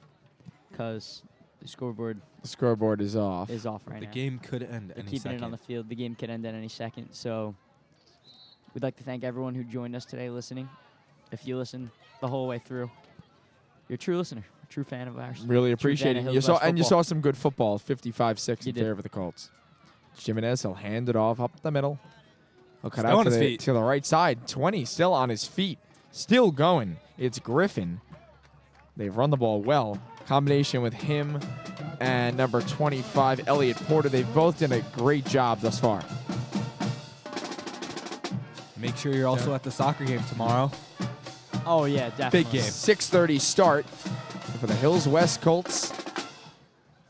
because the scoreboard The scoreboard is off. is off right The now. game could end They're any keeping second. it on the field. The game could end at any second. So we'd like to thank everyone who joined us today listening. If you listened the whole way through, you're a true listener, a true fan of ours. Really True appreciate fan it. of You Hills West saw football. some good football. 55-6 You in did. favor of the Colts. Jimenez, he'll hand it off up the middle. He'll cut Still out on to his the, feet. to the right side. 20 still on his feet. Still going. It's Griffin. They've run the ball well. Combination with him and number 25, Elliott Porter. They've both done a great job thus far. Make sure you're also at the soccer game tomorrow. Oh, yeah, definitely. Big game. 6:30 start for the Hills West Colts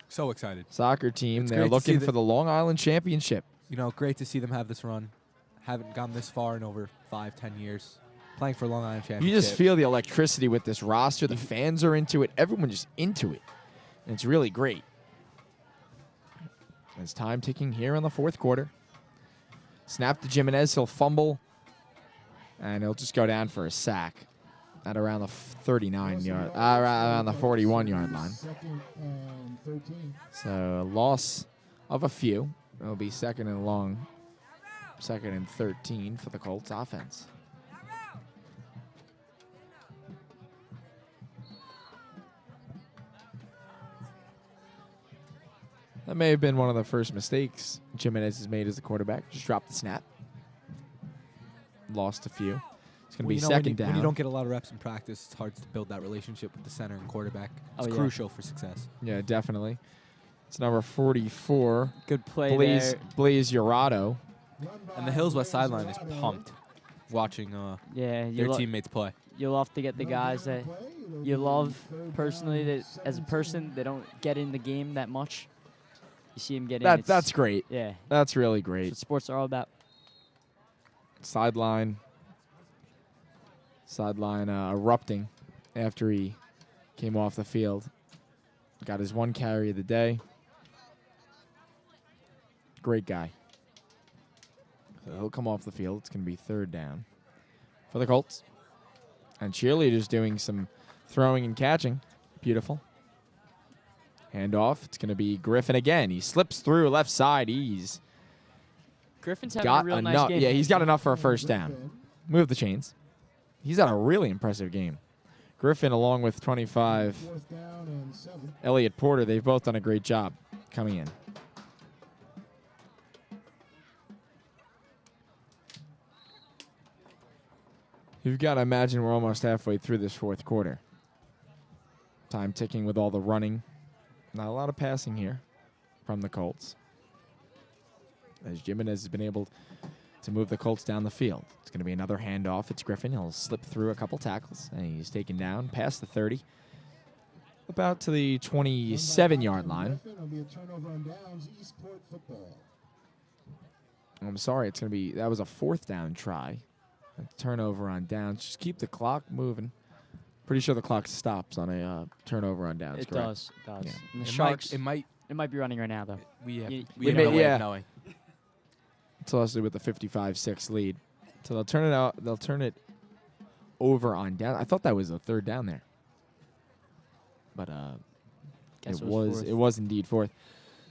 So excited. soccer team. It's They're great to see looking that- for the Long Island Championship. You know, great to see them have this run. Haven't gone this far in over 5-10 years. Playing for Long Island Championship. You just feel the electricity with this roster. The fans are into it. Everyone just into it. And it's really great. It's time ticking here in the fourth quarter. Snap to Jimenez. He'll fumble. And he'll just go down for a sack at around the 39-yard, around the 41-yard line. So a loss of a few. It'll be second and long. Second and 13 for the Colts offense. That may have been one of the first mistakes Jimenez has made as a quarterback. Just dropped the snap. Lost a few. It's going to be second down. When you don't get a lot of reps in practice, it's hard to build that relationship with the center and quarterback. It's crucial for success. Yeah, definitely. It's number 44. Good play there. Blaze Urado. And the Hills West sideline is pumped watching Yeah, their teammates play. You love to get the guys that you love personally. That as a person, they don't get in the game that much. You see him get in. That's great. Yeah. That's really That's great. what sports are all about. Sideline erupting after he came off the field. Got his one carry of the day. Great guy. So he'll come off the field. It's going to be third down for the Colts. And cheerleaders doing some throwing and catching. Beautiful. Handoff. It's going to be Griffin again. He slips through left side. He's Griffin's having got a real enough. nice game. Yeah, he's got enough for a first down. Move the chains. He's had a really impressive game. Griffin, along with 25, Elliott Porter, they've both done a great job coming in. You've got to imagine we're almost halfway through this fourth quarter. Time ticking with all the running. Not a lot of passing here from the Colts. As Jimenez has been able to move the Colts down the field. It's going to be another handoff. It's Griffin. He'll slip through a couple tackles, and he's taken down past the 30. About to the 27-yard line. I'm sorry, it's going to be, that was a fourth down try. A turnover on downs. Just keep the clock moving. Pretty sure the clock stops on a turnover on downs. It correct? does. It does. Yeah. And the It Sharks. might It might be running right now though. we have You no know. way of knowing. It's also with the 55-6 lead. So they'll turn it out. They'll turn it over on down. I thought that was a third down there. But Guess it was indeed fourth.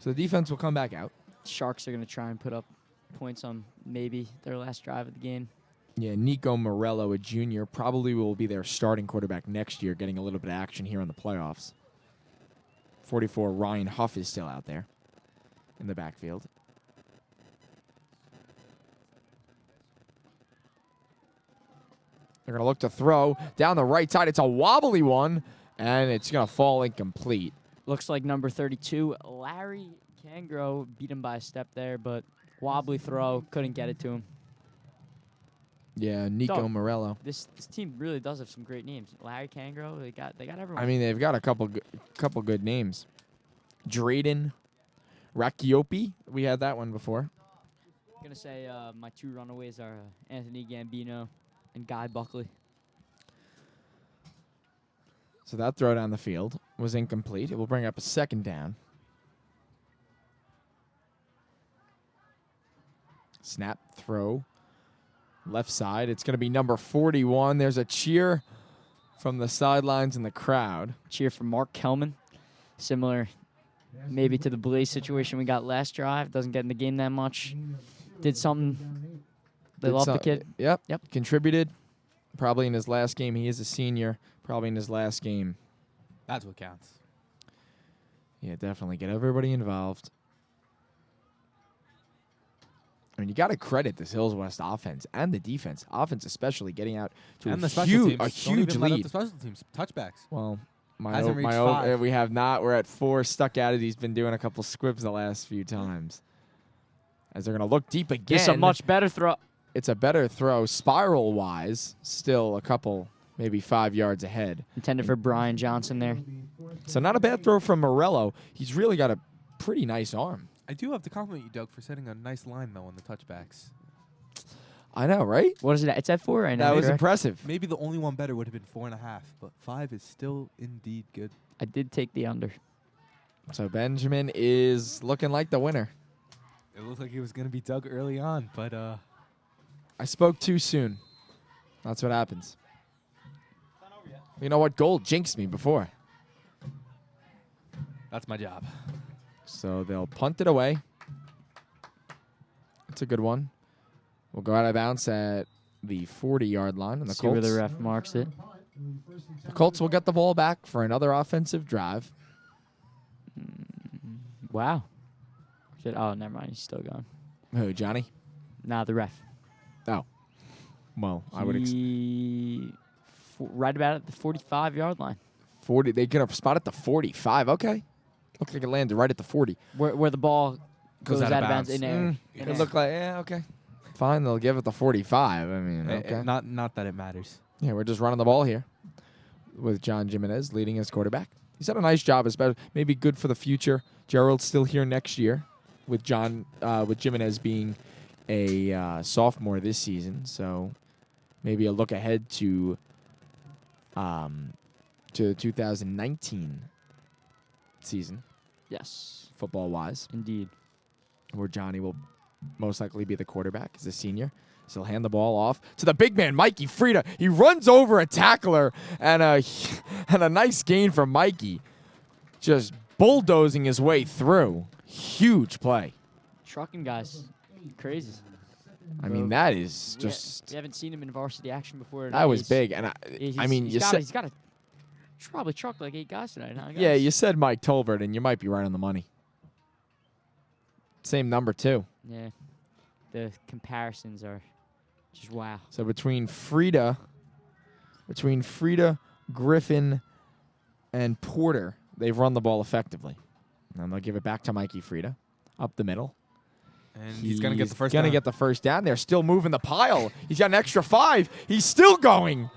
So the defense will come back out. Sharks are going to try and put up points on maybe their last drive of the game. Yeah, Nico Morello, a junior, probably will be their starting quarterback next year, getting a little bit of action here in the playoffs. 44, Ryan Huff is still out there in the backfield. They're going to look to throw down the right side. It's a wobbly one, and it's going to fall incomplete. Looks like number 32, Larry Cangro, beat him by a step there, but wobbly throw, couldn't get it to him. Yeah, Nico Dog. Morello. This team really does have some great names. Larry Cangro, they got everyone. I mean, they've got a couple good names. Drayden Rakiopi. We had that one before. I'm going to say my two runaways are Anthony Gambino and Guy Buckley. So that throw down the field was incomplete. It will bring up a second down. Snap, throw, left side. It's going to be number 41. There's a cheer from the sidelines and the crowd. Cheer for Mark Kelman. Similar maybe to the Blaze situation we got last drive. Doesn't get in the game that much. Did something. They love the kid. Yep. Yep. Contributed. Probably in his last game. He is a senior. Probably in his last game. That's what counts. Yeah, definitely. Get everybody involved. I mean, you got to credit this Hills West offense and the defense. Offense especially getting out to And a the special huge, teams. a Don't huge even let up lead. the special teams touchbacks. Well, Hasn't reached 5. we have not. We're at 4. Stuck at it. He's been doing a couple squibs the last few times. As they're going to look deep again. It's a much better throw. It's a better throw. Spiral-wise, still a couple, maybe 5 yards ahead. Intended for Brian Johnson there. So not a bad throw from Morello. He's really got a pretty nice arm. I do have to compliment you, Doug, for setting a nice line, though, on the touchbacks. I know, right? What is it? It's at 4 right now. That was correct? impressive. Maybe the only one better would have been 4.5, but 5 is still indeed good. I did take the under. So Benjamin is looking like the winner. It looked like it was going to be Doug early on, but I spoke too soon. That's what happens. You know what? Gold jinxed me before. that's my job. So they'll punt it away. It's a good one. We'll go out of bounds at the 40-yard line. And the See where Colts, the ref marks it. the Colts will get the ball back for another offensive drive. Wow. Oh, never mind. He's still gone. Who, Johnny? Nah, the ref. Oh. Well, I would right about at the 45-yard line. 40. They get a spot at the 45. Okay. Looks like it landed right at the 40. Where the ball goes out of bounds in air. It looked like, yeah, okay. Fine, they'll give it the 45. I mean, okay. Not that it matters. Yeah, we're just running the ball here with John Jimenez leading as quarterback. He's done a nice job, especially maybe good for the future. Gerald's still here next year with Jimenez being a sophomore this season. So maybe a look ahead to the 2019 season, Yes. football-wise, Indeed. where Johnny will most likely be the quarterback as a senior. So he'll hand the ball off to the big man, Mikey Frieda. He runs over a tackler, and a nice gain from Mikey. Just bulldozing his way through. Huge play. Trucking guys. Crazy. I mean, that is just... We haven't seen him in varsity action before. That was big. And I mean, he's got to probably truck like 8 guys tonight, huh, guys? Yeah, you said Mike Tolbert, and you might be right on the money. Same number, too. Yeah. The comparisons are just wow. So between Frieda, Griffin, and Porter, they've run the ball effectively. And they'll give it back to Mikey Frieda up the middle. And he's going to get the first down. down. Get the first down. They're still moving the pile. He's got an extra 5. He's still going.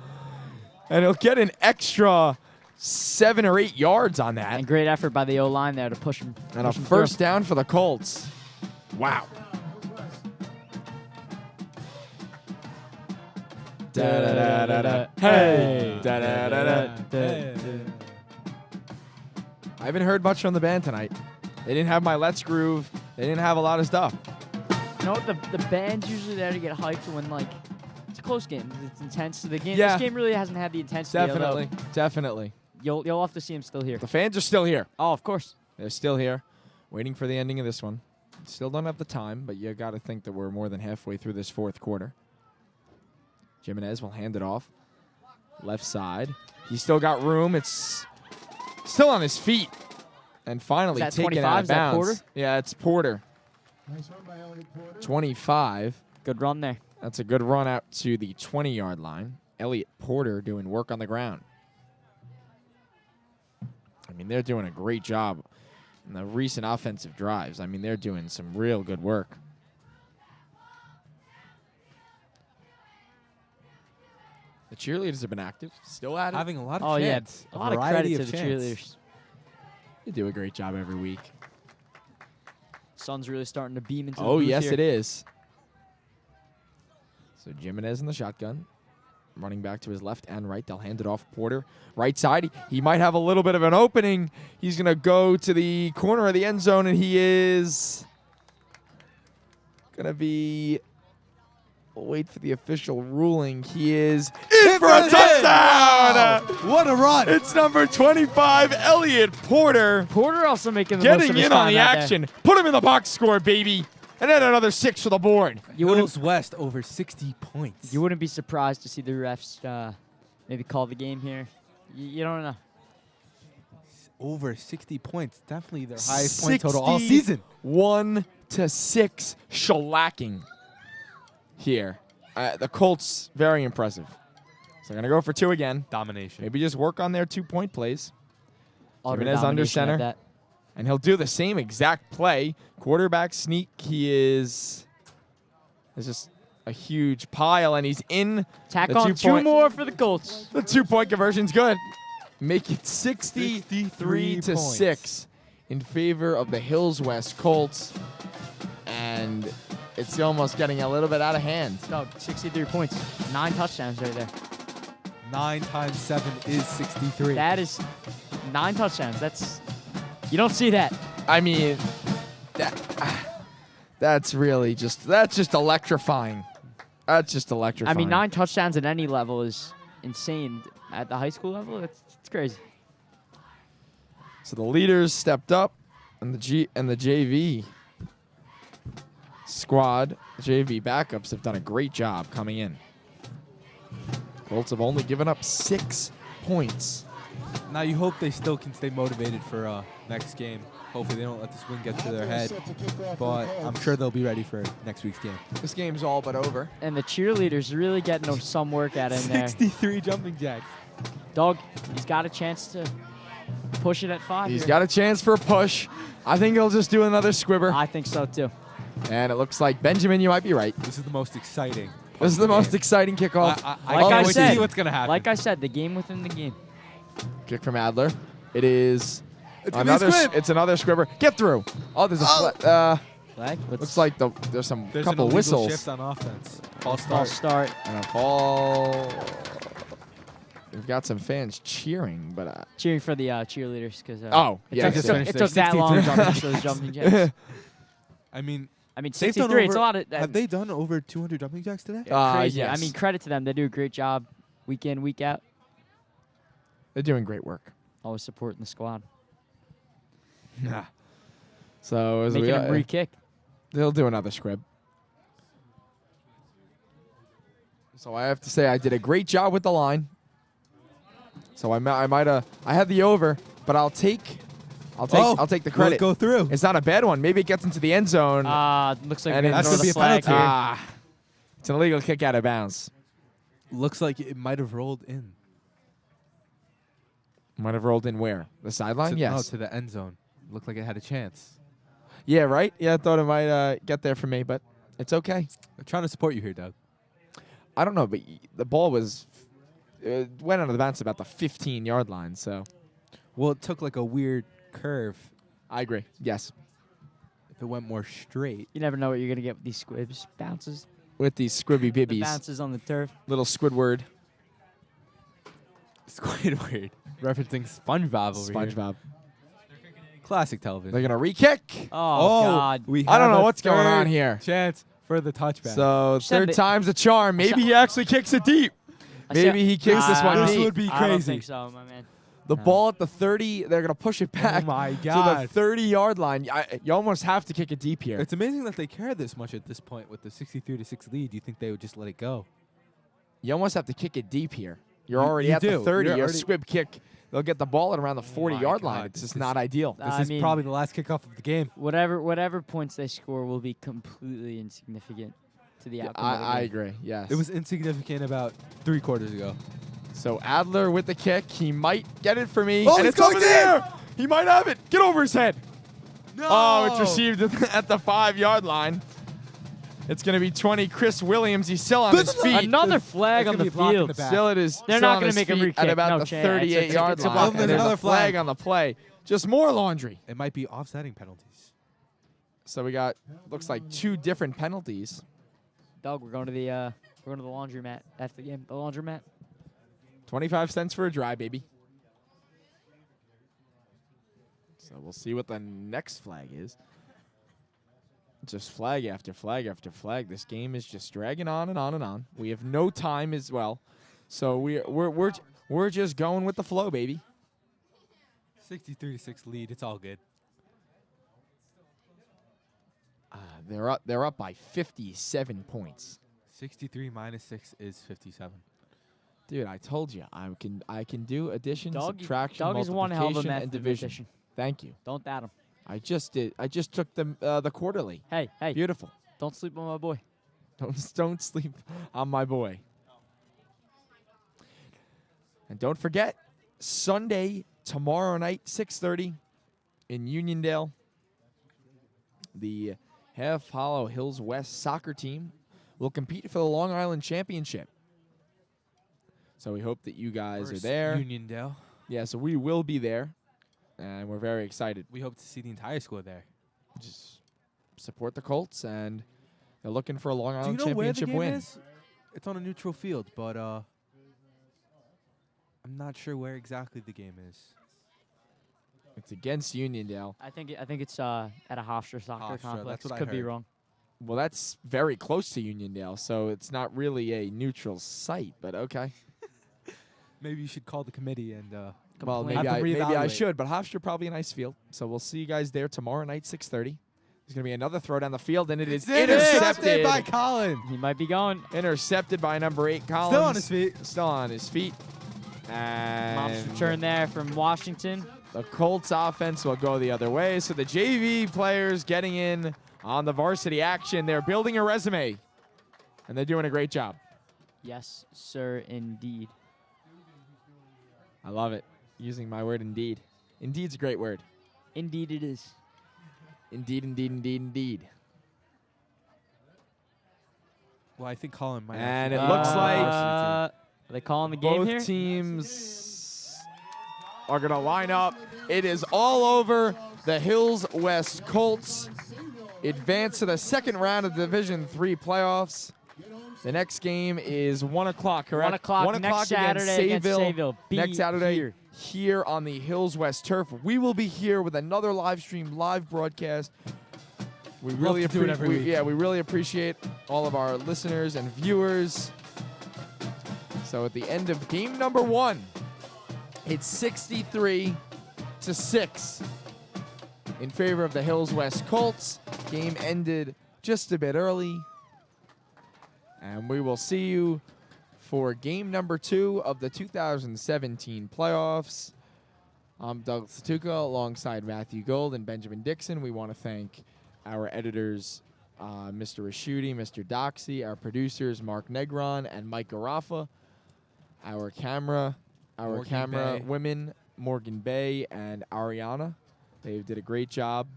And he'll get an extra 7 or 8 yards on that. And great effort by the O-line there to push him. And a first down for the Colts. Wow. Hey. I haven't heard much from the band tonight. They didn't have my Let's Groove. They didn't have a lot of stuff. You know what? The band's usually there to get hyped when, like, it's a close game. It's intense. The game. Yeah. This game really hasn't had the intensity. Definitely. You'll have to see him still here. The fans are still here. Oh, of course. They're still here, waiting for the ending of this one. Still don't have the time, but you got to think that we're more than halfway through this fourth quarter. Jimenez will hand it off. Left side. He's still got room. It's still on his feet. And finally taken out of bounds. Porter? Yeah, it's Porter. Nice run by Elliott Porter. 25. Good run there. That's a good run out to the 20-yard line. Elliott Porter doing work on the ground. I mean, they're doing a great job in the recent offensive drives. I mean, they're doing some real good work. The cheerleaders have been active, still at it. Having a lot of Oh, yeah. chants. A lot of credit to the cheerleaders. They do a great job every week. Sun's really starting to beam into the Oh, booth yes, here. it is. So Jimenez in the shotgun. Running back to his left and right. They'll hand it off Porter. Right side. He might have a little bit of an opening. He's going to go to the corner of the end zone, and he is going to be... We'll wait for the official ruling. He is in for a touchdown! What a run! It's number 25, Elliott Porter. Porter also making the most of Getting his in on time the out there. action. Put him in the box score, baby. And then another 6 for the board. Hills West over 60 points. You wouldn't be surprised to see the refs maybe call the game here. You don't know. Over 60 points. Definitely their highest point total all season. 1-6 shellacking here. The Colts, very impressive. So they're going to go for 2 again. Domination. Maybe just work on their 2-point plays. Utter Jimenez under domination at center. that. And he'll do the same exact play. Quarterback sneak. He is... There's just a huge pile, and he's in. Tack the on 2 more for the Colts. The 2-point conversion's good. Make it 63 to points. 6 in favor of the Hills West Colts. And it's almost getting a little bit out of hand. Doug, 63 points. 9 touchdowns right there. 9 times 7 is 63. That is 9 touchdowns. You don't see that. I mean, that's just electrifying. That's just electrifying. I mean, 9 touchdowns at any level is insane. At the high school level, it's crazy. So the leaders stepped up, and the JV squad, JV backups have done a great job coming in. Colts have only given up 6 points. Now you hope they still can stay motivated for next game. Hopefully they don't let this win get to their head. But I'm sure they'll be ready for next week's game. This game's all but over. And the cheerleaders really getting some work out in there. 63 jumping jacks. Doug, he's got a chance to push it at 5. He's here. got a chance for a push. I think he'll just do another squibber. I think so too. And it looks like, Benjamin, you might be right. This is the most exciting. This is the most exciting kickoff. I Like can't I wait to said, see what's going to happen. Like I said, the game within the game. Kick from Adler. It is It's gonna be a squib. It's another squibber. Get through. Oh, there's a Flag? looks like there's some There's couple an illegal whistles shift on offense. False False start. start. and a fall. We've got some fans cheering, but Cheering for the cheerleaders because yeah, it took that long to finish those jumping jacks. I mean, I mean, they've done 63. It's a over- lot of. have they done over 200 jumping jacks today? Crazy. yes. I mean, credit to them. They do a great job, week in, week out. They're doing great work. Always supporting the squad, So as making them re-kick. they'll do another scrib. So I have to say I did a great job with the line. So I might have I had the over, but I'll take the Will credit. it go through? It's not a bad one. Maybe it gets into the end zone. Looks like And we're it- gonna That's throw gonna be the a flag. penalty. It's an illegal kick out of bounds. Looks like it might have rolled in. Might have rolled in where? The sideline? No, Yes. to the end zone. Looked like it had a chance. Yeah, right? Yeah, I thought it might get there for me, but it's okay. I'm trying to support you here, Doug. I don't know, but the ball went out of the bounce about the 15-yard line, so Well, it took like a weird curve. I agree. Yes. If it went more straight. You never know what you're gonna get with these squibs. Bounces. With these squibby The bibbies. bounces on the turf. Little Squidward. Squidward. Referencing SpongeBob over here. SpongeBob. Classic television. They're going to re-kick. Oh, God. We I don't have know a what's going on third here. Chance for the touchback. So Said third that- time's a charm. Maybe he actually kicks it deep. Maybe he kicks this one This deep. would be I don't crazy. think so, my man. The ball at the 30, they're going to push it back my to God. the 30-yard line. You almost have to kick it deep here. It's amazing that they care this much at this point with the 63-6 lead. You think they would just let it go? You almost have to kick it deep here. You're You- already you at the do. 30. You're Your already- squib kick, they'll get the ball at around the 40-yard line. God. It's just This not is- ideal. This I is mean- probably the last kickoff of the game. Whatever points they score will be completely insignificant to the outcome. of the I game. agree, yes. It was insignificant about 3 quarters ago. So Adler with the kick. He might get it for me. Oh, and he's it's over going there. He might have it. Get over his head. No! Oh, it's received at the 5-yard line. It's going to be 20. Chris Williams. He's still on his feet. Another flag That's on gonna the be blocked in field. the back. Still at his. They're still not on gonna his make him feet re-kick. at about No the chance. 38-yard It's a line. block. And There's there's another a flag flag. on the play. Just more laundry. It might be offsetting penalties. So we got looks like 2 different penalties. Doug, we're going to the laundromat after the game. The laundromat. 25 cents for a dry, baby. So we'll see what the next flag is. Just flag after flag after flag. This game is just dragging on and on and on. We have no time as well, so we're just going with the flow, baby. 63-6 lead. It's all good. They're up by 57 points. 63 minus 6 is 57. Dude, I told you I can do addition, subtraction, Doug is one hell of a multiplication, and division. mathematician. Thank you. Don't doubt him. I just did. I just took the quarterly. Hey, Beautiful. don't sleep on my boy. Don't sleep on my boy. And don't forget, Sunday, tomorrow night, 6:30 in Uniondale, the Half Hollow Hills West soccer team will compete for the Long Island Championship. So we hope that you guys are there. Uniondale. Yeah, so we will be there. and we're very excited. We hope to see the entire squad there. Just support the Colts, and they're looking for a Long Do you Island know where the championship game win. is? It's on a neutral field, but I'm not sure where exactly the game is. It's against Uniondale. I think it's at a Hofstra soccer Hofstra, complex. that's what I Could be heard. wrong. Well, that's very close to Uniondale, so it's not really a neutral site, but okay. Maybe you should call the committee and Well, Complain. maybe I reevaluate. should, but Hofstra probably a nice field. So we'll see you guys there tomorrow night, 6:30. There's going to be another throw down the field, and it is intercepted. by Colin. He might be going. Intercepted by number 8, Collins. Still on his feet. Still on his feet. And Mom's return there from Washington. the Colts offense will go the other way. So the JV players getting in on the varsity action. They're building a resume, and they're doing a great job. Yes, sir, indeed. I love it. Using my word indeed. Indeed's a great word. Indeed it is. Indeed, indeed, indeed, indeed. Well, I think Colin might. And actually- it looks like Are they calling the game both here? teams are going to line up. It is all over. The Hills West Colts advance to the second round of Division III playoffs. The next game is 1 o'clock, correct? 1 o'clock 1 next o'clock Saturday against Sayville. Be Next Saturday here. on the Hills West turf. We will be here with another live stream, live broadcast. We really to do it every week. we really appreciate all of our listeners and viewers. So at the end of game number 1, it's 63-6 in favor of the Hills West Colts. Game ended just a bit early. And we will see you for game number 2 of the 2017 playoffs. I'm Douglas Latuca alongside Matthew Gold and Benjamin Dixon. We want to thank our editors, Mr. Raschuti, Mr. Doxy, our producers, Mark Negron and Mike Garaffa, our camera Morgan Bay. women, Morgan Bay and Ariana. They did a great job.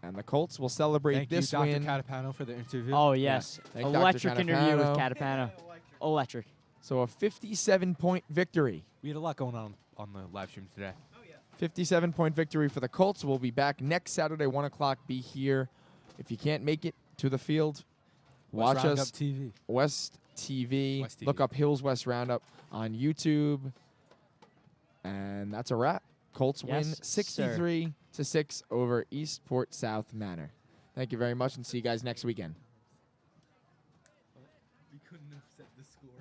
And the Colts will celebrate Thank this you, Dr. win. Catapano, for the interview. Oh, yes. Thank Dr. Electric interview with Catapano. Catapano. Electric. So a 57-point victory. We had a lot going on the live stream today. 57-point victory for the Colts. We'll be back next Saturday, 1 o'clock. Be here. If you can't make it to the field, watch West Roundup us. TV. West TV. West TV. Look up Hills West Roundup on YouTube. And that's a wrap. Colts win Yes, sir. 63-6 over Eastport South Manor. Thank you very much, and see you guys next weekend. We couldn't have set the score.